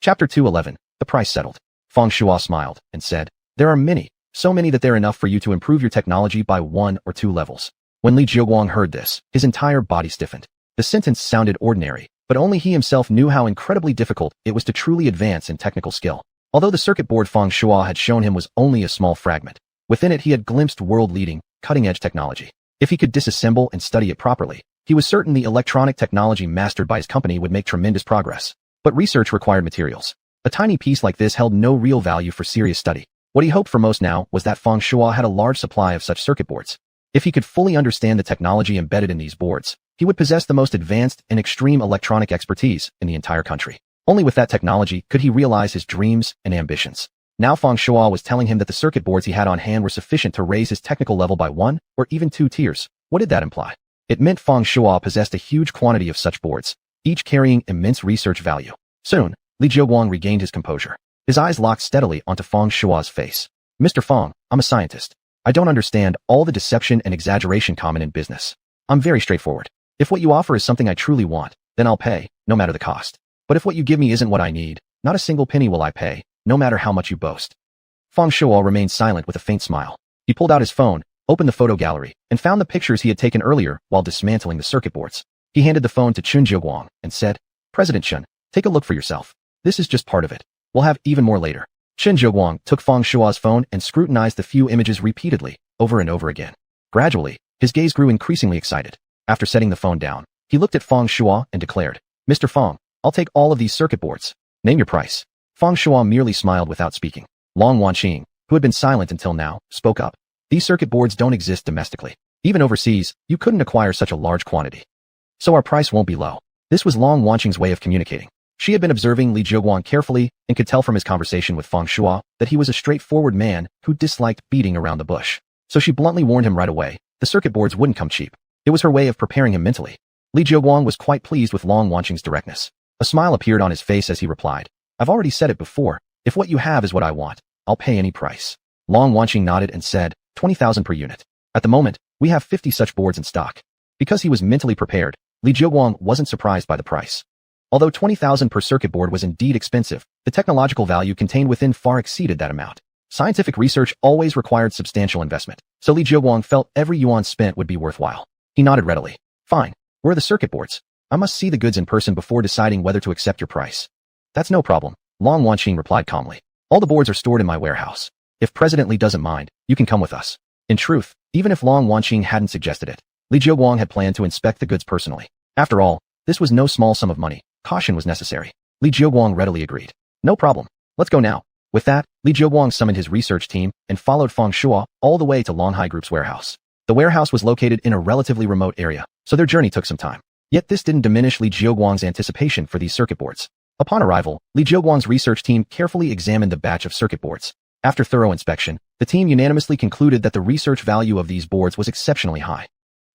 Chapter 211, The Price Settled. Feng Shuo smiled and said, There are many, so many that they're enough for you to improve your technology by 1 or 2 levels. When Li Jiaguang heard this, his entire body stiffened. The sentence sounded ordinary, but only he himself knew how incredibly difficult it was to truly advance in technical skill. Although the circuit board Feng Shuo had shown him was only a small fragment, within it he had glimpsed world-leading, cutting-edge technology. If he could disassemble and study it properly, he was certain the electronic technology mastered by his company would make tremendous progress. But research required materials. A tiny piece like this held no real value for serious study. What he hoped for most now was that Feng Shuo had a large supply of such circuit boards. If he could fully understand the technology embedded in these boards, he would possess the most advanced and extreme electronic expertise in the entire country. Only with that technology could he realize his dreams and ambitions. Now Feng Shuo was telling him that the circuit boards he had on hand were sufficient to raise his technical level by 1 or even 2 tiers. What did that imply? It meant Feng Shuo possessed a huge quantity of such boards, each carrying immense research value. Soon, Li Jiaguang regained his composure. His eyes locked steadily onto Feng Shuo's face. Mr. Feng, I'm a scientist. I don't understand all the deception and exaggeration common in business. I'm very straightforward. If what you offer is something I truly want, then I'll pay, no matter the cost. But if what you give me isn't what I need, not a single penny will I pay, no matter how much you boast. Feng Shuo remained silent with a faint smile. He pulled out his phone, opened the photo gallery, and found the pictures he had taken earlier while dismantling the circuit boards. He handed the phone to Chun Jiaguang and said, President Chun, take a look for yourself. This is just part of it. We'll have even more later. Chun Jiaguang took Feng Shuo's phone and scrutinized the few images repeatedly, over and over again. Gradually, his gaze grew increasingly excited. After setting the phone down, he looked at Feng Shuo and declared, Mr. Feng, I'll take all of these circuit boards. Name your price. Feng Shuo merely smiled without speaking. Long Wanqing, who had been silent until now, spoke up. These circuit boards don't exist domestically. Even overseas, you couldn't acquire such a large quantity. So our price won't be low. This was Long Wanqing's way of communicating. She had been observing Li Jiaguang carefully and could tell from his conversation with Feng Shuo that he was a straightforward man who disliked beating around the bush. So she bluntly warned him right away, the circuit boards wouldn't come cheap. It was her way of preparing him mentally. Li Jiaguang was quite pleased with Long Wanqing's directness. A smile appeared on his face as he replied, I've already said it before, if what you have is what I want, I'll pay any price. Long Wanqing nodded and said, 20,000 per unit. At the moment, we have 50 such boards in stock. Because he was mentally prepared, Li Jiuguang wasn't surprised by the price. Although 20,000 per circuit board was indeed expensive, the technological value contained within far exceeded that amount. Scientific research always required substantial investment, so Li Jiuguang felt every yuan spent would be worthwhile. He nodded readily. Fine. Where are the circuit boards? I must see the goods in person before deciding whether to accept your price. That's no problem, Long Wanqing replied calmly. All the boards are stored in my warehouse. If President Li doesn't mind, you can come with us. In truth, even if Long Wanqing hadn't suggested it, Li Jiuguang had planned to inspect the goods personally. After all, this was no small sum of money. Caution was necessary. Li Jiuguang readily agreed. No problem. Let's go now. With that, Li Jiuguang summoned his research team and followed Feng Shuo all the way to Longhai Group's warehouse. The warehouse was located in a relatively remote area, so their journey took some time. Yet this didn't diminish Li Jiuguang's anticipation for these circuit boards. Upon arrival, Li Jiuguang's research team carefully examined the batch of circuit boards. After thorough inspection, the team unanimously concluded that the research value of these boards was exceptionally high.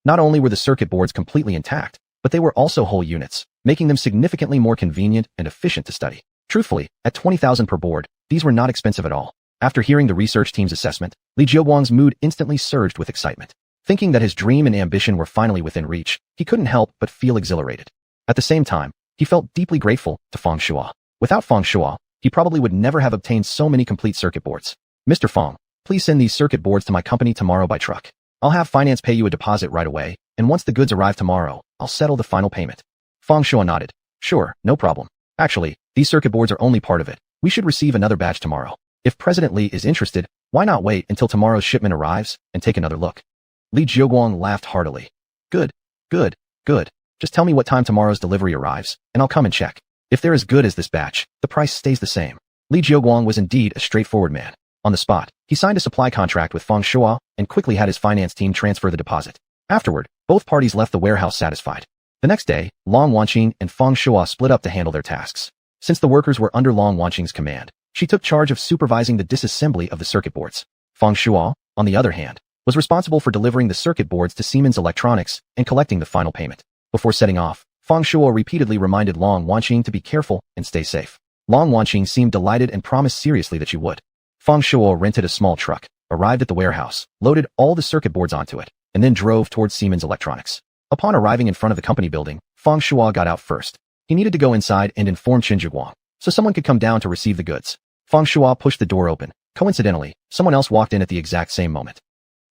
Not only were the circuit boards completely intact, but they were also whole units, making them significantly more convenient and efficient to study. Truthfully, at 20,000 per board, these were not expensive at all. After hearing the research team's assessment, Li Jiuguang's mood instantly surged with excitement. Thinking that his dream and ambition were finally within reach, he couldn't help but feel exhilarated. At the same time, he felt deeply grateful to Feng Shuo. Without Feng Shuo, he probably would never have obtained so many complete circuit boards. Mr. Feng, please send these circuit boards to my company tomorrow by truck. I'll have finance pay you a deposit right away, and once the goods arrive tomorrow, I'll settle the final payment. Feng Shuo nodded. Sure, no problem. Actually, these circuit boards are only part of it. We should receive another batch tomorrow. If President Li is interested, why not wait until tomorrow's shipment arrives and take another look? Li Jiuguang laughed heartily. Good. Just tell me what time tomorrow's delivery arrives, and I'll come and check. If they're as good as this batch, the price stays the same. Li Jiuguang was indeed a straightforward man. On the spot, he signed a supply contract with Feng Shuo and quickly had his finance team transfer the deposit. Afterward, both parties left the warehouse satisfied. The next day, Long Wanqing and Feng Shuo split up to handle their tasks. Since the workers were under Long Wanqing's command, she took charge of supervising the disassembly of the circuit boards. Feng Shuo, on the other hand, was responsible for delivering the circuit boards to Siemens Electronics and collecting the final payment. Before setting off, Feng Shuo repeatedly reminded Long Wanqing to be careful and stay safe. Long Wanqing seemed delighted and promised seriously that she would. Feng Shuo rented a small truck, arrived at the warehouse, loaded all the circuit boards onto it, and then drove towards Siemens Electronics. Upon arriving in front of the company building, Feng Shuo got out first. He needed to go inside and inform Qin Zhiguang, so someone could come down to receive the goods. Feng Shuo pushed the door open. Coincidentally, someone else walked in at the exact same moment.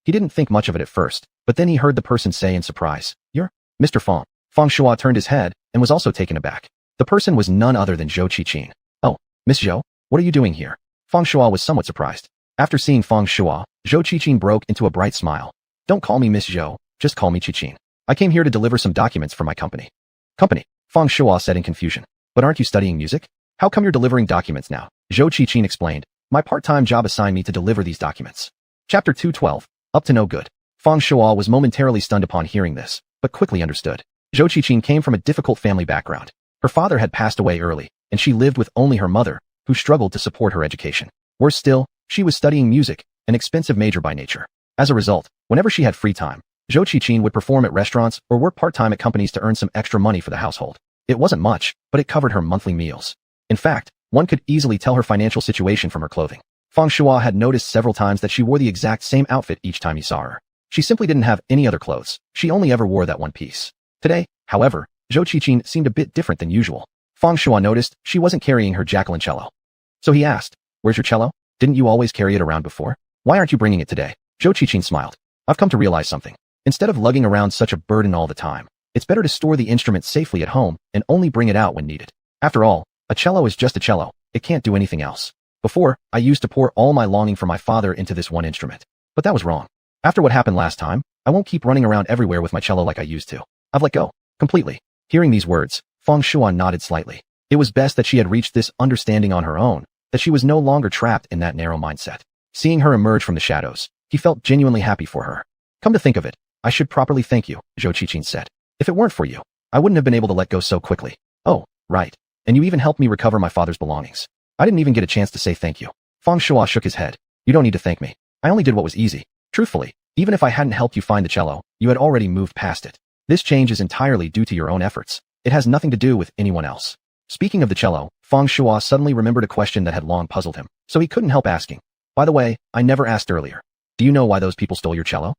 He didn't think much of it at first, but then he heard the person say in surprise, "You're Mr. Feng." Feng Shuo turned his head and was also taken aback. The person was none other than Zhou Qiqin. "Oh, Miss Zhou, what are you doing here?" Feng Shuo was somewhat surprised. After seeing Feng Shuo, Zhou Qiqin broke into a bright smile. "Don't call me Miss Zhou, just call me Qiqin. I came here to deliver some documents for my company." "Company?" Feng Shuo said in confusion. "But aren't you studying music? How come you're delivering documents now?" Zhou Qiqin explained. "My part-time job assigned me to deliver these documents." Chapter 212. Up to no good. Feng Shuo was momentarily stunned upon hearing this, but quickly understood. Zhou Qiqin came from a difficult family background. Her father had passed away early, and she lived with only her mother, who struggled to support her education. Worse still, she was studying music, an expensive major by nature. As a result, whenever she had free time, Zhou Qiqin would perform at restaurants or work part-time at companies to earn some extra money for the household. It wasn't much, but it covered her monthly meals. In fact, one could easily tell her financial situation from her clothing. Feng Shuo had noticed several times that she wore the exact same outfit each time he saw her. She simply didn't have any other clothes. She only ever wore that one piece. Today, however, Zhou Qiqin seemed a bit different than usual. Feng Shuo noticed she wasn't carrying her Jacqueline cello. So he asked, "Where's your cello? Didn't you always carry it around before? Why aren't you bringing it today?" Zhou Qiqin smiled. "I've come to realize something. Instead of lugging around such a burden all the time, it's better to store the instrument safely at home and only bring it out when needed. After all, a cello is just a cello. It can't do anything else. Before, I used to pour all my longing for my father into this one instrument. But that was wrong. After what happened last time, I won't keep running around everywhere with my cello like I used to. I've let go. Completely." Hearing these words, Feng Shuo nodded slightly. It was best that she had reached this understanding on her own, that she was no longer trapped in that narrow mindset. Seeing her emerge from the shadows, he felt genuinely happy for her. "Come to think of it, I should properly thank you," Zhou Qiqin said. "If it weren't for you, I wouldn't have been able to let go so quickly." "Oh, right. And you even helped me recover my father's belongings. I didn't even get a chance to say thank you." Feng Shuo shook his head. "You don't need to thank me. I only did what was easy. Truthfully, even if I hadn't helped you find the cello, you had already moved past it. This change is entirely due to your own efforts. It has nothing to do with anyone else." Speaking of the cello, Feng Shuo suddenly remembered a question that had long puzzled him, so he couldn't help asking. "By the way, I never asked earlier. Do you know why those people stole your cello?"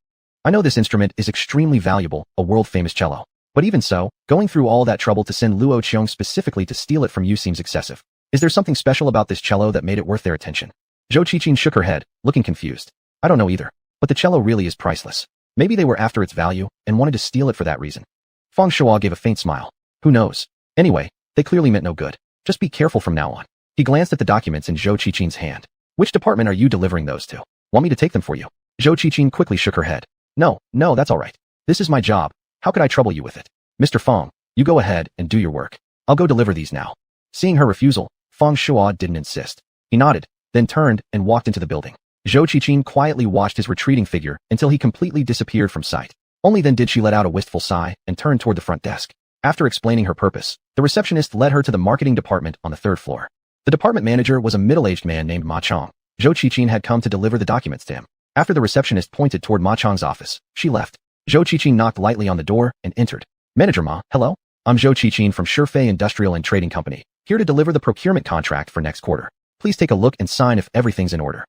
"I know this instrument is extremely valuable, a world-famous cello. But even so, going through all that trouble to send Luo Qiong specifically to steal it from you seems excessive. Is there something special about this cello that made it worth their attention? Zhou Qiqin shook her head, looking confused. I don't know either, but the cello really is priceless. Maybe they were after its value and wanted to steal it for that reason. Feng Shuo gave a faint smile. Who knows? Anyway, they clearly meant no good. Just be careful from now on. He glanced at the documents in Zhou Qiqin's hand. Which department are you delivering those to? Want me to take them for you? Zhou Qiqin quickly shook her head. No, that's all right. This is my job. How could I trouble you with it? Mr. Feng, you go ahead and do your work. I'll go deliver these now. Seeing her refusal, Feng Shuo didn't insist. He nodded, then turned and walked into the building. Zhou Qiqin quietly watched his retreating figure until he completely disappeared from sight. Only then did she let out a wistful sigh and turn toward the front desk. After explaining her purpose, the receptionist led her to the marketing department on the third floor. The department manager was a middle-aged man named Ma Chong. Zhou Qiqin had come to deliver the documents to him. After the receptionist pointed toward Ma Chong's office, she left. Zhou Qiqin knocked lightly on the door and entered. Manager Ma, hello? I'm Zhou Qiqin from Shifei Industrial and Trading Company, here to deliver the procurement contract for next quarter. Please take a look and sign if everything's in order.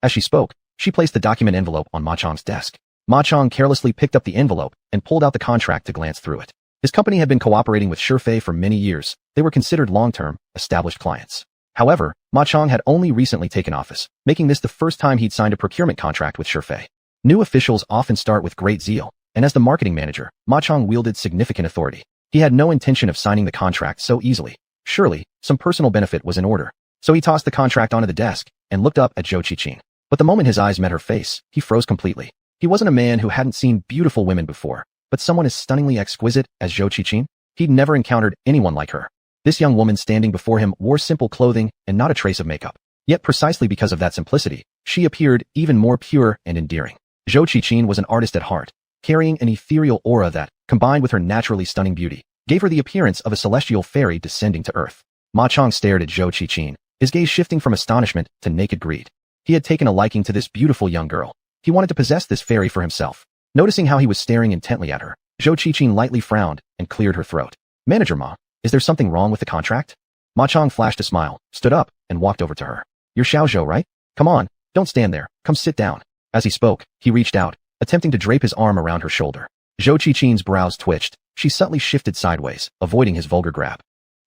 As she spoke, she placed the document envelope on Ma Chong's desk. Ma Chong carelessly picked up the envelope and pulled out the contract to glance through it. His company had been cooperating with Shifei for many years. They were considered long-term, established clients. However, Ma Chong had only recently taken office, making this the first time he'd signed a procurement contract with Shifei. New officials often start with great zeal, and as the marketing manager, Ma Chong wielded significant authority. He had no intention of signing the contract so easily. Surely, some personal benefit was in order. So he tossed the contract onto the desk and looked up at Zhou Qiqin. But the moment his eyes met her face, he froze completely. He wasn't a man who hadn't seen beautiful women before, but someone as stunningly exquisite as Zhou Qiqin. He'd never encountered anyone like her. This young woman standing before him wore simple clothing and not a trace of makeup. Yet precisely because of that simplicity, she appeared even more pure and endearing. Zhou Qiqin was an artist at heart, carrying an ethereal aura that, combined with her naturally stunning beauty, gave her the appearance of a celestial fairy descending to earth. Ma Chong stared at Zhou Qiqin, his gaze shifting from astonishment to naked greed. He had taken a liking to this beautiful young girl. He wanted to possess this fairy for himself. Noticing how he was staring intently at her, Zhou Qiqin lightly frowned and cleared her throat. Manager Ma, is there something wrong with the contract? Ma Chong flashed a smile, stood up, and walked over to her. You're Xiao Zhou, right? Come on, don't stand there, come sit down. As he spoke, he reached out, attempting to drape his arm around her shoulder. Zhou Qiqin's brows twitched. She subtly shifted sideways, avoiding his vulgar grab.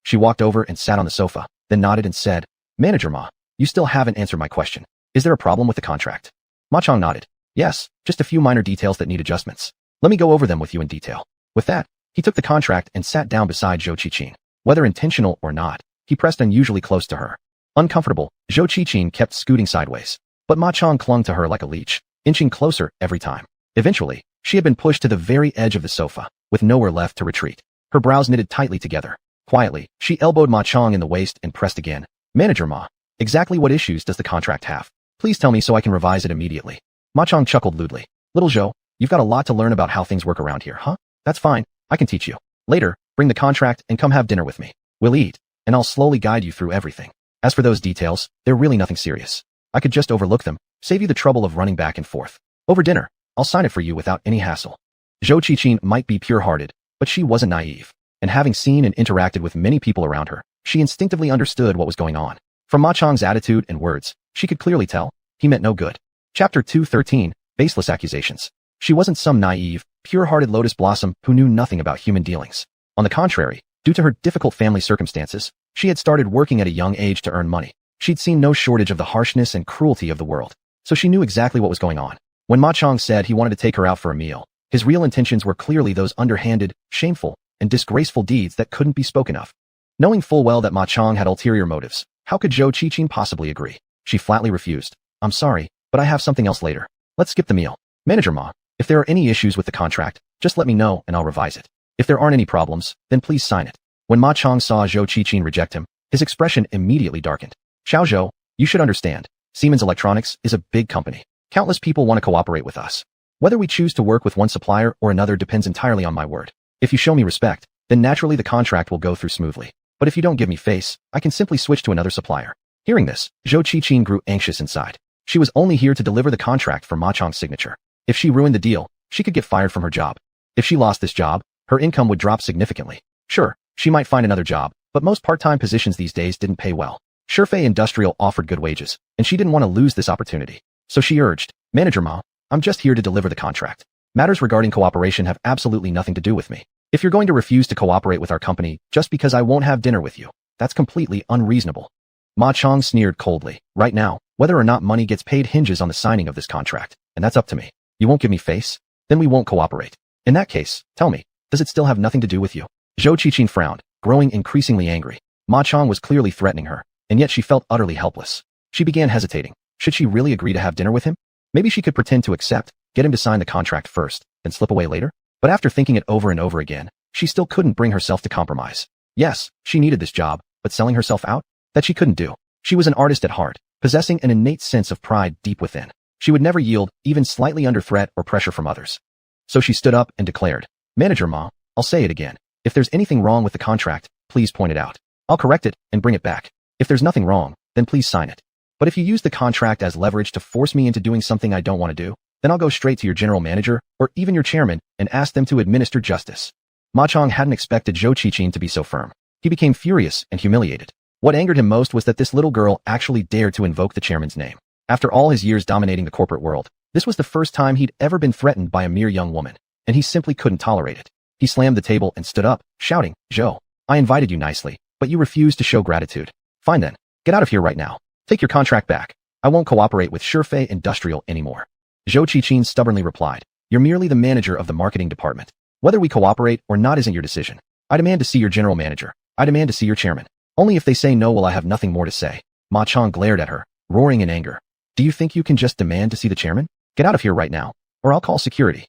She walked over and sat on the sofa, then nodded and said, Manager Ma, you still haven't answered my question. Is there a problem with the contract? Ma Chong nodded. Yes, just a few minor details that need adjustments. Let me go over them with you in detail. With that, he took the contract and sat down beside Zhou Qiqin. Whether intentional or not, he pressed unusually close to her. Uncomfortable, Zhou Qiqin kept scooting sideways. But Ma Chong clung to her like a leech, inching closer every time. Eventually, she had been pushed to the very edge of the sofa, with nowhere left to retreat. Her brows knitted tightly together. Quietly, she elbowed Ma Chong in the waist and pressed again. Manager Ma, exactly what issues does the contract have? Please tell me so I can revise it immediately. Ma Chong chuckled lewdly. Little Zhou, you've got a lot to learn about how things work around here, huh? That's fine, I can teach you. Later, bring the contract and come have dinner with me. We'll eat, and I'll slowly guide you through everything. As for those details, they're really nothing serious. I could just overlook them, save you the trouble of running back and forth. Over dinner, I'll sign it for you without any hassle. Zhou Qiqin might be pure-hearted, but she wasn't naive. And having seen and interacted with many people around her, she instinctively understood what was going on. From Ma Chong's attitude and words, she could clearly tell he meant no good. Chapter 213, Baseless Accusations. She wasn't some naive, pure-hearted lotus blossom who knew nothing about human dealings. On the contrary, due to her difficult family circumstances, she had started working at a young age to earn money. She'd seen no shortage of the harshness and cruelty of the world, so she knew exactly what was going on. When Ma Chong said he wanted to take her out for a meal, his real intentions were clearly those underhanded, shameful, and disgraceful deeds that couldn't be spoken of. Knowing full well that Ma Chong had ulterior motives, how could Zhou Qiqin possibly agree? She flatly refused. I'm sorry, but I have something else later. Let's skip the meal. Manager Ma, if there are any issues with the contract, just let me know and I'll revise it. If there aren't any problems, then please sign it. When Ma Chong saw Zhou Qiqin reject him, his expression immediately darkened. Xiao Zhou, you should understand. Siemens Electronics is a big company. Countless people want to cooperate with us. Whether we choose to work with one supplier or another depends entirely on my word. If you show me respect, then naturally the contract will go through smoothly. But if you don't give me face, I can simply switch to another supplier. Hearing this, Zhou Qiqin grew anxious inside. She was only here to deliver the contract for Ma Chong's signature. If she ruined the deal, she could get fired from her job. If she lost this job, her income would drop significantly. Sure, she might find another job, but most part-time positions these days didn't pay well. Shifei Industrial offered good wages, and she didn't want to lose this opportunity. So she urged, Manager Ma, I'm just here to deliver the contract. Matters regarding cooperation have absolutely nothing to do with me. If you're going to refuse to cooperate with our company just because I won't have dinner with you, that's completely unreasonable. Ma Chong sneered coldly. Right now, whether or not money gets paid hinges on the signing of this contract, and that's up to me. You won't give me face? Then we won't cooperate. In that case, tell me, does it still have nothing to do with you? Zhou Qiqin frowned, growing increasingly angry. Ma Chong was clearly threatening her, and yet she felt utterly helpless. She began hesitating. Should she really agree to have dinner with him? Maybe she could pretend to accept, get him to sign the contract first, then slip away later? But after thinking it over and over again, she still couldn't bring herself to compromise. Yes, she needed this job, but selling herself out? That she couldn't do. She was an artist at heart, possessing an innate sense of pride deep within. She would never yield, even slightly under threat or pressure from others. So she stood up and declared, Manager Ma, I'll say it again. If there's anything wrong with the contract, please point it out. I'll correct it and bring it back. If there's nothing wrong, then please sign it. But if you use the contract as leverage to force me into doing something I don't want to do, then I'll go straight to your general manager or even your chairman and ask them to administer justice. Ma Chong hadn't expected Zhou Qiqin to be so firm. He became furious and humiliated. What angered him most was that this little girl actually dared to invoke the chairman's name. After all his years dominating the corporate world, this was the first time he'd ever been threatened by a mere young woman, and he simply couldn't tolerate it. He slammed the table and stood up, shouting, Zhou, I invited you nicely, but you refused to show gratitude. Fine then, get out of here right now. Take your contract back. I won't cooperate with Shurfei Industrial anymore. Zhou Qiqin stubbornly replied, You're merely the manager of the marketing department. Whether we cooperate or not isn't your decision. I demand to see your general manager. I demand to see your chairman. Only if they say no will I have nothing more to say. Ma Chong glared at her, roaring in anger. Do you think you can just demand to see the chairman? Get out of here right now, or I'll call security.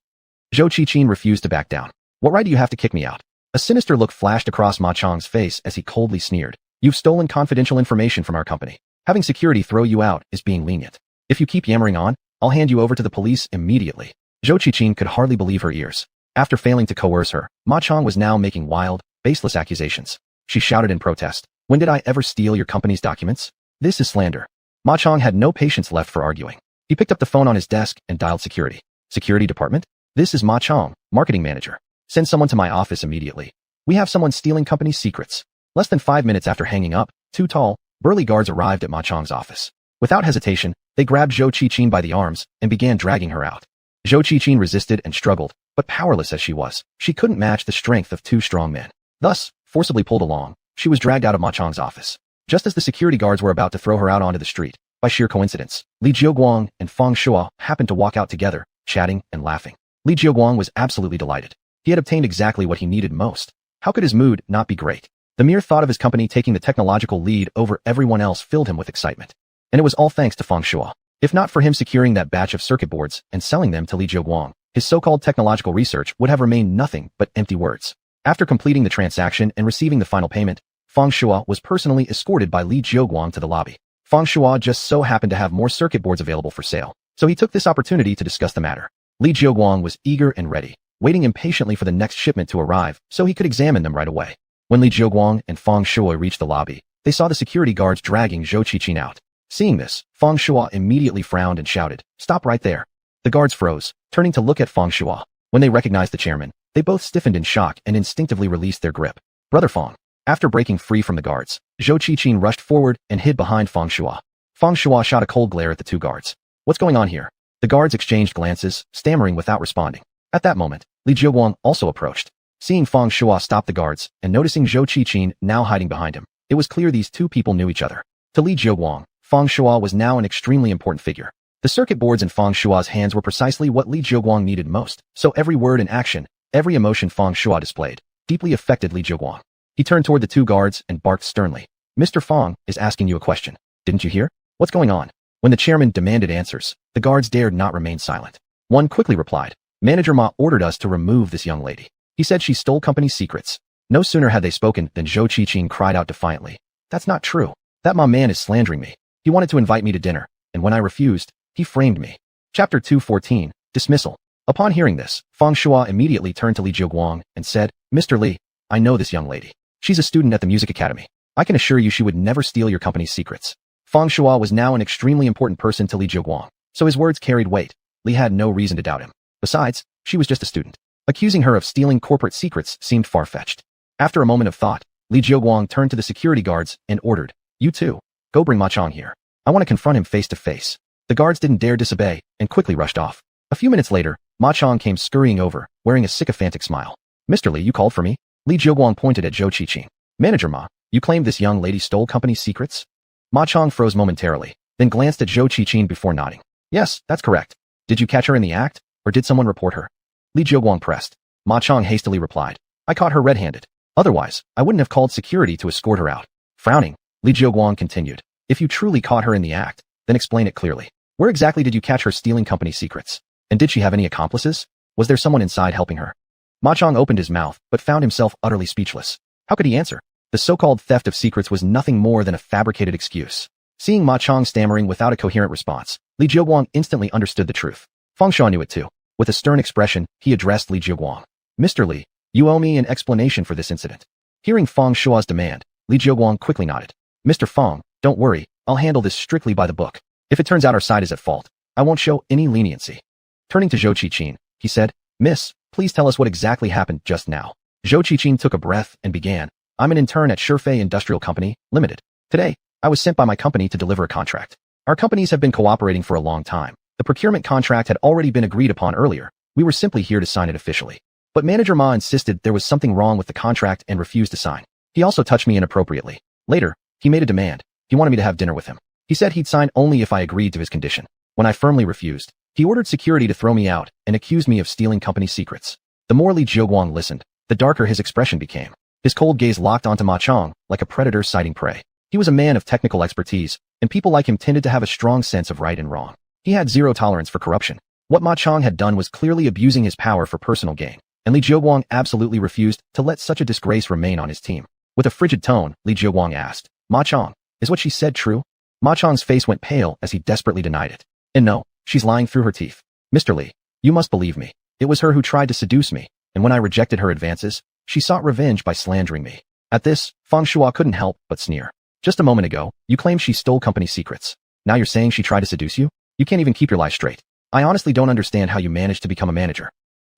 Zhou Qiqin refused to back down. What right do you have to kick me out? A sinister look flashed across Ma Chong's face as he coldly sneered. You've stolen confidential information from our company. Having security throw you out is being lenient. If you keep yammering on, I'll hand you over to the police immediately. Zhou Qiqin could hardly believe her ears. After failing to coerce her, Ma Chong was now making wild, baseless accusations. She shouted in protest. When did I ever steal your company's documents? This is slander. Ma Chong had no patience left for arguing. He picked up the phone on his desk and dialed security. Security department? This is Ma Chong, marketing manager. Send someone to my office immediately. We have someone stealing company secrets. Less than 5 minutes after hanging up, two tall, burly guards arrived at Ma Chong's office. Without hesitation, they grabbed Zhou Qiqin by the arms and began dragging her out. Zhou Qiqin resisted and struggled, but powerless as she was, she couldn't match the strength of two strong men. Thus, forcibly pulled along, she was dragged out of Ma Chong's office. Just as the security guards were about to throw her out onto the street, by sheer coincidence, Li Jiuguang and Feng Shuo happened to walk out together, chatting and laughing. Li Jiuguang was absolutely delighted. He had obtained exactly what he needed most. How could his mood not be great? The mere thought of his company taking the technological lead over everyone else filled him with excitement. And it was all thanks to Feng Shuo. If not for him securing that batch of circuit boards and selling them to Li Jiuguang, his so-called technological research would have remained nothing but empty words. After completing the transaction and receiving the final payment, Feng Shuo was personally escorted by Li Jiuguang to the lobby. Feng Shuo just so happened to have more circuit boards available for sale, so he took this opportunity to discuss the matter. Li Jiuguang was eager and ready, waiting impatiently for the next shipment to arrive so he could examine them right away. When Li Jiuguang and Feng Shuo reached the lobby, they saw the security guards dragging Zhou Qiqin out. Seeing this, Feng Shuo immediately frowned and shouted, Stop right there. The guards froze, turning to look at Feng Shuo. When they recognized the chairman, they both stiffened in shock and instinctively released their grip. Brother Feng. After breaking free from the guards, Zhou Qiqin rushed forward and hid behind Feng Shuo. Feng Shuo shot a cold glare at the two guards. What's going on here? The guards exchanged glances, stammering without responding. At that moment, Li Jiuguang also approached. Seeing Feng Shuo stop the guards and noticing Zhou Qiqin now hiding behind him, it was clear these two people knew each other. To Li Jiuguang, Feng Shuo was now an extremely important figure. The circuit boards in Feng Shuo's hands were precisely what Li Jiuguang needed most, so every word and action, every emotion Feng Shuo displayed, deeply affected Li Jiuguang. He turned toward the two guards and barked sternly. Mr. Feng is asking you a question. Didn't you hear? What's going on? When the chairman demanded answers, the guards dared not remain silent. One quickly replied, Manager Ma ordered us to remove this young lady. He said she stole company secrets. No sooner had they spoken than Zhou Qiqin cried out defiantly. That's not true. That Ma man is slandering me. He wanted to invite me to dinner, and when I refused, he framed me. Chapter 214, Dismissal. Upon hearing this, Feng Shuo immediately turned to Li Jiuguang and said, Mr. Li, I know this young lady. She's a student at the music academy. I can assure you she would never steal your company's secrets. Feng Shuo was now an extremely important person to Li Jiuguang, so his words carried weight. Li had no reason to doubt him. Besides, she was just a student. Accusing her of stealing corporate secrets seemed far-fetched. After a moment of thought, Li Jiuguang turned to the security guards and ordered, You two, go bring Ma Chong here. I want to confront him face to face. The guards didn't dare disobey and quickly rushed off. A few minutes later, Ma Chong came scurrying over, wearing a sycophantic smile. Mr. Li, you called for me? Li Jiuguang pointed at Zhou Qiqing. Manager Ma, you claimed this young lady stole company secrets? Ma Chong froze momentarily, then glanced at Zhou Qiqing before nodding. Yes, that's correct. Did you catch her in the act, or did someone report her? Li Jiuguang pressed. Ma Chong hastily replied. I caught her red-handed. Otherwise, I wouldn't have called security to escort her out. Frowning, Li Jiuguang continued. If you truly caught her in the act, then explain it clearly. Where exactly did you catch her stealing company secrets? And did she have any accomplices? Was there someone inside helping her? Ma Chong opened his mouth, but found himself utterly speechless. How could he answer? The so-called theft of secrets was nothing more than a fabricated excuse. Seeing Ma Chong stammering without a coherent response, Li Jiuguang instantly understood the truth. Feng Shuo knew it too. With a stern expression, he addressed Li Jiuguang. Mr. Li, you owe me an explanation for this incident. Hearing Feng Shuo's demand, Li Jiuguang quickly nodded. Mr. Feng, don't worry, I'll handle this strictly by the book. If it turns out our side is at fault, I won't show any leniency. Turning to Zhou Qiqing, he said, Miss, please tell us what exactly happened just now. Zhou Qiqing took a breath and began. I'm an intern at Shifei Industrial Company, Limited. Today, I was sent by my company to deliver a contract. Our companies have been cooperating for a long time. The procurement contract had already been agreed upon earlier. We were simply here to sign it officially. But Manager Ma insisted there was something wrong with the contract and refused to sign. He also touched me inappropriately. Later, he made a demand. He wanted me to have dinner with him. He said he'd sign only if I agreed to his condition. When I firmly refused, he ordered security to throw me out and accused me of stealing company secrets. The more Li Jiuguang listened, the darker his expression became. His cold gaze locked onto Ma Chong like a predator sighting prey. He was a man of technical expertise, and people like him tended to have a strong sense of right and wrong. He had zero tolerance for corruption. What Ma Chong had done was clearly abusing his power for personal gain, and Li Jiuguang absolutely refused to let such a disgrace remain on his team. With a frigid tone, Li Jiuguang asked, Ma Chong, is what she said true? Ma Chong's face went pale as he desperately denied it. And no, she's lying through her teeth. Mr. Li, you must believe me. It was her who tried to seduce me, and when I rejected her advances, she sought revenge by slandering me. At this, Feng Shuo couldn't help but sneer. Just a moment ago, you claimed she stole company secrets. Now you're saying she tried to seduce you? You can't even keep your lies straight. I honestly don't understand how you managed to become a manager.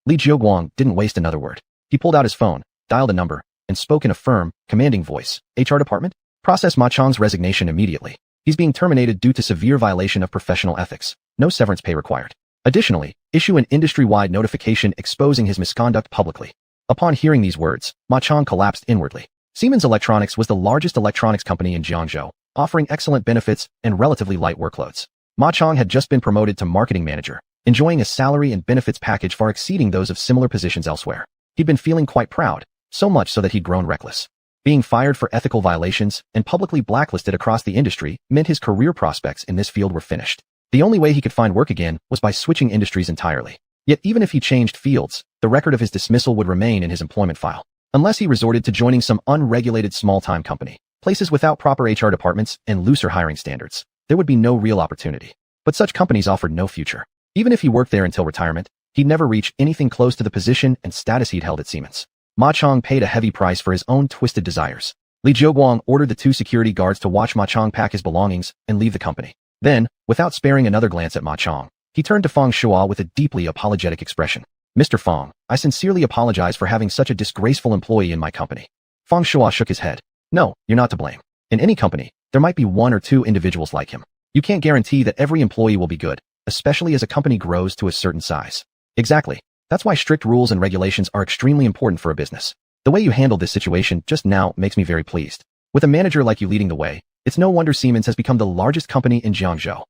Li Jiuguang didn't waste another word. He pulled out his phone, dialed a number, and spoke in a firm, commanding voice. HR department? Process Ma Chong's resignation immediately. He's being terminated due to severe violation of professional ethics. No severance pay required. Additionally, issue an industry-wide notification exposing his misconduct publicly. Upon hearing these words, Ma Chong collapsed inwardly. Siemens Electronics was the largest electronics company in Jiangzhou, offering excellent benefits and relatively light workloads. Ma Chong had just been promoted to marketing manager, enjoying a salary and benefits package far exceeding those of similar positions elsewhere. He'd been feeling quite proud, so much so that he'd grown reckless. Being fired for ethical violations and publicly blacklisted across the industry meant his career prospects in this field were finished. The only way he could find work again was by switching industries entirely. Yet even if he changed fields, the record of his dismissal would remain in his employment file. Unless he resorted to joining some unregulated small-time company, places without proper HR departments and looser hiring standards, there would be no real opportunity. But such companies offered no future. Even if he worked there until retirement, he'd never reach anything close to the position and status he'd held at Siemens. Ma Chong paid a heavy price for his own twisted desires. Li Jiuguang ordered the two security guards to watch Ma Chong pack his belongings and leave the company. Then, without sparing another glance at Ma Chong, he turned to Feng Shuo with a deeply apologetic expression. Mr. Feng, I sincerely apologize for having such a disgraceful employee in my company. Feng Shuo shook his head. No, you're not to blame. In any company, there might be one or two individuals like him. You can't guarantee that every employee will be good, especially as a company grows to a certain size. Exactly. That's why strict rules and regulations are extremely important for a business. The way you handled this situation just now makes me very pleased. With a manager like you leading the way, it's no wonder Siemens has become the largest company in Jiangzhou.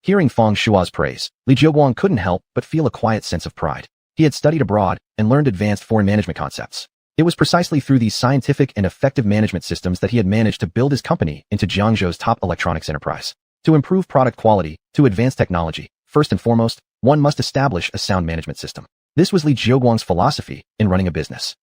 Hearing Feng Shuo's praise, Li Jiuguang couldn't help but feel a quiet sense of pride. He had studied abroad and learned advanced foreign management concepts. It was precisely through these scientific and effective management systems that he had managed to build his company into Jiangzhou's top electronics enterprise. To improve product quality, to advance technology, first and foremost, one must establish a sound management system. This was Li Jiuguang's philosophy in running a business.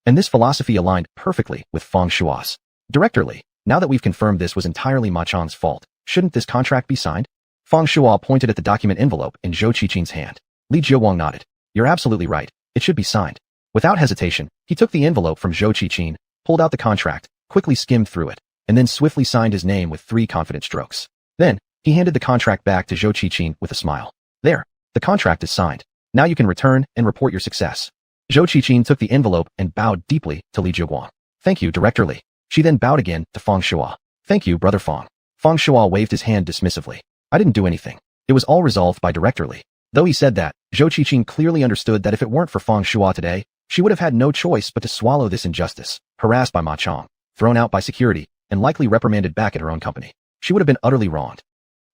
And this philosophy aligned perfectly with Feng Shuo's. Director Li, now that we've confirmed this was entirely Ma Chong's fault, shouldn't this contract be signed? Feng Shuo pointed at the document envelope in Zhou Qiqing's hand. Li Jiuguang nodded. You're absolutely right. It should be signed. Without hesitation, he took the envelope from Zhou Qiqing, pulled out the contract, quickly skimmed through it, and then swiftly signed his name with 3 confident strokes. Then, he handed the contract back to Zhou Qiqing with a smile. There, the contract is signed. Now you can return and report your success. Zhou Qiqing took the envelope and bowed deeply to Li Jiuguang. Thank you, Director Li. She then bowed again to Feng Shuo. Thank you, Brother Feng. Feng Shuo waved his hand dismissively. I didn't do anything. It was all resolved by Director Li. Though he said that, Zhou Qiqing clearly understood that if it weren't for Feng Shuo today, She would have had no choice but to swallow this injustice, harassed by Ma Chong, thrown out by security, and likely reprimanded back at her own company. She would have been utterly wronged.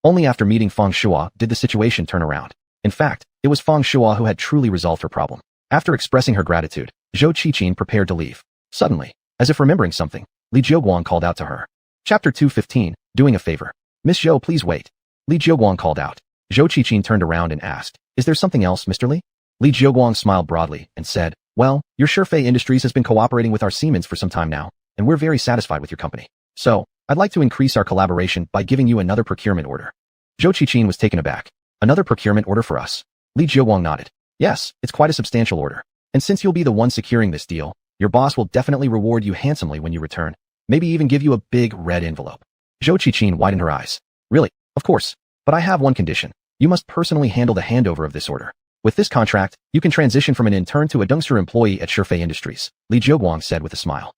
Only after meeting Feng Shuo did the situation turn around. In fact, it was Feng Shuo who had truly resolved her problem. After expressing her gratitude, Zhou Qiqin prepared to leave. Suddenly, as if remembering something, Li Jiuguang called out to her. Chapter 215, Doing a Favor. Miss Zhou, please wait. Li Jiuguang called out. Zhou Qiqin turned around and asked, Is there something else, Mr. Li? Li Jiuguang smiled broadly and said, Well, your Shifei Industries has been cooperating with our Siemens for some time now, and we're very satisfied with your company. So, I'd like to increase our collaboration by giving you another procurement order. Zhou Qiqin was taken aback. Another procurement order for us? Li Jiuguang nodded. Yes, it's quite a substantial order. And since you'll be the one securing this deal, your boss will definitely reward you handsomely when you return. Maybe even give you a big red envelope. Zhou Qiqin widened her eyes. Really? Of course. But I have one condition. You must personally handle the handover of this order. With this contract, you can transition from an intern to a Dengser employee at Shifei Industries, Li Jiuguang said with a smile.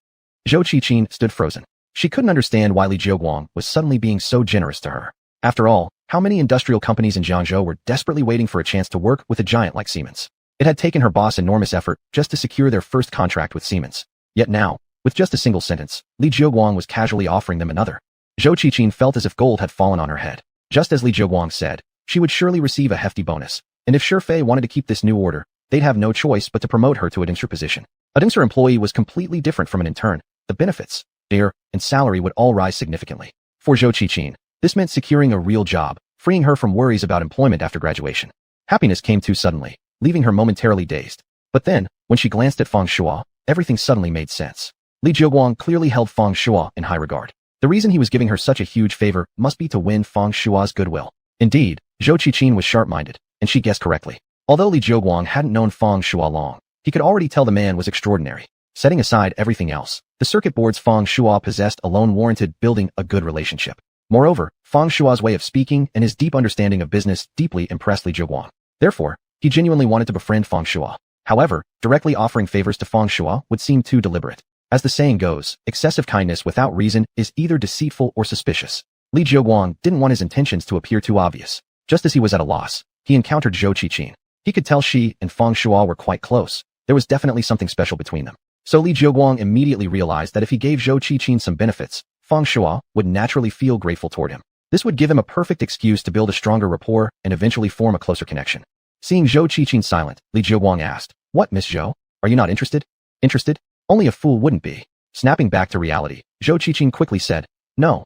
Zhou Qiqin stood frozen. She couldn't understand why Li Jiuguang was suddenly being so generous to her. After all, how many industrial companies in Jiangzhou were desperately waiting for a chance to work with a giant like Siemens? It had taken her boss enormous effort just to secure their first contract with Siemens. Yet now, with just a single sentence, Li Jiuguang was casually offering them another. Zhou Qiqin felt as if gold had fallen on her head. Just as Li Jiuguang said, she would surely receive a hefty bonus. And if Shifei wanted to keep this new order, they'd have no choice but to promote her to a Dengser position. A Dengser employee was completely different from an intern. The benefits, share, and salary would all rise significantly. For Zhou Qiqin, this meant securing a real job, freeing her from worries about employment after graduation. Happiness came too suddenly, leaving her momentarily dazed. But then, when she glanced at Feng Shuo, everything suddenly made sense. Li Jiuguang clearly held Feng Shuo in high regard. The reason he was giving her such a huge favor must be to win Feng Shuo's goodwill. Indeed, Zhou Qiqin was sharp-minded, and she guessed correctly. Although Li Jiuguang hadn't known Feng Shuo long, he could already tell the man was extraordinary. Setting aside everything else, the circuit boards Feng Shuo possessed alone warranted building a good relationship. Moreover, Feng Shuo's way of speaking and his deep understanding of business deeply impressed Li Jiuguang. Therefore, he genuinely wanted to befriend Feng Shuo. However, directly offering favors to Feng Shuo would seem too deliberate. As the saying goes, excessive kindness without reason is either deceitful or suspicious. Li Jiuguang didn't want his intentions to appear too obvious. Just as he was at a loss, he encountered Zhou Qiqin. He could tell she and Feng Shuo were quite close. There was definitely something special between them. So Li Jiuguang immediately realized that if he gave Zhou Qiqin some benefits, Feng Shuo would naturally feel grateful toward him. This would give him a perfect excuse to build a stronger rapport and eventually form a closer connection. Seeing Zhou Qiqin silent, Li Jiuguang asked, What, Miss Zhou? Are you not interested? Interested? Only a fool wouldn't be. Snapping back to reality, Zhou Qiqin quickly said, No.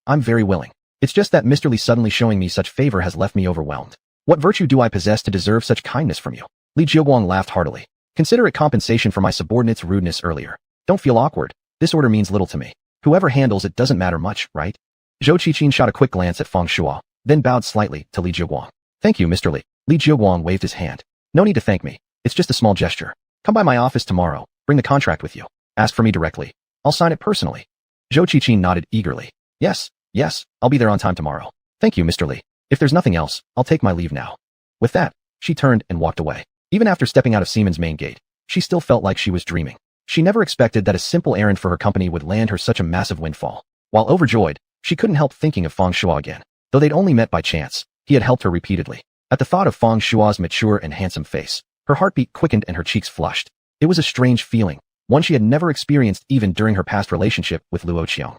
I'm very willing. It's just that Mr. Li suddenly showing me such favor has left me overwhelmed. What virtue do I possess to deserve such kindness from you? Li Jiuguang laughed heartily. Consider it compensation for my subordinate's rudeness earlier. Don't feel awkward. This order means little to me. Whoever handles it doesn't matter much, right? Zhou Qiqin shot a quick glance at Feng Shuo, then bowed slightly to Li Jiuguang. Thank you, Mr. Li. Li Jiuguang waved his hand. No need to thank me. It's just a small gesture. Come by my office tomorrow. Bring the contract with you. Ask for me directly. I'll sign it personally. Zhou Qiqin nodded eagerly. Yes, I'll be there on time tomorrow. Thank you, Mr. Li. If there's nothing else, I'll take my leave now. With that, she turned and walked away. Even after stepping out of Siemens' main gate, she still felt like she was dreaming. She never expected that a simple errand for her company would land her such a massive windfall. While overjoyed, she couldn't help thinking of Feng Shuo again. Though they'd only met by chance, he had helped her repeatedly. At the thought of Feng Shuo's mature and handsome face, her heartbeat quickened and her cheeks flushed. It was a strange feeling, one she had never experienced even during her past relationship with Luo Qiong.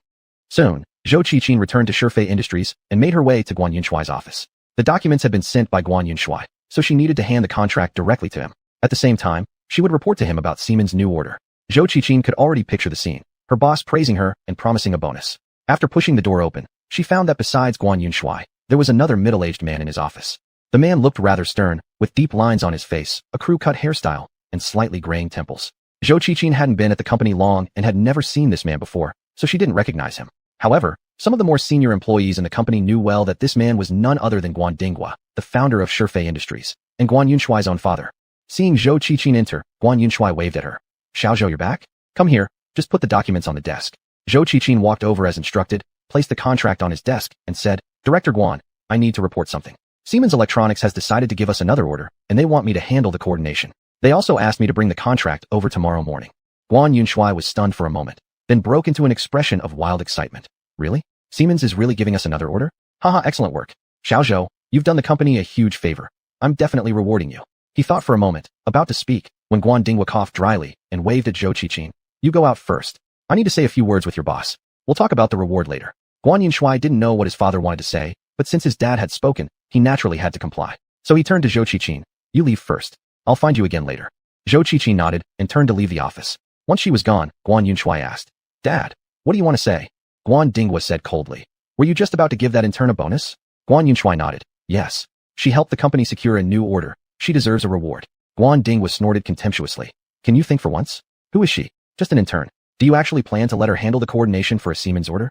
Soon, Zhou Qiqin returned to Shifei Industries and made her way to Guan Yunshuai's office. The documents had been sent by Guan Yunshuai, so she needed to hand the contract directly to him. At the same time, she would report to him about Siemens' new order. Zhou Qiqin could already picture the scene, her boss praising her and promising a bonus. After pushing the door open, she found that besides Guan Yunshuai, there was another middle-aged man in his office. The man looked rather stern, with deep lines on his face, a crew-cut hairstyle, and slightly graying temples. Zhou Qiqin hadn't been at the company long and had never seen this man before, so she didn't recognize him. However, some of the more senior employees in the company knew well that this man was none other than Guan Dinghua, the founder of Shifei Industries, and Guan Yunshuai's own father. Seeing Zhou Qiqin enter, Guan Yunshuai waved at her. Xiao Zhou, you're back? Come here, just put the documents on the desk. Zhou Qiqin walked over as instructed, placed the contract on his desk, and said, Director Guan, I need to report something. Siemens Electronics has decided to give us another order, and they want me to handle the coordination. They also asked me to bring the contract over tomorrow morning. Guan Yunshuai was stunned for a moment, then broke into an expression of wild excitement. Really? Siemens is really giving us another order? Haha, excellent work. Xiao Zhou, you've done the company a huge favor. I'm definitely rewarding you. He thought for a moment, about to speak, when Guan Dingwa coughed dryly and waved at Zhou Qiqin. You go out first. I need to say a few words with your boss. We'll talk about the reward later. Guan Yunshui didn't know what his father wanted to say, but since his dad had spoken, he naturally had to comply. So he turned to Zhou Qiqin. You leave first. I'll find you again later. Zhou Qiqin nodded and turned to leave the office. Once she was gone, Guan Yunshui asked, Dad, what do you want to say? Guan Dingwa said coldly. Were you just about to give that intern a bonus? Guan Yunshui nodded. Yes. She helped the company secure a new order. She deserves a reward. Guan Dingwa snorted contemptuously. Can you think for once? Who is she? Just an intern. Do you actually plan to let her handle the coordination for a Siemens order?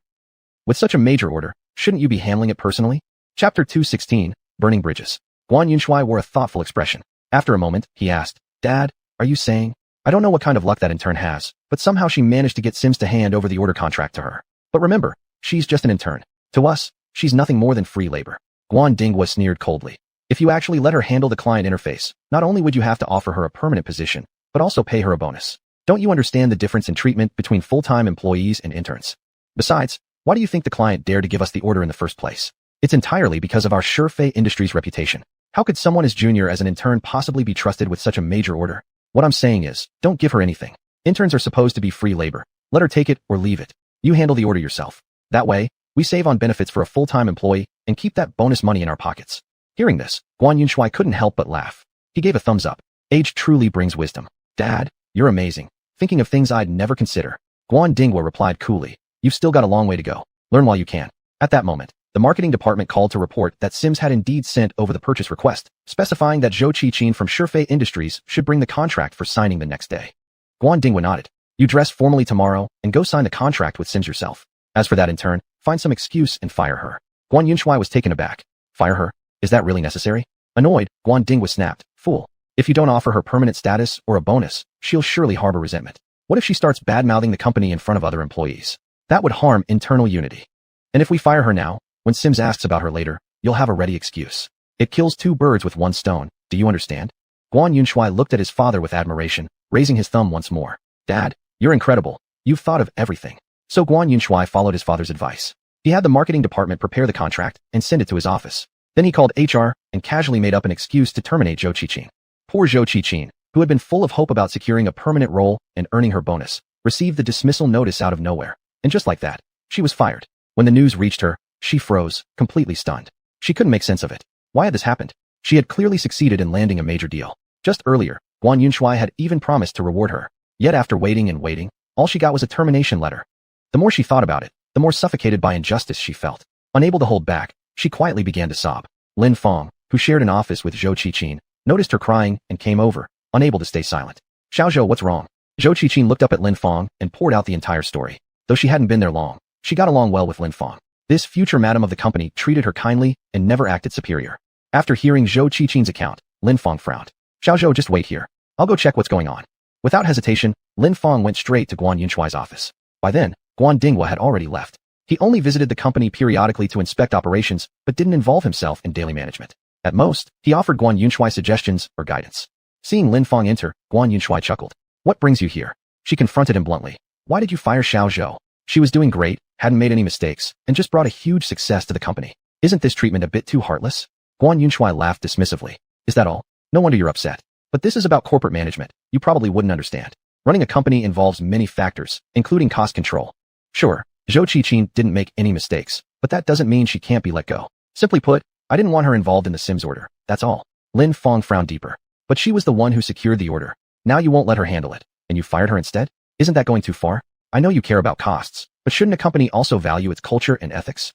With such a major order, shouldn't you be handling it personally? Chapter 216, Burning Bridges. Guan Yunshui wore a thoughtful expression. After a moment, he asked, Dad, are you saying? I don't know what kind of luck that intern has, but somehow she managed to get Sims to hand over the order contract to her. But remember, she's just an intern. To us, she's nothing more than free labor. Guan Dingwa sneered coldly. If you actually let her handle the client interface, not only would you have to offer her a permanent position, but also pay her a bonus. Don't you understand the difference in treatment between full-time employees and interns? Besides, why do you think the client dared to give us the order in the first place? It's entirely because of our Shurfei Industries reputation. How could someone as junior as an intern possibly be trusted with such a major order? What I'm saying is, don't give her anything. Interns are supposed to be free labor. Let her take it or leave it. You handle the order yourself. That way, we save on benefits for a full-time employee and keep that bonus money in our pockets. Hearing this, Guan Yunshui couldn't help but laugh. He gave a thumbs up. Age truly brings wisdom. Dad, you're amazing. Thinking of things I'd never consider. Guan Dingwa replied coolly. You've still got a long way to go. Learn while you can. At that moment, the marketing department called to report that Sims had indeed sent over the purchase request, specifying that Zhou Qiqin from Shurfei Industries should bring the contract for signing the next day. Guan Dingwa nodded. You dress formally tomorrow and go sign the contract with Sims yourself. As for that intern, find some excuse and fire her. Guan Yunshui was taken aback. Fire her? Is that really necessary? Annoyed, Guan Dingwa snapped. Fool. If you don't offer her permanent status or a bonus, she'll surely harbor resentment. What if she starts bad-mouthing the company in front of other employees? That would harm internal unity. And if we fire her now, when Sims asks about her later, you'll have a ready excuse. It kills two birds with one stone, do you understand? Guan Yunshui looked at his father with admiration, raising his thumb once more. Dad, you're incredible. You've thought of everything. So Guan Yunshui followed his father's advice. He had the marketing department prepare the contract and send it to his office. Then he called HR and casually made up an excuse to terminate Zhou Qiqin. Poor Zhou Qiqin, who had been full of hope about securing a permanent role and earning her bonus, received the dismissal notice out of nowhere. And just like that, she was fired. When the news reached her, she froze, completely stunned. She couldn't make sense of it. Why had this happened? She had clearly succeeded in landing a major deal. Just earlier, Guan Yunshui had even promised to reward her. Yet after waiting and waiting, all she got was a termination letter. The more she thought about it, the more suffocated by injustice she felt. Unable to hold back, she quietly began to sob. Lin Fong, who shared an office with Zhou Qiqin, noticed her crying and came over, unable to stay silent. Xiaozhou, what's wrong? Zhou Qiqin looked up at Lin Fong and poured out the entire story. Though she hadn't been there long, she got along well with Lin Fong. This future madam of the company treated her kindly and never acted superior. After hearing Zhou Qiqin's account, Lin Fong frowned. Xiaozhou, just wait here. I'll go check what's going on. Without hesitation, Lin Fong went straight to Guan Yunshui's office. By then, Guan Dingwa had already left. He only visited the company periodically to inspect operations, but didn't involve himself in daily management. At most, he offered Guan Yunshui suggestions or guidance. Seeing Lin Fong enter, Guan Yunshui chuckled. What brings you here? She confronted him bluntly. Why did you fire Xiaozhou? She was doing great, hadn't made any mistakes, and just brought a huge success to the company. Isn't this treatment a bit too heartless? Guan Yunshui laughed dismissively. Is that all? No wonder you're upset. But this is about corporate management. You probably wouldn't understand. Running a company involves many factors, including cost control. Sure, Zhou Qiqin didn't make any mistakes, but that doesn't mean she can't be let go. Simply put, I didn't want her involved in the Sims order, that's all. Lin Fong frowned deeper. But she was the one who secured the order. Now you won't let her handle it, and you fired her instead? Isn't that going too far? I know you care about costs, but shouldn't a company also value its culture and ethics?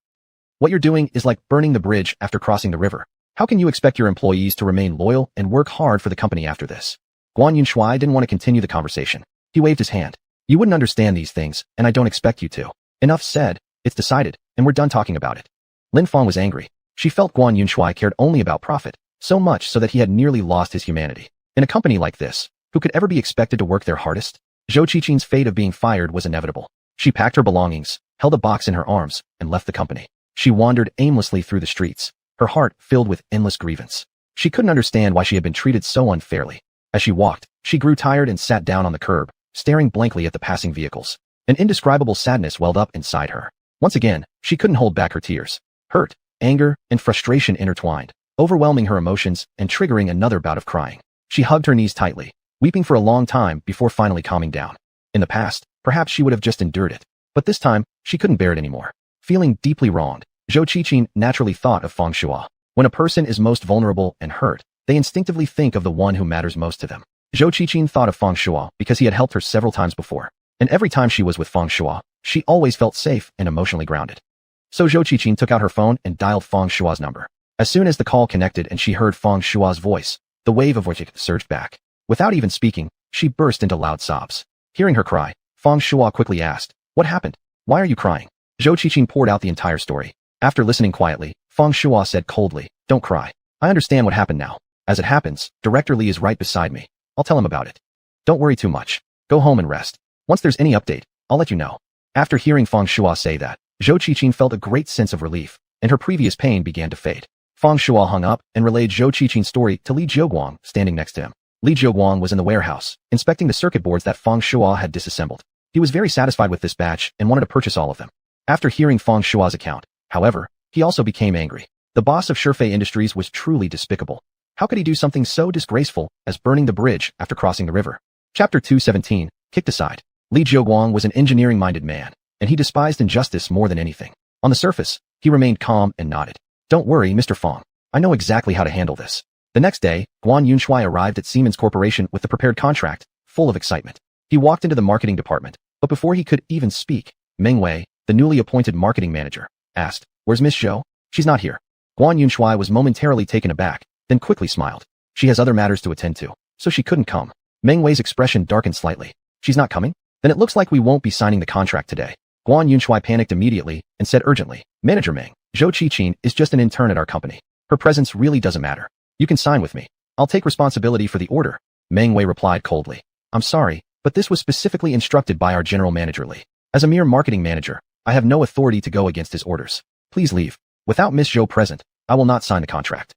What you're doing is like burning the bridge after crossing the river. How can you expect your employees to remain loyal and work hard for the company after this? Guan Yunshui didn't want to continue the conversation. He waved his hand. You wouldn't understand these things, and I don't expect you to. Enough said. It's decided, and we're done talking about it. Lin Fong was angry. She felt Guan Yunshui cared only about profit, so much so that he had nearly lost his humanity. In a company like this, who could ever be expected to work their hardest? Zhou Qiqin's fate of being fired was inevitable. She packed her belongings, held a box in her arms, and left the company. She wandered aimlessly through the streets, her heart filled with endless grievance. She couldn't understand why she had been treated so unfairly. As she walked, she grew tired and sat down on the curb, staring blankly at the passing vehicles. An indescribable sadness welled up inside her. Once again, she couldn't hold back her tears. Hurt, anger, and frustration intertwined, overwhelming her emotions and triggering another bout of crying. She hugged her knees tightly, weeping for a long time before finally calming down. In the past, perhaps she would have just endured it. But this time, she couldn't bear it anymore. Feeling deeply wronged, Zhou Qiqin naturally thought of Feng Shuo. When a person is most vulnerable and hurt, they instinctively think of the one who matters most to them. Zhou Qiqin thought of Feng Shuo because he had helped her several times before. And every time she was with Feng Shuo, she always felt safe and emotionally grounded. So Zhou Qiqin took out her phone and dialed Feng Shuo's number. As soon as the call connected and she heard Feng Shuo's voice, the wave of which surged back. Without even speaking, she burst into loud sobs. Hearing her cry, Feng Shuo quickly asked, "What happened? Why are you crying?" Zhou Qiqin poured out the entire story. After listening quietly, Feng Shuo said coldly, "Don't cry. I understand what happened now. As it happens, Director Li is right beside me. I'll tell him about it. Don't worry too much. Go home and rest. Once there's any update, I'll let you know." After hearing Feng Shuo say that, Zhou Qiqin felt a great sense of relief, and her previous pain began to fade. Feng Shuo hung up and relayed Zhou Qiqin's story to Li Jiuguang standing next to him. Li Jiuguang was in the warehouse, inspecting the circuit boards that Feng Shuo had disassembled. He was very satisfied with this batch and wanted to purchase all of them. After hearing Feng Shuo's account, however, he also became angry. The boss of Shifei Industries was truly despicable. How could he do something so disgraceful as burning the bridge after crossing the river? Chapter 217, Kicked Aside. Li Jiuguang was an engineering-minded man, and he despised injustice more than anything. On the surface, he remained calm and nodded. "Don't worry, Mr. Feng. I know exactly how to handle this." The next day, Guan Yunshui arrived at Siemens Corporation with the prepared contract, full of excitement. He walked into the marketing department, but before he could even speak, Meng Wei, the newly appointed marketing manager, asked, "Where's Miss Zhou?" "She's not here." Guan Yunshui was momentarily taken aback, then quickly smiled. "She has other matters to attend to, so she couldn't come." Meng Wei's expression darkened slightly. "She's not coming? Then it looks like we won't be signing the contract today." Guan Yunshui panicked immediately and said urgently, "Manager Meng, Zhou Qiqin is just an intern at our company. Her presence really doesn't matter. You can sign with me. I'll take responsibility for the order." Meng Wei replied coldly, "I'm sorry, but this was specifically instructed by our general manager Li. As a mere marketing manager, I have no authority to go against his orders. Please leave. Without Miss Zhou present, I will not sign the contract.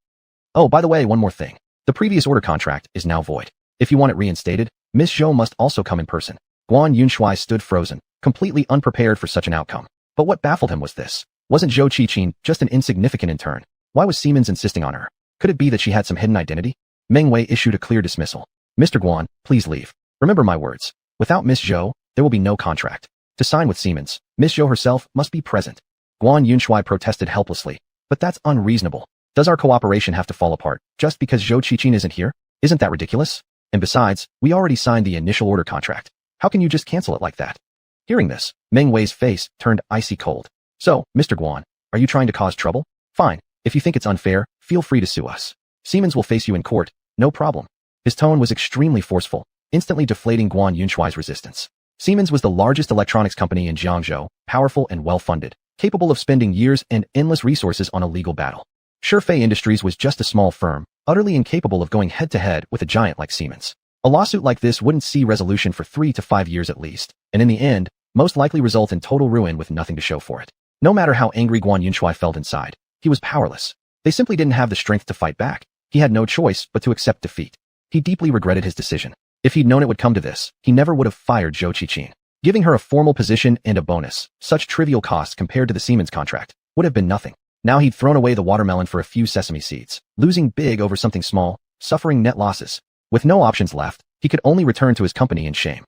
Oh, by the way, one more thing. The previous order contract is now void. If you want it reinstated, Miss Zhou must also come in person." Guan Yunshui stood frozen, completely unprepared for such an outcome. But what baffled him was this. Wasn't Zhou Qiqin just an insignificant intern? Why was Siemens insisting on her? Could it be that she had some hidden identity? Meng Wei issued a clear dismissal. "Mr. Guan, please leave. Remember my words. Without Miss Zhou, there will be no contract. To sign with Siemens, Miss Zhou herself must be present." Guan Yunshui protested helplessly. "But that's unreasonable. Does our cooperation have to fall apart just because Zhou Qiqin isn't here? Isn't that ridiculous? And besides, we already signed the initial order contract. How can you just cancel it like that?" Hearing this, Meng Wei's face turned icy cold. "So, Mr. Guan, are you trying to cause trouble? Fine. If you think it's unfair, feel free to sue us. Siemens will face you in court, no problem." His tone was extremely forceful, instantly deflating Guan Yunshui's resistance. Siemens was the largest electronics company in Jiangzhou, powerful and well-funded, capable of spending years and endless resources on a legal battle. Shifei Industries was just a small firm, utterly incapable of going head-to-head with a giant like Siemens. A lawsuit like this wouldn't see resolution for 3 to 5 years at least, and in the end, most likely result in total ruin with nothing to show for it. No matter how angry Guan Yunshui felt inside, he was powerless. They simply didn't have the strength to fight back. He had no choice but to accept defeat. He deeply regretted his decision. If he'd known it would come to this, he never would have fired Zhou Qiqin. Giving her a formal position and a bonus, such trivial costs compared to the Siemens contract, would have been nothing. Now he'd thrown away the watermelon for a few sesame seeds, losing big over something small, suffering net losses. With no options left, he could only return to his company in shame.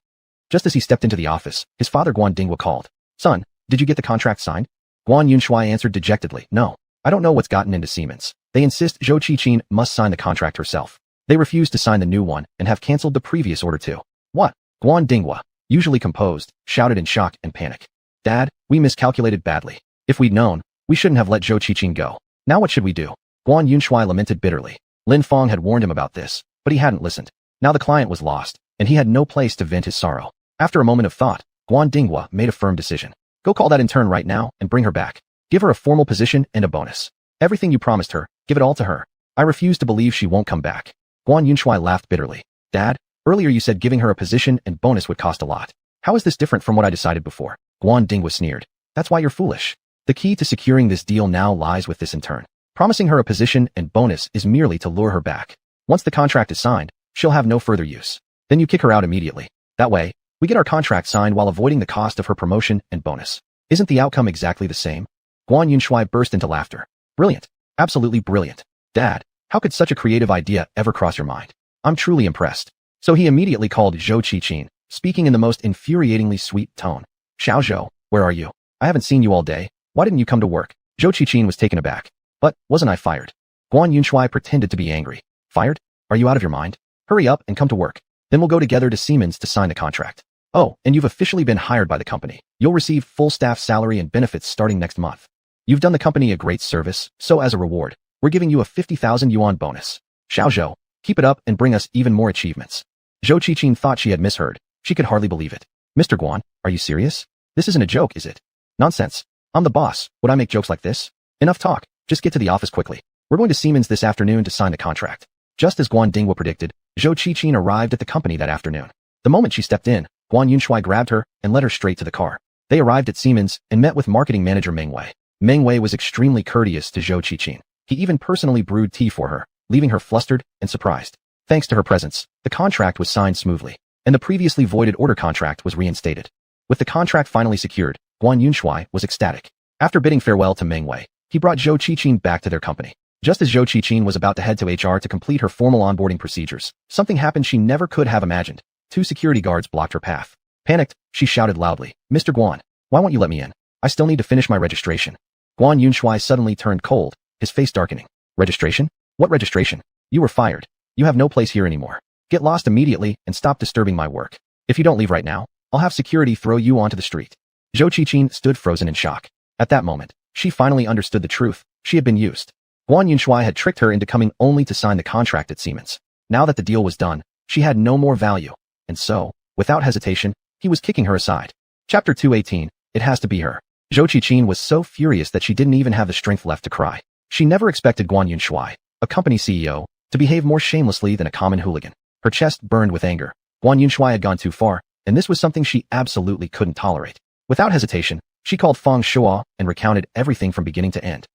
Just as he stepped into the office, his father Guan Dinghua called. "Son, did you get the contract signed?" Guan Yunshui answered dejectedly, "No. I don't know what's gotten into Siemens. They insist Zhou Qiqin must sign the contract herself. They refuse to sign the new one and have cancelled the previous order too." "What?" Guan Dinghua, usually composed, shouted in shock and panic. "Dad, we miscalculated badly. If we'd known, we shouldn't have let Zhou Qiqin go. Now what should we do?" Guan Yunshui lamented bitterly. Lin Feng had warned him about this, but he hadn't listened. Now the client was lost, and he had no place to vent his sorrow. After a moment of thought, Guan Dinghua made a firm decision. "Go call that intern right now and bring her back. Give her a formal position and a bonus. Everything you promised her, give it all to her. I refuse to believe she won't come back." Guan Yunshui laughed bitterly. "Dad, earlier you said giving her a position and bonus would cost a lot. How is this different from what I decided before?" Guan Dinghua sneered. "That's why you're foolish. The key to securing this deal now lies with this intern. Promising her a position and bonus is merely to lure her back. Once the contract is signed, she'll have no further use. Then you kick her out immediately. That way, we get our contract signed while avoiding the cost of her promotion and bonus. Isn't the outcome exactly the same?" Guan Yunshui burst into laughter. "Brilliant. Absolutely brilliant. Dad, how could such a creative idea ever cross your mind? I'm truly impressed. So he immediately called Zhou Qiqin, speaking in the most infuriatingly sweet tone. Xiao Zhou, where are you? I haven't seen you all day. Why didn't you come to work? Zhou Qiqin was taken aback. But, wasn't I fired? Guan Yunshui pretended to be angry. Fired? Are you out of your mind? Hurry up and come to work. Then we'll go together to Siemens to sign the contract. Oh, and you've officially been hired by the company. You'll receive full staff salary and benefits starting next month. You've done the company a great service, so as a reward, we're giving you a 50,000 yuan bonus. Xiao Zhou, keep it up and bring us even more achievements. Zhou Qiqin thought she had misheard. She could hardly believe it. Mr. Guan, are you serious? This isn't a joke, is it? Nonsense. I'm the boss. Would I make jokes like this? Enough talk. Just get to the office quickly. We're going to Siemens this afternoon to sign the contract. Just as Guan Dingwa predicted, Zhou Qiqin arrived at the company that afternoon. The moment she stepped in, Guan Yunshui grabbed her and led her straight to the car. They arrived at Siemens and met with marketing manager Meng Wei. Meng Wei was extremely courteous to Zhou Qiqin. He even personally brewed tea for her, leaving her flustered and surprised. Thanks to her presence, the contract was signed smoothly, and the previously voided order contract was reinstated. With the contract finally secured, Guan Yunshui was ecstatic. After bidding farewell to Meng Wei, he brought Zhou Qiqin back to their company. Just as Zhou Qiqin was about to head to HR to complete her formal onboarding procedures, something happened she never could have imagined. 2 security guards blocked her path. Panicked, she shouted loudly, Mr. Guan, why won't you let me in? I still need to finish my registration. Guan Yunshui suddenly turned cold, his face darkening. Registration? What registration? You were fired. You have no place here anymore. Get lost immediately and stop disturbing my work. If you don't leave right now, I'll have security throw you onto the street. Zhou Qiqin stood frozen in shock. At that moment, she finally understood the truth. She had been used. Guan Yunshui had tricked her into coming only to sign the contract at Siemens. Now that the deal was done, she had no more value. And so, without hesitation, he was kicking her aside. Chapter 218, It Has to Be Her. Zhou Qiqin was so furious that she didn't even have the strength left to cry. She never expected Guan Yunshui, a company CEO, to behave more shamelessly than a common hooligan. Her chest burned with anger. Guan Yunshui had gone too far, and this was something she absolutely couldn't tolerate. Without hesitation, she called Fang Shuo and recounted everything from beginning to end.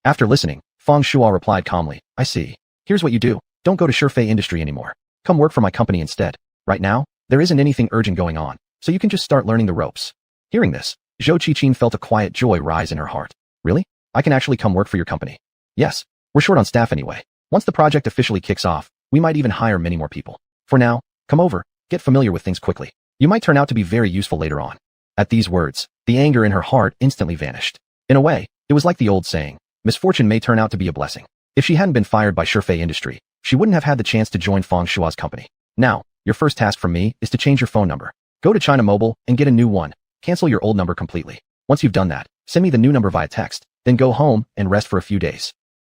After listening, Fang Shuo replied calmly, I see. Here's what you do. Don't go to Shifei Industry anymore. Come work for my company instead. Right now, there isn't anything urgent going on, so you can just start learning the ropes. Hearing this, Zhou Qiqin felt a quiet joy rise in her heart. Really? I can actually come work for your company? Yes. We're short on staff anyway. Once the project officially kicks off, we might even hire many more people. For now, come over, get familiar with things quickly. You might turn out to be very useful later on. At these words, the anger in her heart instantly vanished. In a way, it was like the old saying, misfortune may turn out to be a blessing. If she hadn't been fired by Shifei Industry, she wouldn't have had the chance to join Fang Shuo's company. Now, your first task from me is to change your phone number. Go to China Mobile and get a new one. Cancel your old number completely. Once you've done that, send me the new number via text, then go home and rest for a few days.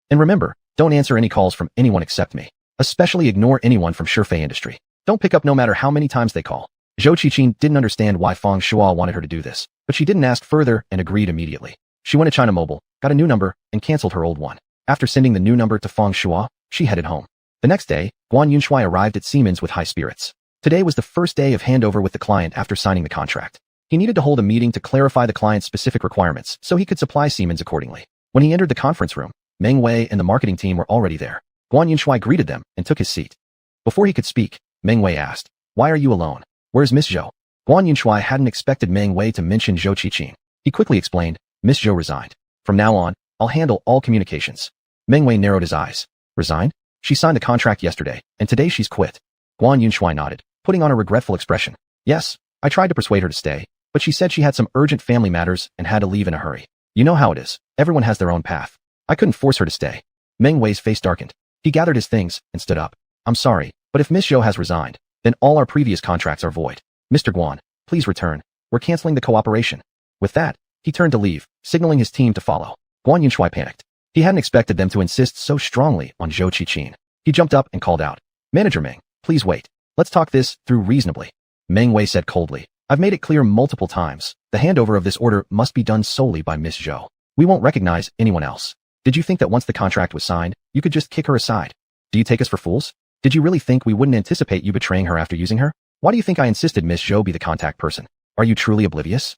And remember, don't answer any calls from anyone except me. Especially ignore anyone from Shifei Industry. Don't pick up no matter how many times they call. Zhou Qiqin didn't understand why Fang Shuo wanted her to do this, but she didn't ask further and agreed immediately. She went to China Mobile, got a new number, and canceled her old one. After sending the new number to Fang Shuo, she headed home. The next day, Guan Yunshui arrived at Siemens with high spirits. Today was the first day of handover with the client after signing the contract. He needed to hold a meeting to clarify the client's specific requirements so he could supply Siemens accordingly. When he entered the conference room, Meng Wei and the marketing team were already there. Guan Yunshui greeted them and took his seat. Before he could speak, Meng Wei asked, Why are you alone? Where's Miss Zhou? Guan Yunshui hadn't expected Meng Wei to mention Zhou Qiqin. He quickly explained, Miss Zhou resigned. From now on, I'll handle all communications. Meng Wei narrowed his eyes. Resigned? She signed the contract yesterday, and today she's quit. Guan Yunshui nodded, putting on a regretful expression. Yes, I tried to persuade her to stay, but she said she had some urgent family matters and had to leave in a hurry. You know how it is. Everyone has their own path. I couldn't force her to stay. Meng Wei's face darkened. He gathered his things and stood up. I'm sorry, but if Miss Zhou has resigned, then all our previous contracts are void. Mr. Guan, please return. We're canceling the cooperation. With that, he turned to leave, signaling his team to follow. Guan Yunshui panicked. He hadn't expected them to insist so strongly on Zhou Qiqin. He jumped up and called out, Manager Meng, please wait. Let's talk this through reasonably. Meng Wei said coldly, I've made it clear multiple times. The handover of this order must be done solely by Miss Zhou. We won't recognize anyone else. Did you think that once the contract was signed, you could just kick her aside? Do you take us for fools? Did you really think we wouldn't anticipate you betraying her after using her? Why do you think I insisted Miss Zhou be the contact person? Are you truly oblivious?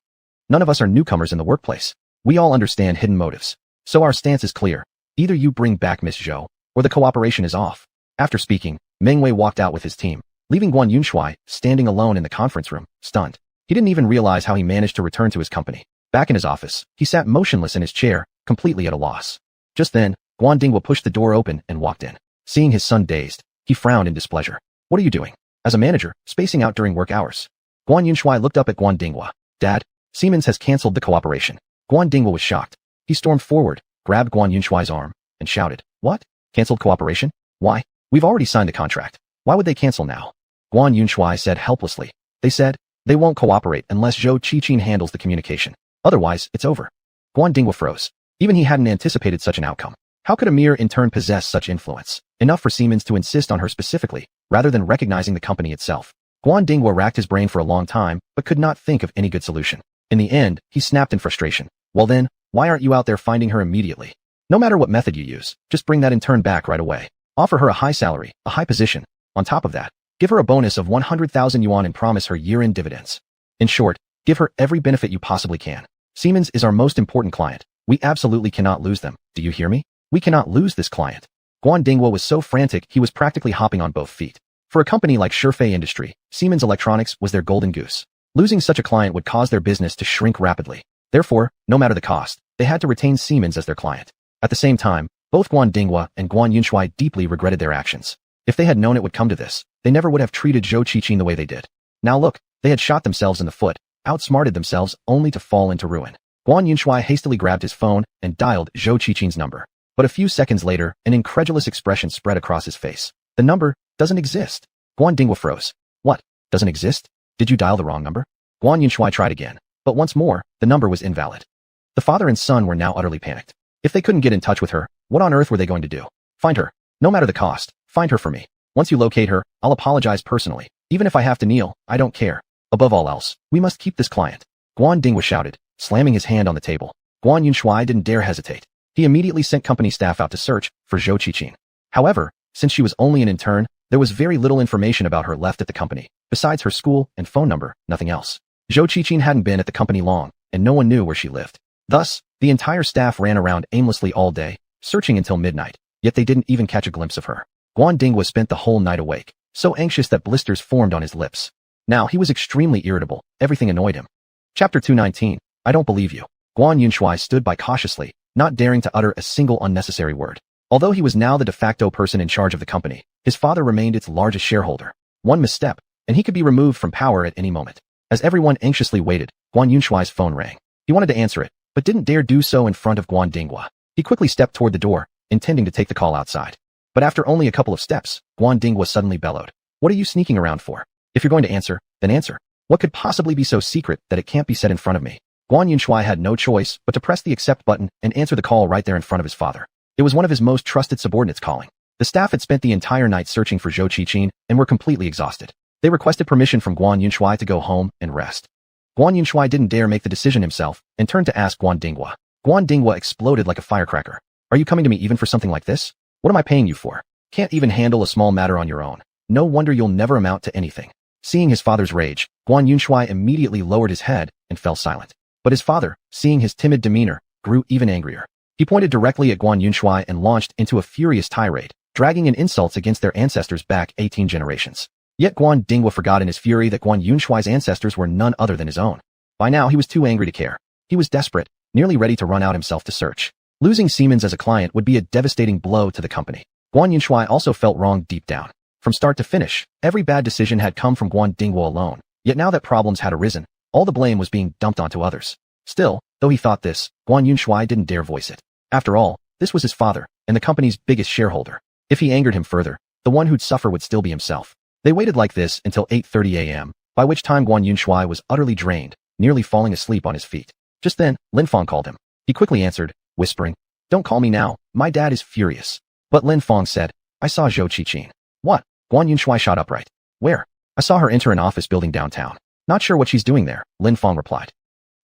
None of us are newcomers in the workplace. We all understand hidden motives. So our stance is clear. Either you bring back Miss Zhou, or the cooperation is off. After speaking, Meng Wei walked out with his team, leaving Guan Yunshui standing alone in the conference room, stunned. He didn't even realize how he managed to return to his company. Back in his office, he sat motionless in his chair, completely at a loss. Just then, Guan Dingwa pushed the door open and walked in. Seeing his son dazed, he frowned in displeasure. What are you doing? As a manager, spacing out during work hours. Guan Yunshui looked up at Guan Dinghua. Dad, Siemens has canceled the cooperation. Guan Dinghua was shocked. He stormed forward, grabbed Guan Yunshui's arm, and shouted, What? Canceled cooperation? Why? We've already signed the contract. Why would they cancel now? Guan Yunshui said helplessly. They said, they won't cooperate unless Zhou Qiqin handles the communication. Otherwise, it's over. Guan Dinghua froze. Even he hadn't anticipated such an outcome. How could a mere intern possess such influence? Enough for Siemens to insist on her specifically, rather than recognizing the company itself. Guan Dinghua racked his brain for a long time, but could not think of any good solution. In the end, he snapped in frustration. Well then, why aren't you out there finding her immediately? No matter what method you use, just bring that intern back right away. Offer her a high salary, a high position. On top of that, give her a bonus of 100,000 yuan and promise her year-end dividends. In short, give her every benefit you possibly can. Siemens is our most important client. We absolutely cannot lose them. Do you hear me? We cannot lose this client. Guan Dinghua was so frantic he was practically hopping on both feet. For a company like Shifei Industry, Siemens Electronics was their golden goose. Losing such a client would cause their business to shrink rapidly. Therefore, no matter the cost, they had to retain Siemens as their client. At the same time, both Guan Dinghua and Guan Yunshui deeply regretted their actions. If they had known it would come to this, they never would have treated Zhou Qiqin the way they did. Now look, they had shot themselves in the foot, outsmarted themselves only to fall into ruin. Guan Yunshui hastily grabbed his phone and dialed Zhou Qiqin's number. But a few seconds later, an incredulous expression spread across his face. The number doesn't exist. Guan Dinghua froze. What? Doesn't exist? Did you dial the wrong number? Guan Yunshui tried again. But once more, the number was invalid. The father and son were now utterly panicked. If they couldn't get in touch with her, what on earth were they going to do? Find her. No matter the cost, find her for me. Once you locate her, I'll apologize personally. Even if I have to kneel, I don't care. Above all else, we must keep this client. Guan Dinghua shouted, slamming his hand on the table. Guan Yunshui didn't dare hesitate. He immediately sent company staff out to search for Zhou Qiqin. However, since she was only an intern, there was very little information about her left at the company. Besides her school and phone number, nothing else. Zhou Qiqin hadn't been at the company long, and no one knew where she lived. Thus, the entire staff ran around aimlessly all day, searching until midnight, yet they didn't even catch a glimpse of her. Guan Dinghua spent the whole night awake, so anxious that blisters formed on his lips. Now he was extremely irritable, everything annoyed him. Chapter 219, I don't believe you. Guan Yunshui stood by cautiously, not daring to utter a single unnecessary word. Although he was now the de facto person in charge of the company, his father remained its largest shareholder. One misstep, and he could be removed from power at any moment. As everyone anxiously waited, Guan Yunshui's phone rang. He wanted to answer it, but didn't dare do so in front of Guan Dinghua. He quickly stepped toward the door, intending to take the call outside. But after only a couple of steps, Guan Dinghua suddenly bellowed. What are you sneaking around for? If you're going to answer, then answer. What could possibly be so secret that it can't be said in front of me? Guan Yunshui had no choice but to press the accept button and answer the call right there in front of his father. It was one of his most trusted subordinates calling. The staff had spent the entire night searching for Zhou Qiqin and were completely exhausted. They requested permission from Guan Yunshui to go home and rest. Guan Yunshui didn't dare make the decision himself and turned to ask Guan Dinghua. Guan Dinghua exploded like a firecracker. Are you coming to me even for something like this? What am I paying you for? Can't even handle a small matter on your own. No wonder you'll never amount to anything. Seeing his father's rage, Guan Yunshui immediately lowered his head and fell silent. But his father, seeing his timid demeanor, grew even angrier. He pointed directly at Guan Yunshui and launched into a furious tirade, dragging in insults against their ancestors back 18 generations. Yet Guan Dinghua forgot in his fury that Guan Yunshui's ancestors were none other than his own. By now he was too angry to care. He was desperate, nearly ready to run out himself to search. Losing Siemens as a client would be a devastating blow to the company. Guan Yunshui also felt wrong deep down. From start to finish, every bad decision had come from Guan Dinghua alone. Yet now that problems had arisen, all the blame was being dumped onto others. Still, though he thought this, Guan Yunshui didn't dare voice it. After all, this was his father, and the company's biggest shareholder. If he angered him further, the one who'd suffer would still be himself. They waited like this until 8:30 a.m., by which time Guan Yunshui was utterly drained, nearly falling asleep on his feet. Just then, Lin Fong called him. He quickly answered, whispering, Don't call me now, my dad is furious. But Lin Fong said, I saw Zhou Qiqin. What? Guan Yunshui shot upright. Where? I saw her enter an office building downtown. Not sure what she's doing there, Lin Fong replied.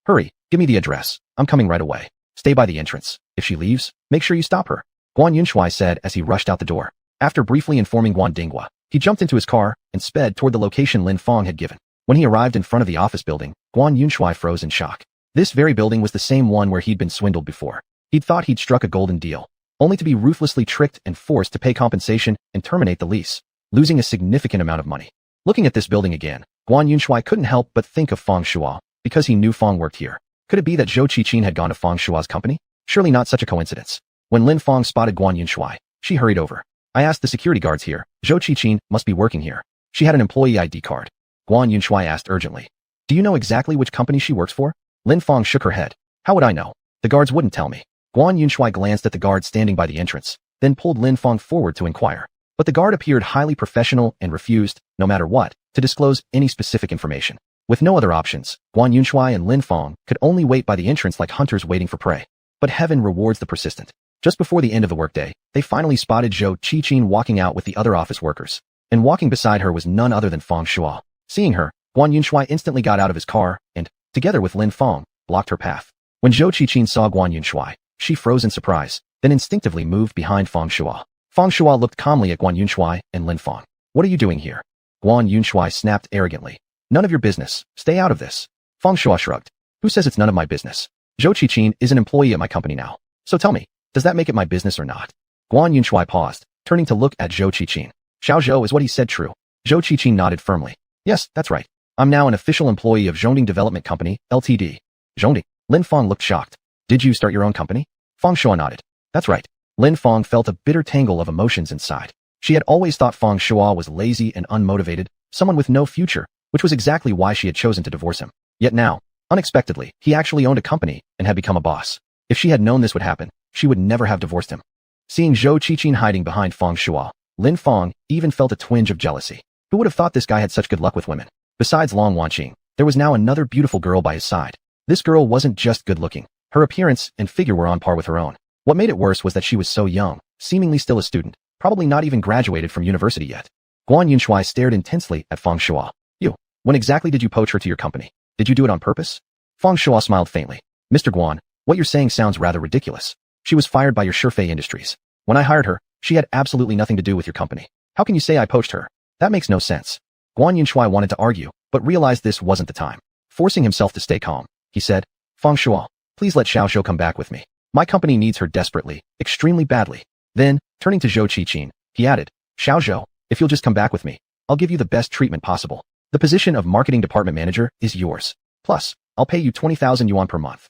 Hurry, give me the address. I'm coming right away. Stay by the entrance. If she leaves, make sure you stop her. Guan Yunshui said as he rushed out the door. After briefly informing Guan Dinghua, he jumped into his car and sped toward the location Lin Fong had given. When he arrived in front of the office building, Guan Yunshui froze in shock. This very building was the same one where he'd been swindled before. He'd thought he'd struck a golden deal, only to be ruthlessly tricked and forced to pay compensation and terminate the lease, losing a significant amount of money. Looking at this building again, Guan Yunshui couldn't help but think of Fong Shua, because he knew Fong worked here. Could it be that Zhou Qiqin had gone to Fong Shua's company? Surely not such a coincidence. When Lin Fong spotted Guan Yunshui, she hurried over. I asked the security guards here, Zhou Qiqin must be working here. She had an employee ID card. Guan Yunshui asked urgently. Do you know exactly which company she works for? Lin Fong shook her head. How would I know? The guards wouldn't tell me. Guan Yunshui glanced at the guard standing by the entrance, then pulled Lin Fong forward to inquire. But the guard appeared highly professional and refused, no matter what, to disclose any specific information. With no other options, Guan Yunshui and Lin Fong could only wait by the entrance like hunters waiting for prey. But heaven rewards the persistent. Just before the end of the workday, they finally spotted Zhou Qiqin walking out with the other office workers. And walking beside her was none other than Fong Shuo. Seeing her, Guan Yunshui instantly got out of his car and, together with Lin Fong, blocked her path. When Zhou Qiqin saw Guan Yunshui, she froze in surprise, then instinctively moved behind Fong Shuo. Fong Shuo looked calmly at Guan Yunshui and Lin Fong. What are you doing here? Guan Yunshui snapped arrogantly. None of your business. Stay out of this. Fong Shuo shrugged. Who says it's none of my business? Zhou Qiqin is an employee at my company now. So tell me, does that make it my business or not? Guan Yunshui paused, turning to look at Zhou Qiqin. Xiao Zhou, is what he said true? Zhou Qiqin nodded firmly. Yes, that's right. I'm now an official employee of Zhongding Development Company, Ltd. Zhongding. Lin Fong looked shocked. Did you start your own company? Fong Shuo nodded. That's right. Lin Fong felt a bitter tangle of emotions inside. She had always thought Fong Shuo was lazy and unmotivated, someone with no future, which was exactly why she had chosen to divorce him. Yet now, unexpectedly, he actually owned a company and had become a boss. If she had known this would happen, she would never have divorced him. Seeing Zhou Qiqin hiding behind Fong Shuo, Lin Fong even felt a twinge of jealousy. Who would have thought this guy had such good luck with women? Besides Long Wanqing, there was now another beautiful girl by his side. This girl wasn't just good-looking. Her appearance and figure were on par with her own. What made it worse was that she was so young, seemingly still a student, probably not even graduated from university yet. Guan Yunshui stared intensely at Fong Shuo. You, when exactly did you poach her to your company? Did you do it on purpose? Fong Shuo smiled faintly. Mr. Guan, what you're saying sounds rather ridiculous. She was fired by your Shifei Industries. When I hired her, she had absolutely nothing to do with your company. How can you say I poached her? That makes no sense. Guan Yunshui wanted to argue, but realized this wasn't the time. Forcing himself to stay calm, he said, Fong Shuo, please let Xiao Zhou come back with me. My company needs her desperately, extremely badly. Then, turning to Zhou Qiqin, he added, Xiao Zhou, if you'll just come back with me, I'll give you the best treatment possible. The position of marketing department manager is yours. Plus, I'll pay you 20,000 yuan per month.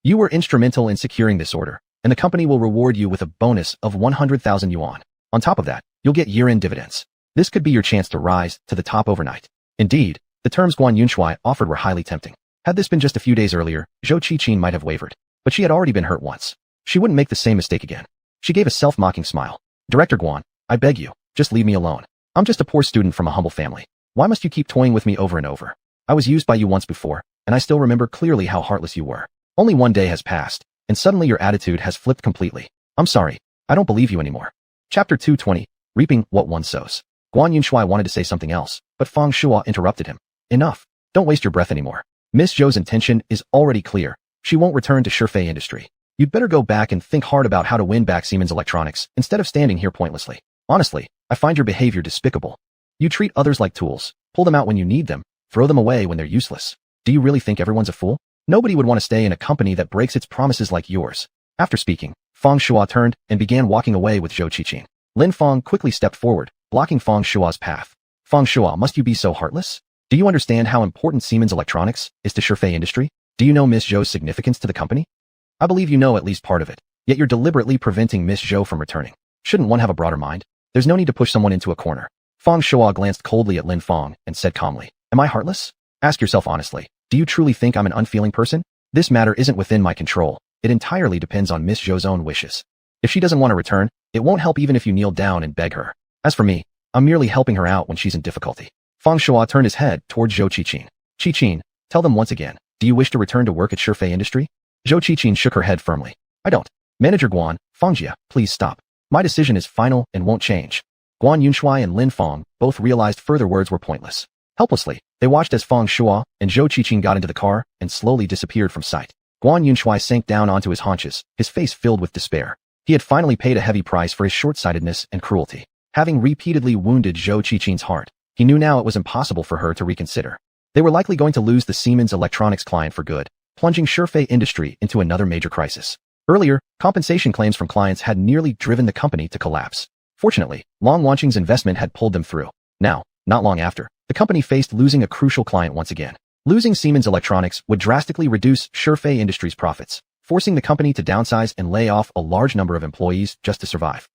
You were instrumental in securing this order, and the company will reward you with a bonus of 100,000 yuan. On top of that, you'll get year-end dividends. This could be your chance to rise to the top overnight. Indeed, the terms Guan Yunshui offered were highly tempting. Had this been just a few days earlier, Zhou Qiqin might have wavered. But she had already been hurt once. She wouldn't make the same mistake again. She gave a self-mocking smile. Director Guan, I beg you, just leave me alone. I'm just a poor student from a humble family. Why must you keep toying with me over and over? I was used by you once before, and I still remember clearly how heartless you were. Only one day has passed, and suddenly your attitude has flipped completely. I'm sorry, I don't believe you anymore. Chapter 220, Reaping What One Sows. Guan Yunshui wanted to say something else, but Fong Shuo interrupted him. Enough. Don't waste your breath anymore. Miss Zhou's intention is already clear. She won't return to Shifei Industry. You'd better go back and think hard about how to win back Siemens Electronics instead of standing here pointlessly. Honestly, I find your behavior despicable. You treat others like tools, pull them out when you need them, throw them away when they're useless. Do you really think everyone's a fool? Nobody would want to stay in a company that breaks its promises like yours. After speaking, Fong Shuo turned and began walking away with Zhou Qiqin. Lin Fong quickly stepped forward, blocking Fong Shuo's path. Fong Shuo, must you be so heartless? Do you understand how important Siemens Electronics is to Shifei Industry? Do you know Miss Zhou's significance to the company? I believe you know at least part of it, yet you're deliberately preventing Miss Zhou from returning. Shouldn't one have a broader mind? There's no need to push someone into a corner. Fong Shuo glanced coldly at Lin Fong and said calmly, Am I heartless? Ask yourself honestly, do you truly think I'm an unfeeling person? This matter isn't within my control. It entirely depends on Miss Zhou's own wishes. If she doesn't want to return, it won't help even if you kneel down and beg her. As for me, I'm merely helping her out when she's in difficulty. Fong Shuo turned his head toward Zhou Qiqin. Qiqin, tell them once again, do you wish to return to work at Shifei Industry? Zhou Qiqin shook her head firmly. I don't. Manager Guan, Fongjia, please stop. My decision is final and won't change. Guan Yunshui and Lin Fong both realized further words were pointless. Helplessly, they watched as Fong Shuo and Zhou Qiqin got into the car and slowly disappeared from sight. Guan Yunshui sank down onto his haunches, his face filled with despair. He had finally paid a heavy price for his short-sightedness and cruelty. Having repeatedly wounded Zhou Qiqin's heart, he knew now it was impossible for her to reconsider. They were likely going to lose the Siemens Electronics client for good, plunging Shifei Industry into another major crisis. Earlier, compensation claims from clients had nearly driven the company to collapse. Fortunately, Long Wanqing's investment had pulled them through. Now, not long after, the company faced losing a crucial client once again. Losing Siemens Electronics would drastically reduce Shifei Industries' profits, forcing the company to downsize and lay off a large number of employees just to survive.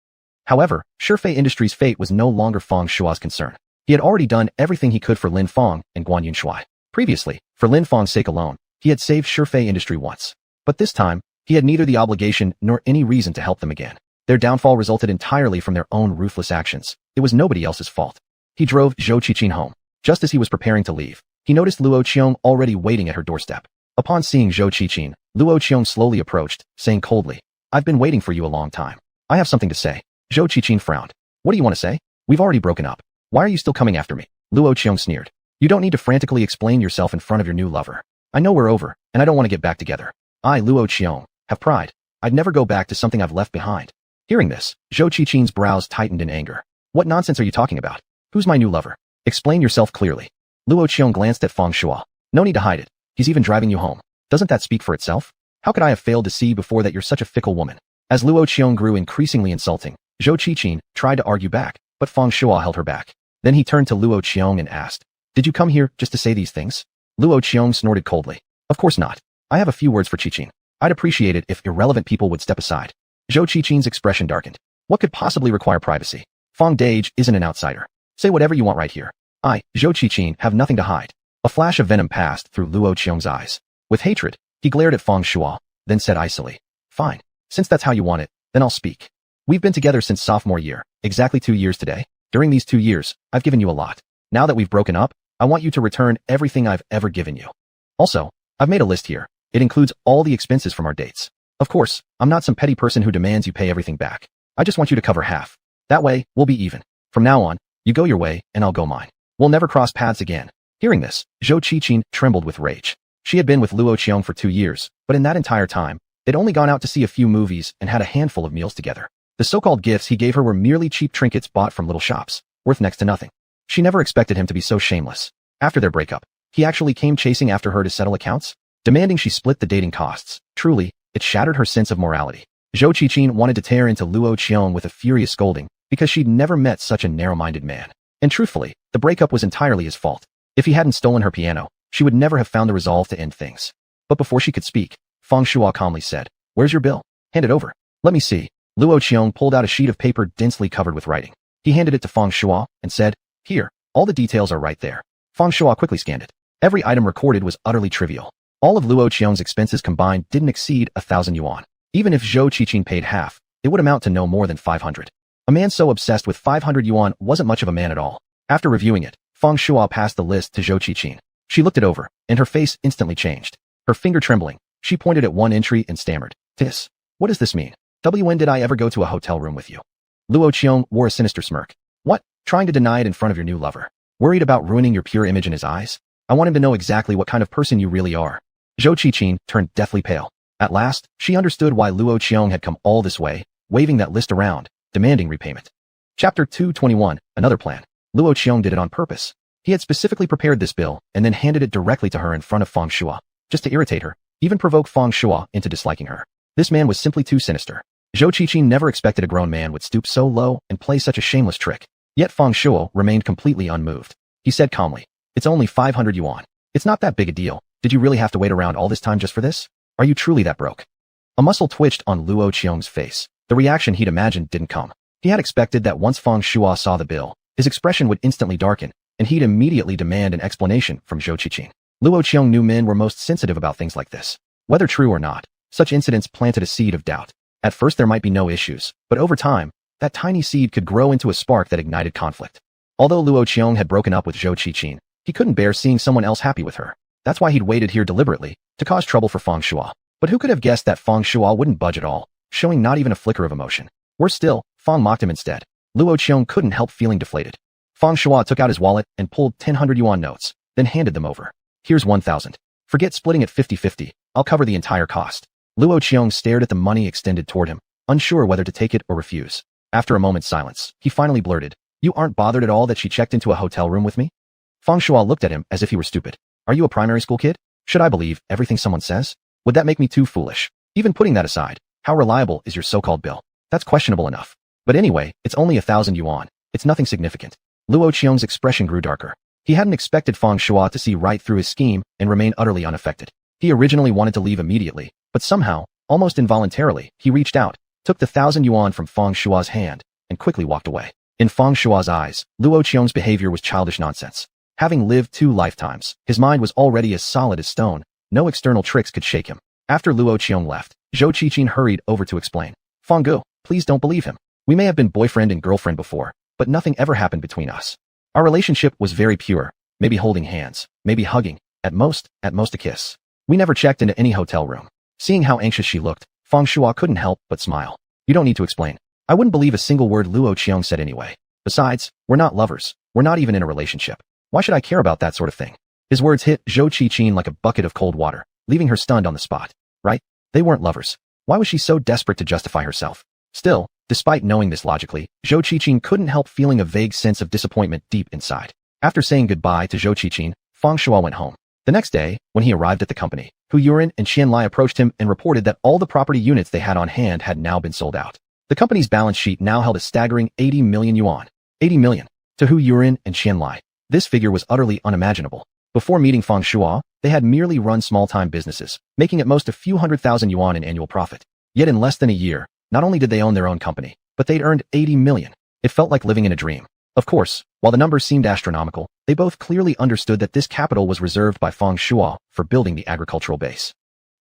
However, Shifei Industries' fate was no longer Fong Shuo's concern. He had already done everything he could for Lin Fong and Guan Yunshui. Previously, for Lin Fong's sake alone, he had saved Shifei Industry once. But this time, he had neither the obligation nor any reason to help them again. Their downfall resulted entirely from their own ruthless actions. It was nobody else's fault. He drove Zhou Qiqin home. Just as he was preparing to leave, he noticed Luo Qiong already waiting at her doorstep. Upon seeing Zhou Qiqin, Luo Qiong slowly approached, saying coldly, "I've been waiting for you a long time. I have something to say." Zhou Qiqin frowned. "What do you want to say? We've already broken up. Why are you still coming after me?" Luo Qiong sneered. "You don't need to frantically explain yourself in front of your new lover. I know we're over, and I don't want to get back together. I, Luo Qiong, have pride. I'd never go back to something I've left behind." Hearing this, Zhou Qiqin's brows tightened in anger. "What nonsense are you talking about? Who's my new lover? Explain yourself clearly." Luo Qiong glanced at Fang Shuo. "No need to hide it. He's even driving you home. Doesn't that speak for itself? How could I have failed to see before that you're such a fickle woman?" As Luo Qiong grew increasingly insulting, Zhou Qiqin tried to argue back, but Fang Shuo held her back. Then he turned to Luo Qiong and asked, "Did you come here just to say these things?" Luo Qiong snorted coldly. "Of course not. I have a few words for Qiqin. I'd appreciate it if irrelevant people would step aside." Zhou Qiqin's expression darkened. What could possibly require privacy? Fang Dage isn't an outsider. Say whatever you want right here. I, Zhou Qiqin, have nothing to hide. A flash of venom passed through Luo Qiong's eyes. With hatred, he glared at Fang Shuo, then said icily, "Fine. Since that's how you want it, then I'll speak. We've been together since sophomore year, exactly 2 years today. During these 2 years, I've given you a lot. Now that we've broken up, I want you to return everything I've ever given you. Also, I've made a list here. It includes all the expenses from our dates. Of course, I'm not some petty person who demands you pay everything back. I just want you to cover half. That way, we'll be even. From now on, you go your way and I'll go mine. We'll never cross paths again." Hearing this, Zhou Qiqin trembled with rage. She had been with Luo Qiong for 2 years, but in that entire time, they'd only gone out to see a few movies and had a handful of meals together. The so-called gifts he gave her were merely cheap trinkets bought from little shops, worth next to nothing. She never expected him to be so shameless. After their breakup, he actually came chasing after her to settle accounts, demanding she split the dating costs. Truly, it shattered her sense of morality. Zhou Qiqin wanted to tear into Luo Qiong with a furious scolding, because she'd never met such a narrow-minded man. And truthfully, the breakup was entirely his fault. If he hadn't stolen her piano, she would never have found the resolve to end things. But before she could speak, Fang Shuo calmly said, "Where's your bill? Hand it over." "Let me see." Luo Qiong pulled out a sheet of paper densely covered with writing. He handed it to Fang Shuo and said, "Here, all the details are right there." Fang Shuo quickly scanned it. Every item recorded was utterly trivial. All of Luo Qiong's expenses combined didn't exceed 1,000 yuan. Even if Zhou Qiqin paid half, it would amount to no more than 500. A man so obsessed with 500 yuan wasn't much of a man at all. After reviewing it, Fang Shuo passed the list to Zhou Qiqin. She looked it over, and her face instantly changed. Her finger trembling, she pointed at one entry and stammered, "This. What does this mean? When did I ever go to a hotel room with you?" Luo Qiong wore a sinister smirk. "What? Trying to deny it in front of your new lover? Worried about ruining your pure image in his eyes? I want him to know exactly what kind of person you really are." Zhou Qiqin turned deathly pale. At last, she understood why Luo Qiong had come all this way, waving that list around, demanding repayment. Chapter 221, Another Plan. Luo Qiong did it on purpose. He had specifically prepared this bill and then handed it directly to her in front of Fang Shuo, just to irritate her, even provoke Fang Shuo into disliking her. This man was simply too sinister. Zhou Qiqin never expected a grown man would stoop so low and play such a shameless trick. Yet Fang Shuo remained completely unmoved. He said calmly, "It's only 500 yuan. It's not that big a deal. Did you really have to wait around all this time just for this? Are you truly that broke?" A muscle twitched on Luo Qiong's face. The reaction he'd imagined didn't come. He had expected that once Fang Shuo saw the bill, his expression would instantly darken, and he'd immediately demand an explanation from Zhou Qiqin. Luo Qiong knew men were most sensitive about things like this. Whether true or not, such incidents planted a seed of doubt. At first there might be no issues, but over time, that tiny seed could grow into a spark that ignited conflict. Although Luo Qiong had broken up with Zhou Qiqin, he couldn't bear seeing someone else happy with her. That's why he'd waited here deliberately, to cause trouble for Fang Shuo. But who could have guessed that Fang Shuo wouldn't budge at all, showing not even a flicker of emotion. Worse still, Fang mocked him instead. Luo Qiong couldn't help feeling deflated. Fang Shuo took out his wallet and pulled 1,000 yuan notes, then handed them over. "Here's 1,000. Forget splitting it 50-50. I'll cover the entire cost." Luo Qiong stared at the money extended toward him, unsure whether to take it or refuse. After a moment's silence, he finally blurted, "You aren't bothered at all that she checked into a hotel room with me?" Fang Shuo looked at him as if he were stupid. "Are you a primary school kid? Should I believe everything someone says? Would that make me too foolish? Even putting that aside, how reliable is your so-called bill? That's questionable enough. But anyway, it's only 1,000 yuan. It's nothing significant." Luo Qiong's expression grew darker. He hadn't expected Fang Shuo to see right through his scheme and remain utterly unaffected. He originally wanted to leave immediately, but somehow, almost involuntarily, he reached out, took the 1,000 yuan from Fang Shuo's hand, and quickly walked away. In Fang Shua's eyes, Luo Qiong's behavior was childish nonsense. Having lived 2 lifetimes, his mind was already as solid as stone. No external tricks could shake him. After Luo Qiong left, Zhou Qiqin hurried over to explain. Fang Gu, please don't believe him. We may have been boyfriend and girlfriend before, but nothing ever happened between us. Our relationship was very pure, maybe holding hands, maybe hugging, at most a kiss. We never checked into any hotel room. Seeing how anxious she looked, Fang Shua couldn't help but smile. You don't need to explain. I wouldn't believe a single word Luo Qiong said anyway. Besides, we're not lovers. We're not even in a relationship. Why should I care about that sort of thing? His words hit Zhou Qiqin like a bucket of cold water, leaving her stunned on the spot. Right? They weren't lovers. Why was she so desperate to justify herself? Still, despite knowing this logically, Zhou Qiqin couldn't help feeling a vague sense of disappointment deep inside. After saying goodbye to Zhou Qiqin, Fang Shua went home. The next day, when he arrived at the company, Hu Yuran and Qian Lai approached him and reported that all the property units they had on hand had now been sold out. The company's balance sheet now held a staggering 80 million yuan. 80 million. To Hu Yuran and Qian Lai, this figure was utterly unimaginable. Before meeting Fang Shua, they had merely run small-time businesses, making at most a few 100,000 yuan in annual profit. Yet in less than a year, not only did they own their own company, but they'd earned 80 million. It felt like living in a dream. Of course, while the numbers seemed astronomical, they both clearly understood that this capital was reserved by Fang Shua for building the agricultural base.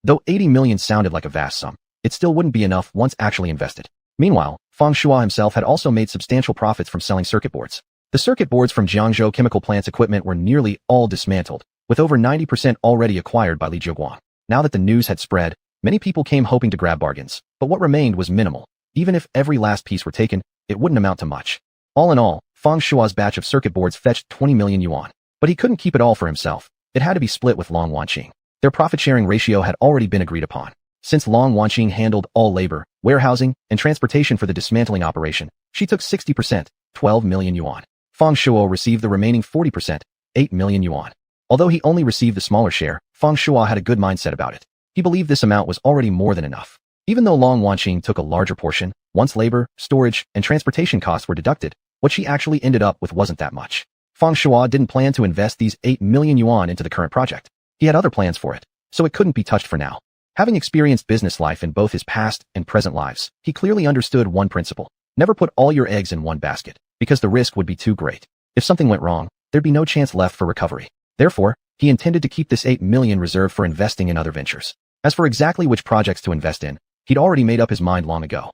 Though 80 million sounded like a vast sum, it still wouldn't be enough once actually invested. Meanwhile, Fang Shua himself had also made substantial profits from selling circuit boards. The circuit boards from Jiangzhou chemical plant's equipment were nearly all dismantled, with over 90% already acquired by Li Zheguang. Now that the news had spread, many people came hoping to grab bargains, but what remained was minimal. Even if every last piece were taken, it wouldn't amount to much. All in all, Fang Shua's batch of circuit boards fetched 20 million yuan. But he couldn't keep it all for himself. It had to be split with Long Wanqing. Their profit-sharing ratio had already been agreed upon. Since Long Wanqing handled all labor, warehousing, and transportation for the dismantling operation, she took 60%, 12 million yuan. Fang Shua received the remaining 40%, 8 million yuan. Although he only received the smaller share, Fang Shua had a good mindset about it. He believed this amount was already more than enough. Even though Long Wanqing took a larger portion, once labor, storage, and transportation costs were deducted, what she actually ended up with wasn't that much. Fang Shua didn't plan to invest these 8 million yuan into the current project. He had other plans for it, so it couldn't be touched for now. Having experienced business life in both his past and present lives, he clearly understood one principle. Never put all your eggs in one basket, because the risk would be too great. If something went wrong, there'd be no chance left for recovery. Therefore, he intended to keep this 8 million reserved for investing in other ventures. As for exactly which projects to invest in, he'd already made up his mind long ago.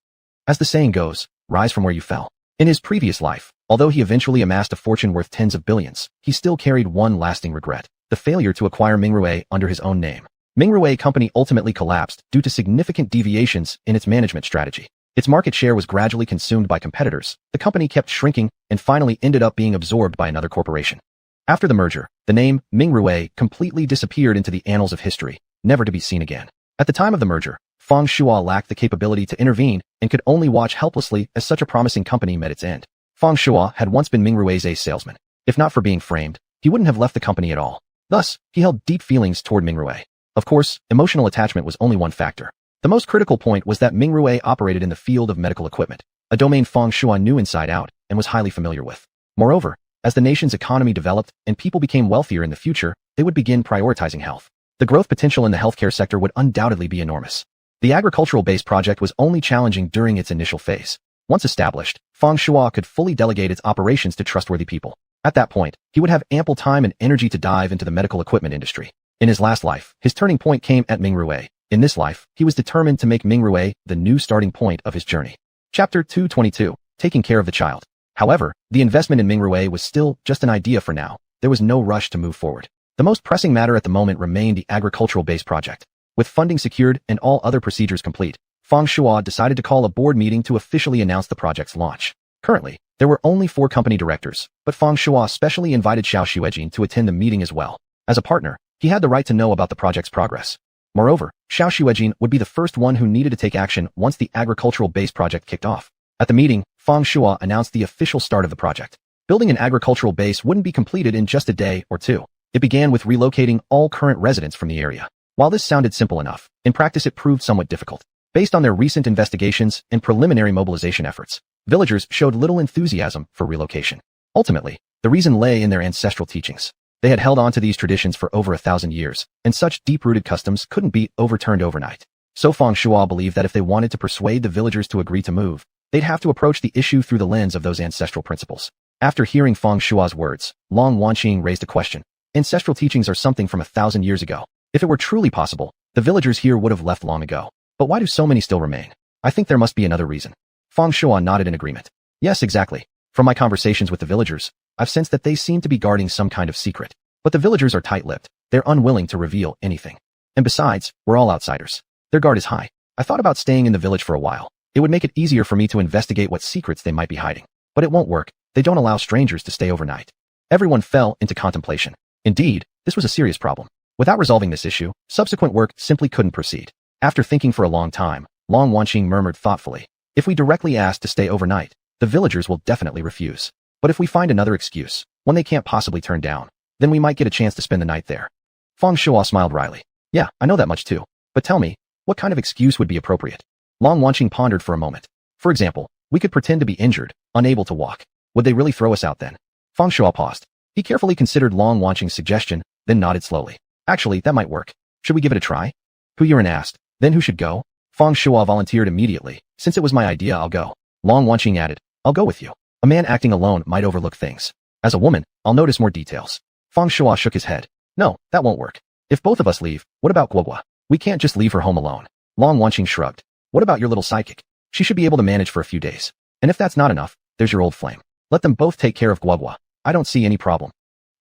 As the saying goes, rise from where you fell. In his previous life, although he eventually amassed a fortune worth tens of billions, he still carried one lasting regret: the failure to acquire Mingrui under his own name. Mingrui Company ultimately collapsed due to significant deviations in its management strategy. Its market share was gradually consumed by competitors, the company kept shrinking, and finally ended up being absorbed by another corporation. After the merger, the name Mingrui completely disappeared into the annals of history, never to be seen again. At the time of the merger, Fang Shua lacked the capability to intervene and could only watch helplessly as such a promising company met its end. Fang Shua had once been Mingrui's ace salesman. If not for being framed, he wouldn't have left the company at all. Thus, he held deep feelings toward Mingrui. Of course, emotional attachment was only one factor. The most critical point was that Mingrui operated in the field of medical equipment, a domain Fang Shua knew inside out and was highly familiar with. Moreover, as the nation's economy developed and people became wealthier in the future, they would begin prioritizing health. The growth potential in the healthcare sector would undoubtedly be enormous. The agricultural-based project was only challenging during its initial phase. Once established, Fang Shua could fully delegate its operations to trustworthy people. At that point, he would have ample time and energy to dive into the medical equipment industry. In his last life, his turning point came at Mingrui. In this life, he was determined to make Mingrui the new starting point of his journey. Chapter 222, Taking Care of the Child. However, the investment in Mingrui was still just an idea for now. There was no rush to move forward. The most pressing matter at the moment remained the agricultural-based project. With funding secured and all other procedures complete, Fang Shua decided to call a board meeting to officially announce the project's launch. Currently, there were only 4 company directors, but Fang Shua specially invited Xiao Xuejin to attend the meeting as well. As a partner, he had the right to know about the project's progress. Moreover, Xiao Xuejin would be the first one who needed to take action once the agricultural-based project kicked off. At the meeting, Fang Shua announced the official start of the project. Building an agricultural base wouldn't be completed in just a day or two. It began with relocating all current residents from the area. While this sounded simple enough, in practice it proved somewhat difficult. Based on their recent investigations and preliminary mobilization efforts, villagers showed little enthusiasm for relocation. Ultimately, the reason lay in their ancestral teachings. They had held on to these traditions for over 1,000 years, and such deep-rooted customs couldn't be overturned overnight. So Fang Shua believed that if they wanted to persuade the villagers to agree to move, They'd have to approach the issue through the lens of those ancestral principles. After hearing Feng Shua's words, Long Wanqing raised a question. Ancestral teachings are something from 1,000 years ago. If it were truly possible, the villagers here would have left long ago. But why do so many still remain? I think there must be another reason. Feng Shua nodded in agreement. Yes, exactly. From my conversations with the villagers, I've sensed that they seem to be guarding some kind of secret. But the villagers are tight-lipped. They're unwilling to reveal anything. And besides, we're all outsiders. Their guard is high. I thought about staying in the village for a while. It would make it easier for me to investigate what secrets they might be hiding. But it won't work. They don't allow strangers to stay overnight. Everyone fell into contemplation. Indeed, this was a serious problem. Without resolving this issue, subsequent work simply couldn't proceed. After thinking for a long time, Long Wanqing murmured thoughtfully, if we directly ask to stay overnight, the villagers will definitely refuse. But if we find another excuse, one they can't possibly turn down, then we might get a chance to spend the night there. Feng Shua smiled wryly. Yeah, I know that much too. But tell me, what kind of excuse would be appropriate? Long Wanqing pondered for a moment. For example, we could pretend to be injured, unable to walk. Would they really throw us out then? Feng Shua paused. He carefully considered Long Wanqing's suggestion, then nodded slowly. Actually, that might work. Should we give it a try? Hu Yuran asked. Then who should go? Feng Shua volunteered immediately. Since it was my idea, I'll go. Long Wanqing added. I'll go with you. A man acting alone might overlook things. As a woman, I'll notice more details. Feng Shua shook his head. No, that won't work. If both of us leave, what about Guogua? We can't just leave her home alone. Long Wanqing shrugged. What about your little psychic? She should be able to manage for a few days. And if that's not enough, there's your old flame. Let them both take care of Guogua. I don't see any problem.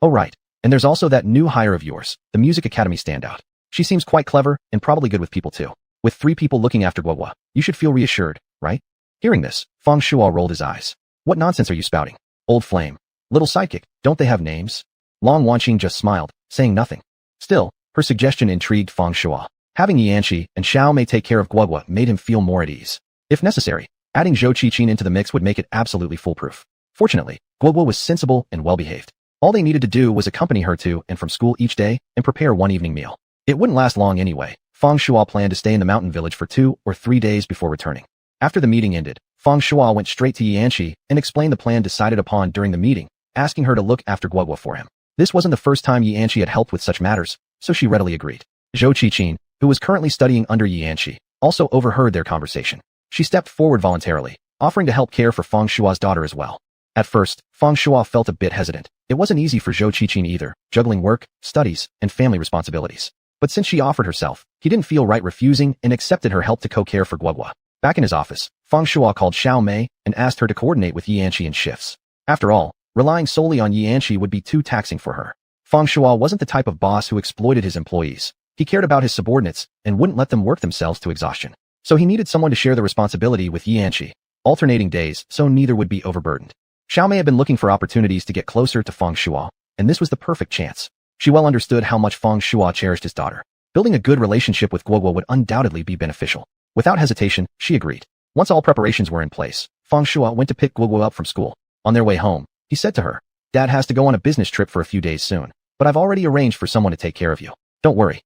Oh right. And there's also that new hire of yours, the Music Academy standout. She seems quite clever and probably good with people too. With 3 people looking after Guogua, you should feel reassured, right? Hearing this, Feng Shua rolled his eyes. What nonsense are you spouting? Old flame. Little psychic, don't they have names? Long Wanqing just smiled, saying nothing. Still, her suggestion intrigued Feng Shua. Having Yanqi and Xiao Mei take care of Guogua made him feel more at ease. If necessary, adding Zhou Qiqin into the mix would make it absolutely foolproof. Fortunately, Guogua was sensible and well-behaved. All they needed to do was accompany her to and from school each day and prepare one evening meal. It wouldn't last long anyway. Feng Shua planned to stay in the mountain village for 2 or 3 days before returning. After the meeting ended, Feng Shua went straight to Yanqi and explained the plan decided upon during the meeting, asking her to look after Guogua for him. This wasn't the first time Yanqi had helped with such matters, so she readily agreed. Zhou Qiqin, who was currently studying under Yanqi, also overheard their conversation. She stepped forward voluntarily, offering to help care for Feng Shua's daughter as well. At first, Feng Shua felt a bit hesitant. It wasn't easy for Zhou Qiqin either, juggling work, studies, and family responsibilities. But since she offered herself, he didn't feel right refusing and accepted her help to co-care for Guogua. Back in his office, Feng Shua called Xiao Mei and asked her to coordinate with Yanqi in shifts. After all, relying solely on Yanqi would be too taxing for her. Feng Shua wasn't the type of boss who exploited his employees. He cared about his subordinates and wouldn't let them work themselves to exhaustion. So he needed someone to share the responsibility with Yanqi, alternating days so neither would be overburdened. Xiao Mei had been looking for opportunities to get closer to Feng Shua, and this was the perfect chance. She well understood how much Feng Shua cherished his daughter. Building a good relationship with Guogua would undoubtedly be beneficial. Without hesitation, she agreed. Once all preparations were in place, Feng Shua went to pick Guogua up from school. On their way home, he said to her, Dad has to go on a business trip for a few days soon, but I've already arranged for someone to take care of you. Don't worry.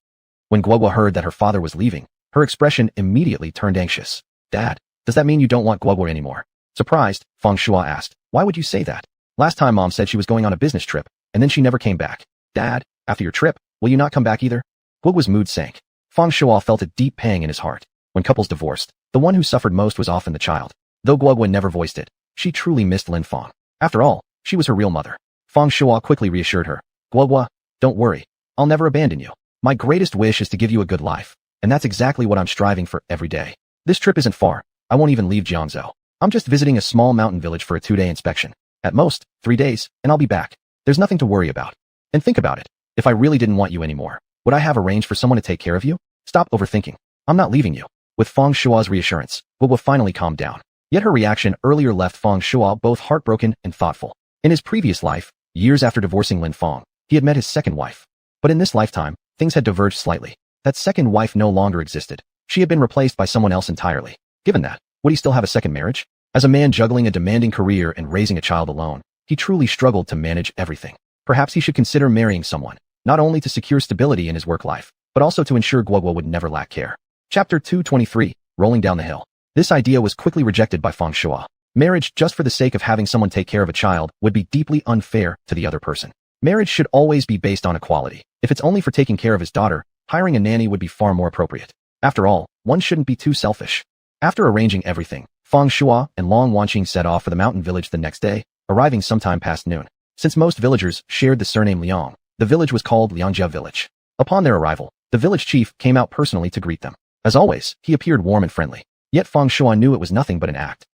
When Guogua heard that her father was leaving, her expression immediately turned anxious. Dad, does that mean you don't want Guogua anymore? Surprised, Feng Shua asked, why would you say that? Last time Mom said she was going on a business trip, and then she never came back. Dad, after your trip, will you not come back either? Guogua's mood sank. Feng Shua felt a deep pang in his heart. When couples divorced, the one who suffered most was often the child. Though Guogua never voiced it, she truly missed Lin Feng. After all, she was her real mother. Feng Shua quickly reassured her. Guogua, don't worry. I'll never abandon you. My greatest wish is to give you a good life, and that's exactly what I'm striving for every day. This trip isn't far. I won't even leave Jiangzhou. I'm just visiting a small mountain village for a 2-day inspection. At most, 3 days, and I'll be back. There's nothing to worry about. And think about it. If I really didn't want you anymore, would I have arranged for someone to take care of you? Stop overthinking. I'm not leaving you. With Feng Shua's reassurance, Guogua finally calmed down. Yet her reaction earlier left Feng Shua both heartbroken and thoughtful. In his previous life, years after divorcing Lin Feng, he had met his second wife. But in this lifetime, things had diverged slightly. That second wife no longer existed. She had been replaced by someone else entirely. Given that, would he still have a second marriage? As a man juggling a demanding career and raising a child alone, he truly struggled to manage everything. Perhaps he should consider marrying someone, not only to secure stability in his work life, but also to ensure Guogua would never lack care. Chapter 223, Rolling Down the Hill. This idea was quickly rejected by Feng Shua. Marriage just for the sake of having someone take care of a child would be deeply unfair to the other person. Marriage should always be based on equality. If it's only for taking care of his daughter, hiring a nanny would be far more appropriate. After all, one shouldn't be too selfish. After arranging everything, Feng Shuo and Long Wanqing set off for the mountain village the next day, arriving sometime past noon. Since most villagers shared the surname Liang, the village was called Liangjia Village. Upon their arrival, the village chief came out personally to greet them. As always, he appeared warm and friendly. Yet Feng Shuo knew it was nothing but an act.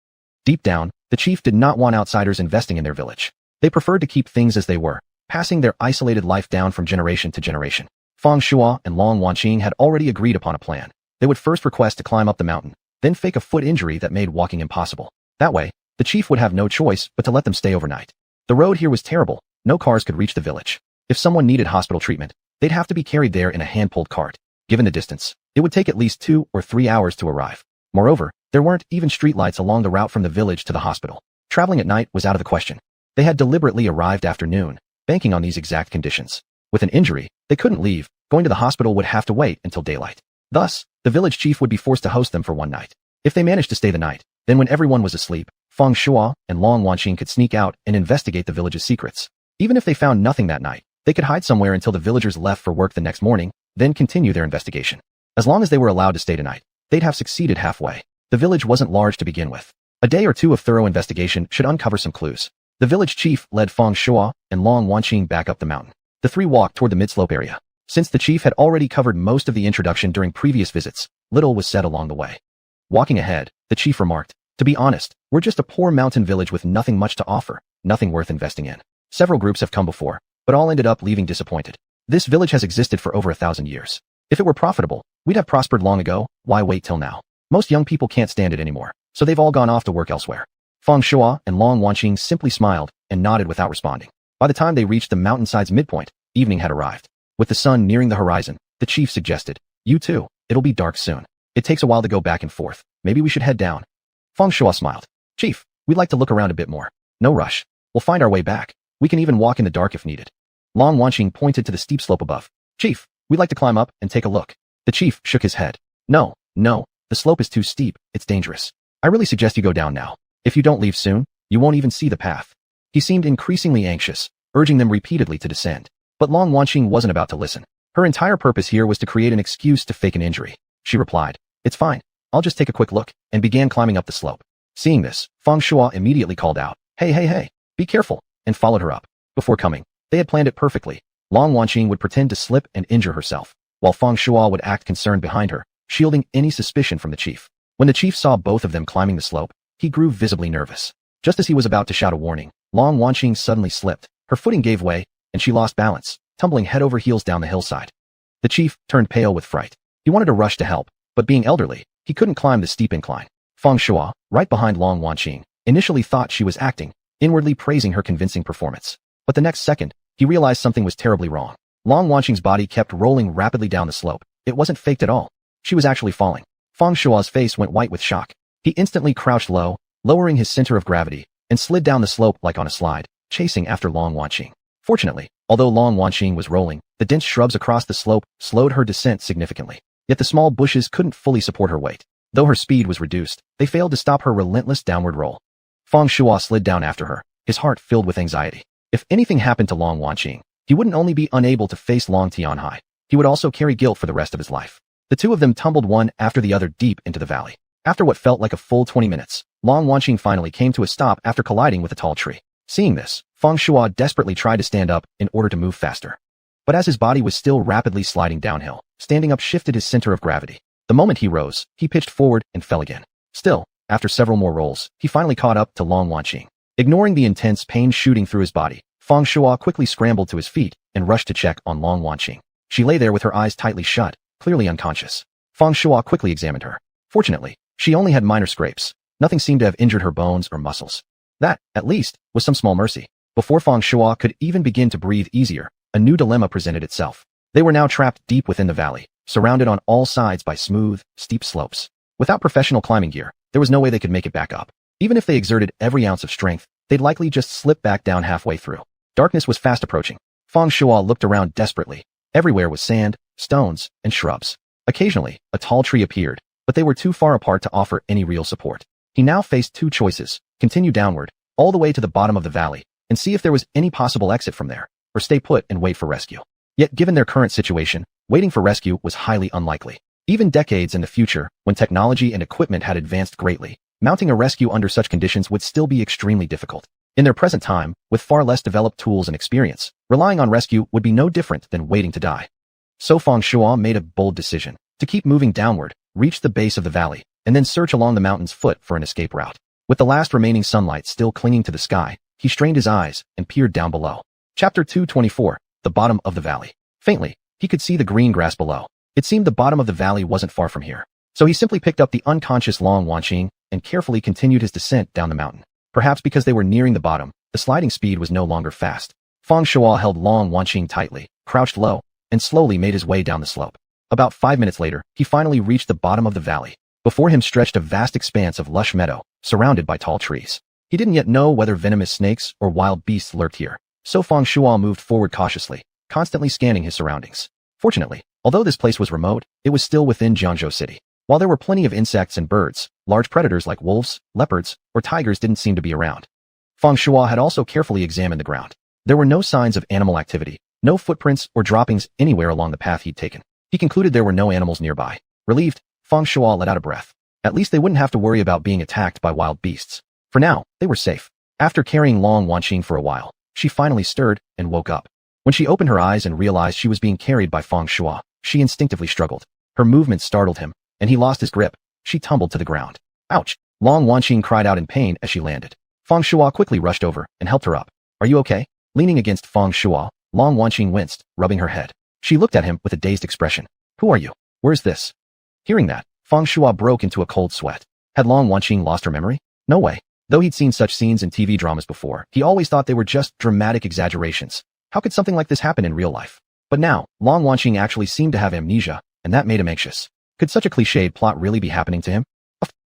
Deep down, the chief did not want outsiders investing in their village. They preferred to keep things as they were, passing their isolated life down from generation to generation. Feng Shuo and Long Wanqing had already agreed upon a plan. They would first request to climb up the mountain, then fake a foot injury that made walking impossible. That way, the chief would have no choice but to let them stay overnight. The road here was terrible. No cars could reach the village. If someone needed hospital treatment, they'd have to be carried there in a hand-pulled cart. Given the distance, it would take at least 2 or 3 hours to arrive. Moreover, there weren't even streetlights along the route from the village to the hospital. Traveling at night was out of the question. They had deliberately arrived after noon, banking on these exact conditions. With an injury, they couldn't leave. Going to the hospital would have to wait until daylight. Thus, the village chief would be forced to host them for one night. If they managed to stay the night, then when everyone was asleep, Feng Shuo and Long Wanqing could sneak out and investigate the village's secrets. Even if they found nothing that night, they could hide somewhere until the villagers left for work the next morning, then continue their investigation. As long as they were allowed to stay tonight, they'd have succeeded halfway. The village wasn't large to begin with. A day or two of thorough investigation should uncover some clues. The village chief led Feng Shuo and Long Wanqing back up the mountain. The three walked toward the mid-slope area. Since the chief had already covered most of the introduction during previous visits, little was said along the way. Walking ahead, the chief remarked, "To be honest, we're just a poor mountain village with nothing much to offer, nothing worth investing in. Several groups have come before, but all ended up leaving disappointed. This village has existed for over 1,000 years. If it were profitable, we'd have prospered long ago. Why wait till now? Most young people can't stand it anymore, so they've all gone off to work elsewhere." Feng Shuo and Long Wanqing simply smiled and nodded without responding. By the time they reached the mountainside's midpoint, evening had arrived. With the sun nearing the horizon, the chief suggested, "You too, it'll be dark soon. It takes a while to go back and forth. Maybe we should head down." Feng Shuo smiled. "Chief, we'd like to look around a bit more. No rush. We'll find our way back. We can even walk in the dark if needed." Long Wanqing pointed to the steep slope above. "Chief, we'd like to climb up and take a look." The chief shook his head. No, the slope is too steep. It's dangerous. I really suggest you go down now. If you don't leave soon, you won't even see the path." He seemed increasingly anxious, urging them repeatedly to descend. But Long Wanqing wasn't about to listen. Her entire purpose here was to create an excuse to fake an injury. She replied, "It's fine. I'll just take a quick look," and began climbing up the slope. Seeing this, Feng Shuo immediately called out, Hey, be careful," and followed her up. Before coming, they had planned it perfectly. Long Wanqing would pretend to slip and injure herself, while Feng Shuo would act concerned behind her, shielding any suspicion from the chief. When the chief saw both of them climbing the slope, he grew visibly nervous. Just as he was about to shout a warning, Long Wanqing suddenly slipped. Her footing gave way, and she lost balance, tumbling head over heels down the hillside. The chief turned pale with fright. He wanted to rush to help, but being elderly, he couldn't climb the steep incline. Feng Shuo, right behind Long Wanqing, initially thought she was acting, inwardly praising her convincing performance. But the next second, he realized something was terribly wrong. Long Wanqing's body kept rolling rapidly down the slope. It wasn't faked at all. She was actually falling. Feng Shuo's face went white with shock. He instantly crouched low, lowering his center of gravity, and slid down the slope like on a slide, chasing after Long Wanqing. Fortunately, although Long Wanqing was rolling, the dense shrubs across the slope slowed her descent significantly. Yet the small bushes couldn't fully support her weight. Though her speed was reduced, they failed to stop her relentless downward roll. Feng Shuo slid down after her, his heart filled with anxiety. If anything happened to Long Wanqing, he wouldn't only be unable to face Long Tianhai, he would also carry guilt for the rest of his life. The two of them tumbled one after the other deep into the valley. After what felt like a full 20 minutes, Long Wanqing finally came to a stop after colliding with a tall tree. Seeing this, Feng Shuo desperately tried to stand up in order to move faster. But as his body was still rapidly sliding downhill, standing up shifted his center of gravity. The moment he rose, he pitched forward and fell again. Still, after several more rolls, he finally caught up to Long Wanqing. Ignoring the intense pain shooting through his body, Feng Shuo quickly scrambled to his feet and rushed to check on Long Wanqing. She lay there with her eyes tightly shut, clearly unconscious. Feng Shuo quickly examined her. Fortunately, she only had minor scrapes. Nothing seemed to have injured her bones or muscles. That, at least, was some small mercy. Before Feng Shuo could even begin to breathe easier, a new dilemma presented itself. They were now trapped deep within the valley, surrounded on all sides by smooth, steep slopes. Without professional climbing gear, there was no way they could make it back up. Even if they exerted every ounce of strength, they'd likely just slip back down halfway through. Darkness was fast approaching. Feng Shuo looked around desperately. Everywhere was sand, stones, and shrubs. Occasionally, a tall tree appeared, but they were too far apart to offer any real support. He now faced two choices: continue downward, all the way to the bottom of the valley, and see if there was any possible exit from there, or stay put and wait for rescue. Yet given their current situation, waiting for rescue was highly unlikely. Even decades in the future, when technology and equipment had advanced greatly, Mounting a rescue under such conditions would still be extremely difficult. In their present time, with far less developed tools and experience, relying on rescue would be no different than waiting to die. So Feng Shuo made a bold decision to keep moving downward, reach the base of the valley, and then search along the mountain's foot for an escape route. With the last remaining sunlight still clinging to the sky, he strained his eyes and peered down below. Chapter 224, The Bottom of the Valley. Faintly, he could see the green grass below. It seemed the bottom of the valley wasn't far from here. So he simply picked up the unconscious Long Wanqing and carefully continued his descent down the mountain. Perhaps because they were nearing the bottom, the sliding speed was no longer fast. Feng Shuo held Long Wanqing tightly, crouched low, and slowly made his way down the slope. About 5 minutes later, he finally reached the bottom of the valley. Before him stretched a vast expanse of lush meadow, surrounded by tall trees. He didn't yet know whether venomous snakes or wild beasts lurked here, so Feng Shuo moved forward cautiously, constantly scanning his surroundings. Fortunately, although this place was remote, it was still within Jiangzhou City. While there were plenty of insects and birds, large predators like wolves, leopards, or tigers didn't seem to be around. Feng Shuo had also carefully examined the ground. There were no signs of animal activity, no footprints or droppings anywhere along the path he'd taken. He concluded there were no animals nearby. Relieved, Feng Shuo let out a breath. At least they wouldn't have to worry about being attacked by wild beasts. For now, they were safe. After carrying Long Wanqing for a while, she finally stirred and woke up. When she opened her eyes and realized she was being carried by Feng Shuo, she instinctively struggled. Her movements startled him, and he lost his grip. She tumbled to the ground. Ouch! Long Wanqing cried out in pain as she landed. Feng Shuo quickly rushed over and helped her up. Are you okay? Leaning against Feng Shuo, Long Wanqing winced, rubbing her head. She looked at him with a dazed expression. Who are you? Where's this? Hearing that, Feng Shuo broke into a cold sweat. Had Long Wanqing lost her memory? No way. Though he'd seen such scenes in TV dramas before, he always thought they were just dramatic exaggerations. How could something like this happen in real life? But now, Long Wanqing actually seemed to have amnesia, and that made him anxious. Could such a cliched plot really be happening to him?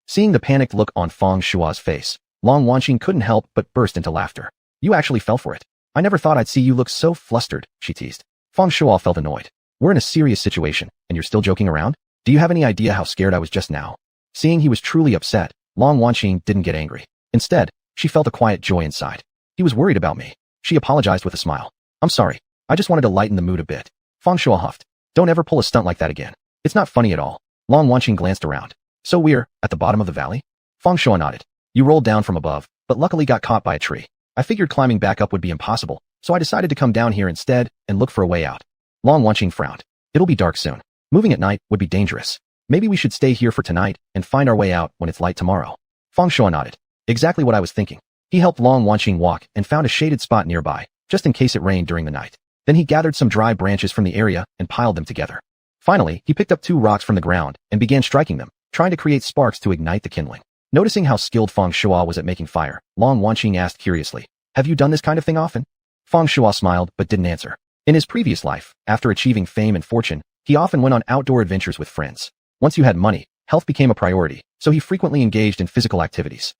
Seeing the panicked look on Feng Shuo's face, Long Wanqing couldn't help but burst into laughter. You actually fell for it. I never thought I'd see you look so flustered, she teased. Feng Shuo felt annoyed. We're in a serious situation, and you're still joking around? Do you have any idea how scared I was just now? Seeing he was truly upset, Long Wanqing didn't get angry. Instead, she felt a quiet joy inside. He was worried about me. She apologized with a smile. I'm sorry. I just wanted to lighten the mood a bit. Feng Shuo huffed. Don't ever pull a stunt like that again. It's not funny at all. Long Wanqing glanced around. So we're at the bottom of the valley? Feng Shuo nodded. You rolled down from above, but luckily got caught by a tree. I figured climbing back up would be impossible, so I decided to come down here instead and look for a way out. Long Wanqing frowned. It'll be dark soon. Moving at night would be dangerous. Maybe we should stay here for tonight and find our way out when it's light tomorrow. Feng Shuo nodded. Exactly what I was thinking. He helped Long Wanqing walk and found a shaded spot nearby, just in case it rained during the night. Then he gathered some dry branches from the area and piled them together. Finally, he picked up 2 rocks from the ground and began striking them, trying to create sparks to ignite the kindling. Noticing how skilled Feng Shuo was at making fire, Long Wanqing asked curiously, have you done this kind of thing often? Feng Shuo smiled but didn't answer. In his previous life, after achieving fame and fortune, he often went on outdoor adventures with friends. Once you had money, health became a priority, so he frequently engaged in physical activities.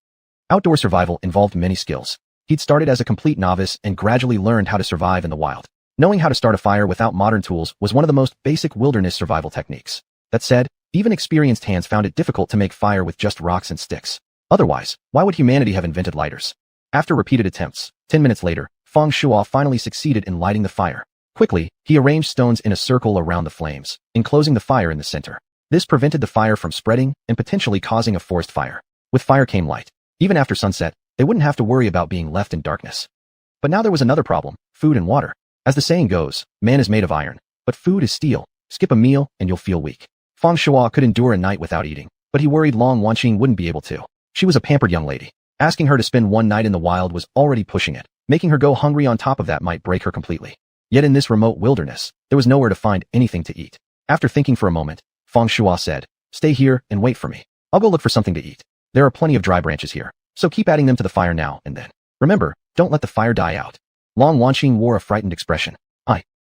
Outdoor survival involved many skills. He'd started as a complete novice and gradually learned how to survive in the wild. Knowing how to start a fire without modern tools was one of the most basic wilderness survival techniques. That said, even experienced hands found it difficult to make fire with just rocks and sticks. Otherwise, why would humanity have invented lighters? After repeated attempts, 10 minutes later, Feng Shuo finally succeeded in lighting the fire. Quickly, he arranged stones in a circle around the flames, enclosing the fire in the center. This prevented the fire from spreading and potentially causing a forest fire. With fire came light. Even after sunset, they wouldn't have to worry about being left in darkness. But now there was another problem, food and water. As the saying goes, man is made of iron, but food is steel. Skip a meal and you'll feel weak. Feng Shuo could endure a night without eating, but he worried Long Wanqing wouldn't be able to. She was a pampered young lady. Asking her to spend one night in the wild was already pushing it. Making her go hungry on top of that might break her completely. Yet in this remote wilderness, there was nowhere to find anything to eat. After thinking for a moment, Feng Shuo said, stay here and wait for me. I'll go look for something to eat. There are plenty of dry branches here, so keep adding them to the fire now and then. Remember, don't let the fire die out. Long Wanqing wore a frightened expression.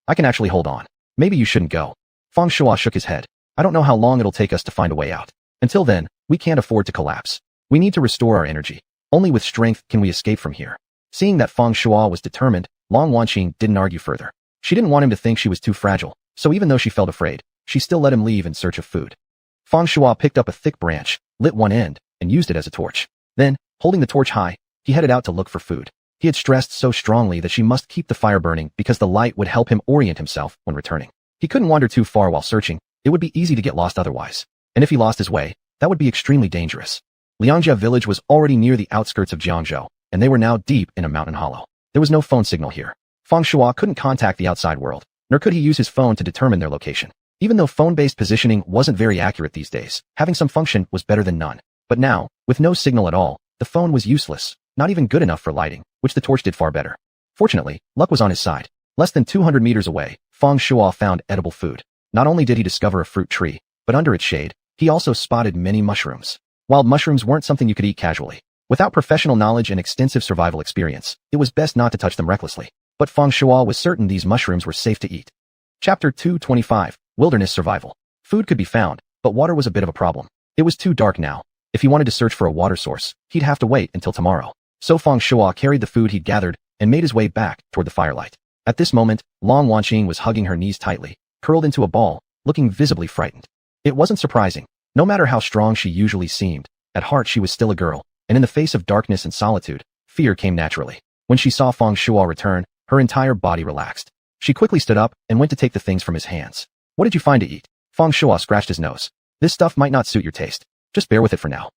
I can actually hold on. Maybe you shouldn't go. Feng Shuo shook his head. I don't know how long it'll take us to find a way out. Until then, we can't afford to collapse. We need to restore our energy. Only with strength can we escape from here. Seeing that Feng Shuo was determined, Long Wanqing didn't argue further. She didn't want him to think she was too fragile, so even though she felt afraid, she still let him leave in search of food. Feng Shuo picked up a thick branch, lit one end, and used it as a torch. Then, holding the torch high, he headed out to look for food. He had stressed so strongly that she must keep the fire burning because the light would help him orient himself when returning. He couldn't wander too far while searching. It would be easy to get lost otherwise. And if he lost his way, that would be extremely dangerous. Liangjia village was already near the outskirts of Jiangzhou, and they were now deep in a mountain hollow. There was no phone signal here. Feng Shuo couldn't contact the outside world, nor could he use his phone to determine their location. Even though phone-based positioning wasn't very accurate these days, having some function was better than none. But now, with no signal at all, the phone was useless, not even good enough for lighting, which the torch did far better. Fortunately, luck was on his side. Less than 200 meters away, Feng Shuo found edible food. Not only did he discover a fruit tree, but under its shade, he also spotted many mushrooms. Wild mushrooms weren't something you could eat casually. Without professional knowledge and extensive survival experience, it was best not to touch them recklessly. But Feng Shuo was certain these mushrooms were safe to eat. Chapter 225, Wilderness Survival. Food could be found, but water was a bit of a problem. It was too dark now. If he wanted to search for a water source, he'd have to wait until tomorrow. So Feng Shuo carried the food he'd gathered and made his way back toward the firelight. At this moment, Long Wanqing was hugging her knees tightly, curled into a ball, looking visibly frightened. It wasn't surprising. No matter how strong she usually seemed, at heart she was still a girl, and in the face of darkness and solitude, fear came naturally. When she saw Feng Shuo return, her entire body relaxed. She quickly stood up and went to take the things from his hands. What did you find to eat? Feng Shuo scratched his nose. This stuff might not suit your taste. Just bear with it for now.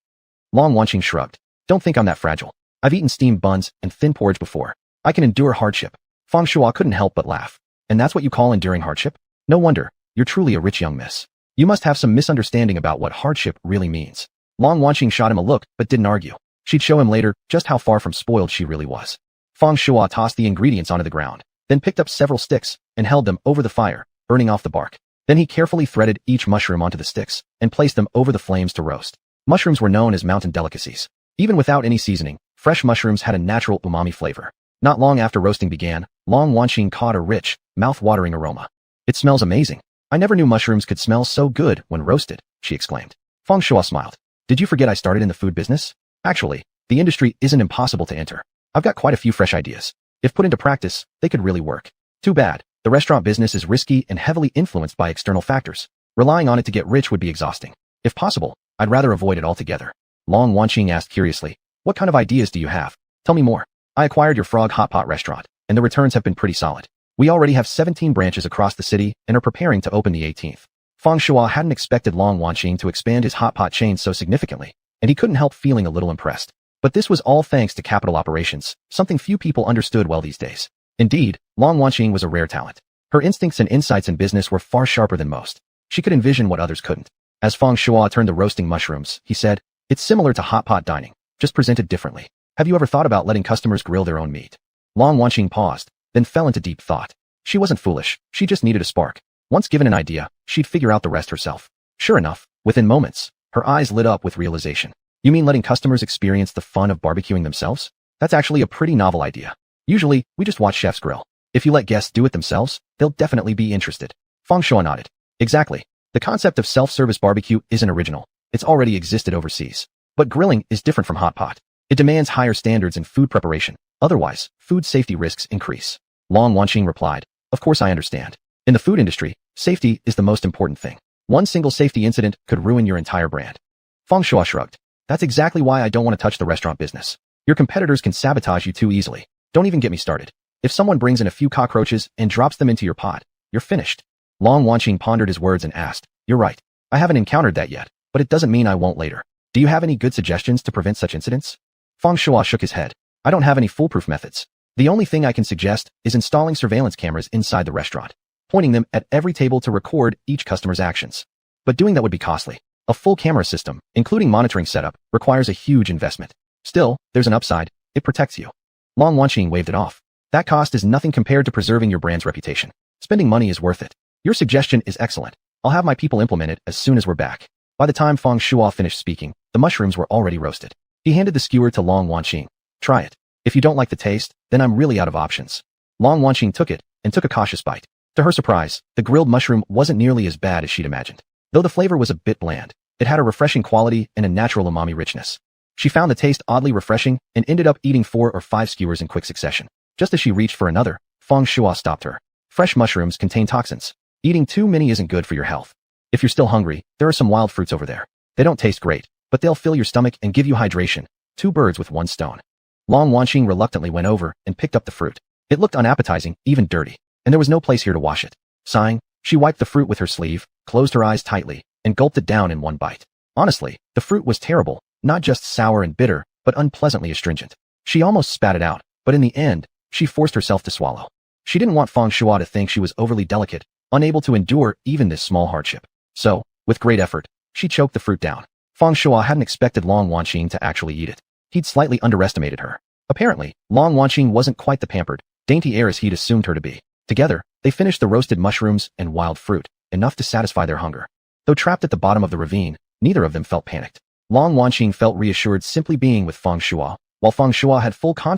Long Wanqing shrugged. Don't think I'm that fragile. I've eaten steamed buns and thin porridge before. I can endure hardship. Feng Shuo couldn't help but laugh. And that's what you call enduring hardship? No wonder. You're truly a rich young miss. You must have some misunderstanding about what hardship really means. Long Wanqing shot him a look but didn't argue. She'd show him later just how far from spoiled she really was. Feng Shuo tossed the ingredients onto the ground, then picked up several sticks and held them over the fire, burning off the bark. Then he carefully threaded each mushroom onto the sticks and placed them over the flames to roast. Mushrooms were known as mountain delicacies. Even without any seasoning, fresh mushrooms had a natural umami flavor. Not long after roasting began, Long Wanqing caught a rich, mouth-watering aroma. It smells amazing. I never knew mushrooms could smell so good when roasted, she exclaimed. Feng Shuo smiled. Did you forget I started in the food business? Actually, the industry isn't impossible to enter. I've got quite a few fresh ideas. If put into practice, they could really work. Too bad. The restaurant business is risky and heavily influenced by external factors. Relying on it to get rich would be exhausting. If possible, I'd rather avoid it altogether. Long Wanqing asked curiously, what kind of ideas do you have? Tell me more. I acquired your frog hot pot restaurant, and the returns have been pretty solid. We already have 17 branches across the city and are preparing to open the 18th. Feng Shuo hadn't expected Long Wanqing to expand his hot pot chain so significantly, and he couldn't help feeling a little impressed. But this was all thanks to capital operations, something few people understood well these days. Indeed, Long Wanqing was a rare talent. Her instincts and insights in business were far sharper than most. She could envision what others couldn't. As Feng Shuo turned to roasting mushrooms, he said, it's similar to hot pot dining, just presented differently. Have you ever thought about letting customers grill their own meat? Long Wanqing paused, then fell into deep thought. She wasn't foolish, she just needed a spark. Once given an idea, she'd figure out the rest herself. Sure enough, within moments, her eyes lit up with realization. You mean letting customers experience the fun of barbecuing themselves? That's actually a pretty novel idea. Usually, we just watch chefs grill. If you let guests do it themselves, they'll definitely be interested. Feng Shuo nodded. Exactly. The concept of self-service barbecue isn't original. It's already existed overseas. But grilling is different from hot pot. It demands higher standards in food preparation. Otherwise, food safety risks increase. Long Wanqing replied, of course I understand. In the food industry, safety is the most important thing. One single safety incident could ruin your entire brand. Feng Shuo shrugged. That's exactly why I don't want to touch the restaurant business. Your competitors can sabotage you too easily. Don't even get me started. If someone brings in a few cockroaches and drops them into your pot, you're finished. Long Wanqing pondered his words and asked, you're right. I haven't encountered that yet, but it doesn't mean I won't later. Do you have any good suggestions to prevent such incidents? Feng Shuo shook his head. I don't have any foolproof methods. The only thing I can suggest is installing surveillance cameras inside the restaurant, pointing them at every table to record each customer's actions. But doing that would be costly. A full camera system, including monitoring setup, requires a huge investment. Still, there's an upside. It protects you. Long Wanqing waved it off. That cost is nothing compared to preserving your brand's reputation. Spending money is worth it. Your suggestion is excellent. I'll have my people implement it as soon as we're back. By the time Feng Shuo finished speaking, the mushrooms were already roasted. He handed the skewer to Long Wanqing. Try it. If you don't like the taste, then I'm really out of options. Long Wanqing took it and took a cautious bite. To her surprise, the grilled mushroom wasn't nearly as bad as she'd imagined. Though the flavor was a bit bland, it had a refreshing quality and a natural umami richness. She found the taste oddly refreshing and ended up eating 4 or 5 skewers in quick succession. Just as she reached for another, Feng Shuo stopped her. Fresh mushrooms contain toxins. Eating too many isn't good for your health. If you're still hungry, there are some wild fruits over there. They don't taste great, but they'll fill your stomach and give you hydration. 2 birds with 1 stone. Long Wanqing reluctantly went over and picked up the fruit. It looked unappetizing, even dirty, and there was no place here to wash it. Sighing, she wiped the fruit with her sleeve, closed her eyes tightly, and gulped it down in one bite. Honestly, the fruit was terrible, not just sour and bitter, but unpleasantly astringent. She almost spat it out, but in the end, she forced herself to swallow. She didn't want Feng Shuo to think she was overly delicate, unable to endure even this small hardship. So, with great effort, she choked the fruit down. Feng Shuo hadn't expected Long Wanqing to actually eat it. He'd slightly underestimated her. Apparently, Long Wanqing wasn't quite the pampered, dainty heiress he'd assumed her to be. Together, they finished the roasted mushrooms and wild fruit, enough to satisfy their hunger. Though trapped at the bottom of the ravine, neither of them felt panicked. Long Wanqing felt reassured simply being with Feng Shuo, while Feng Shuo had full confidence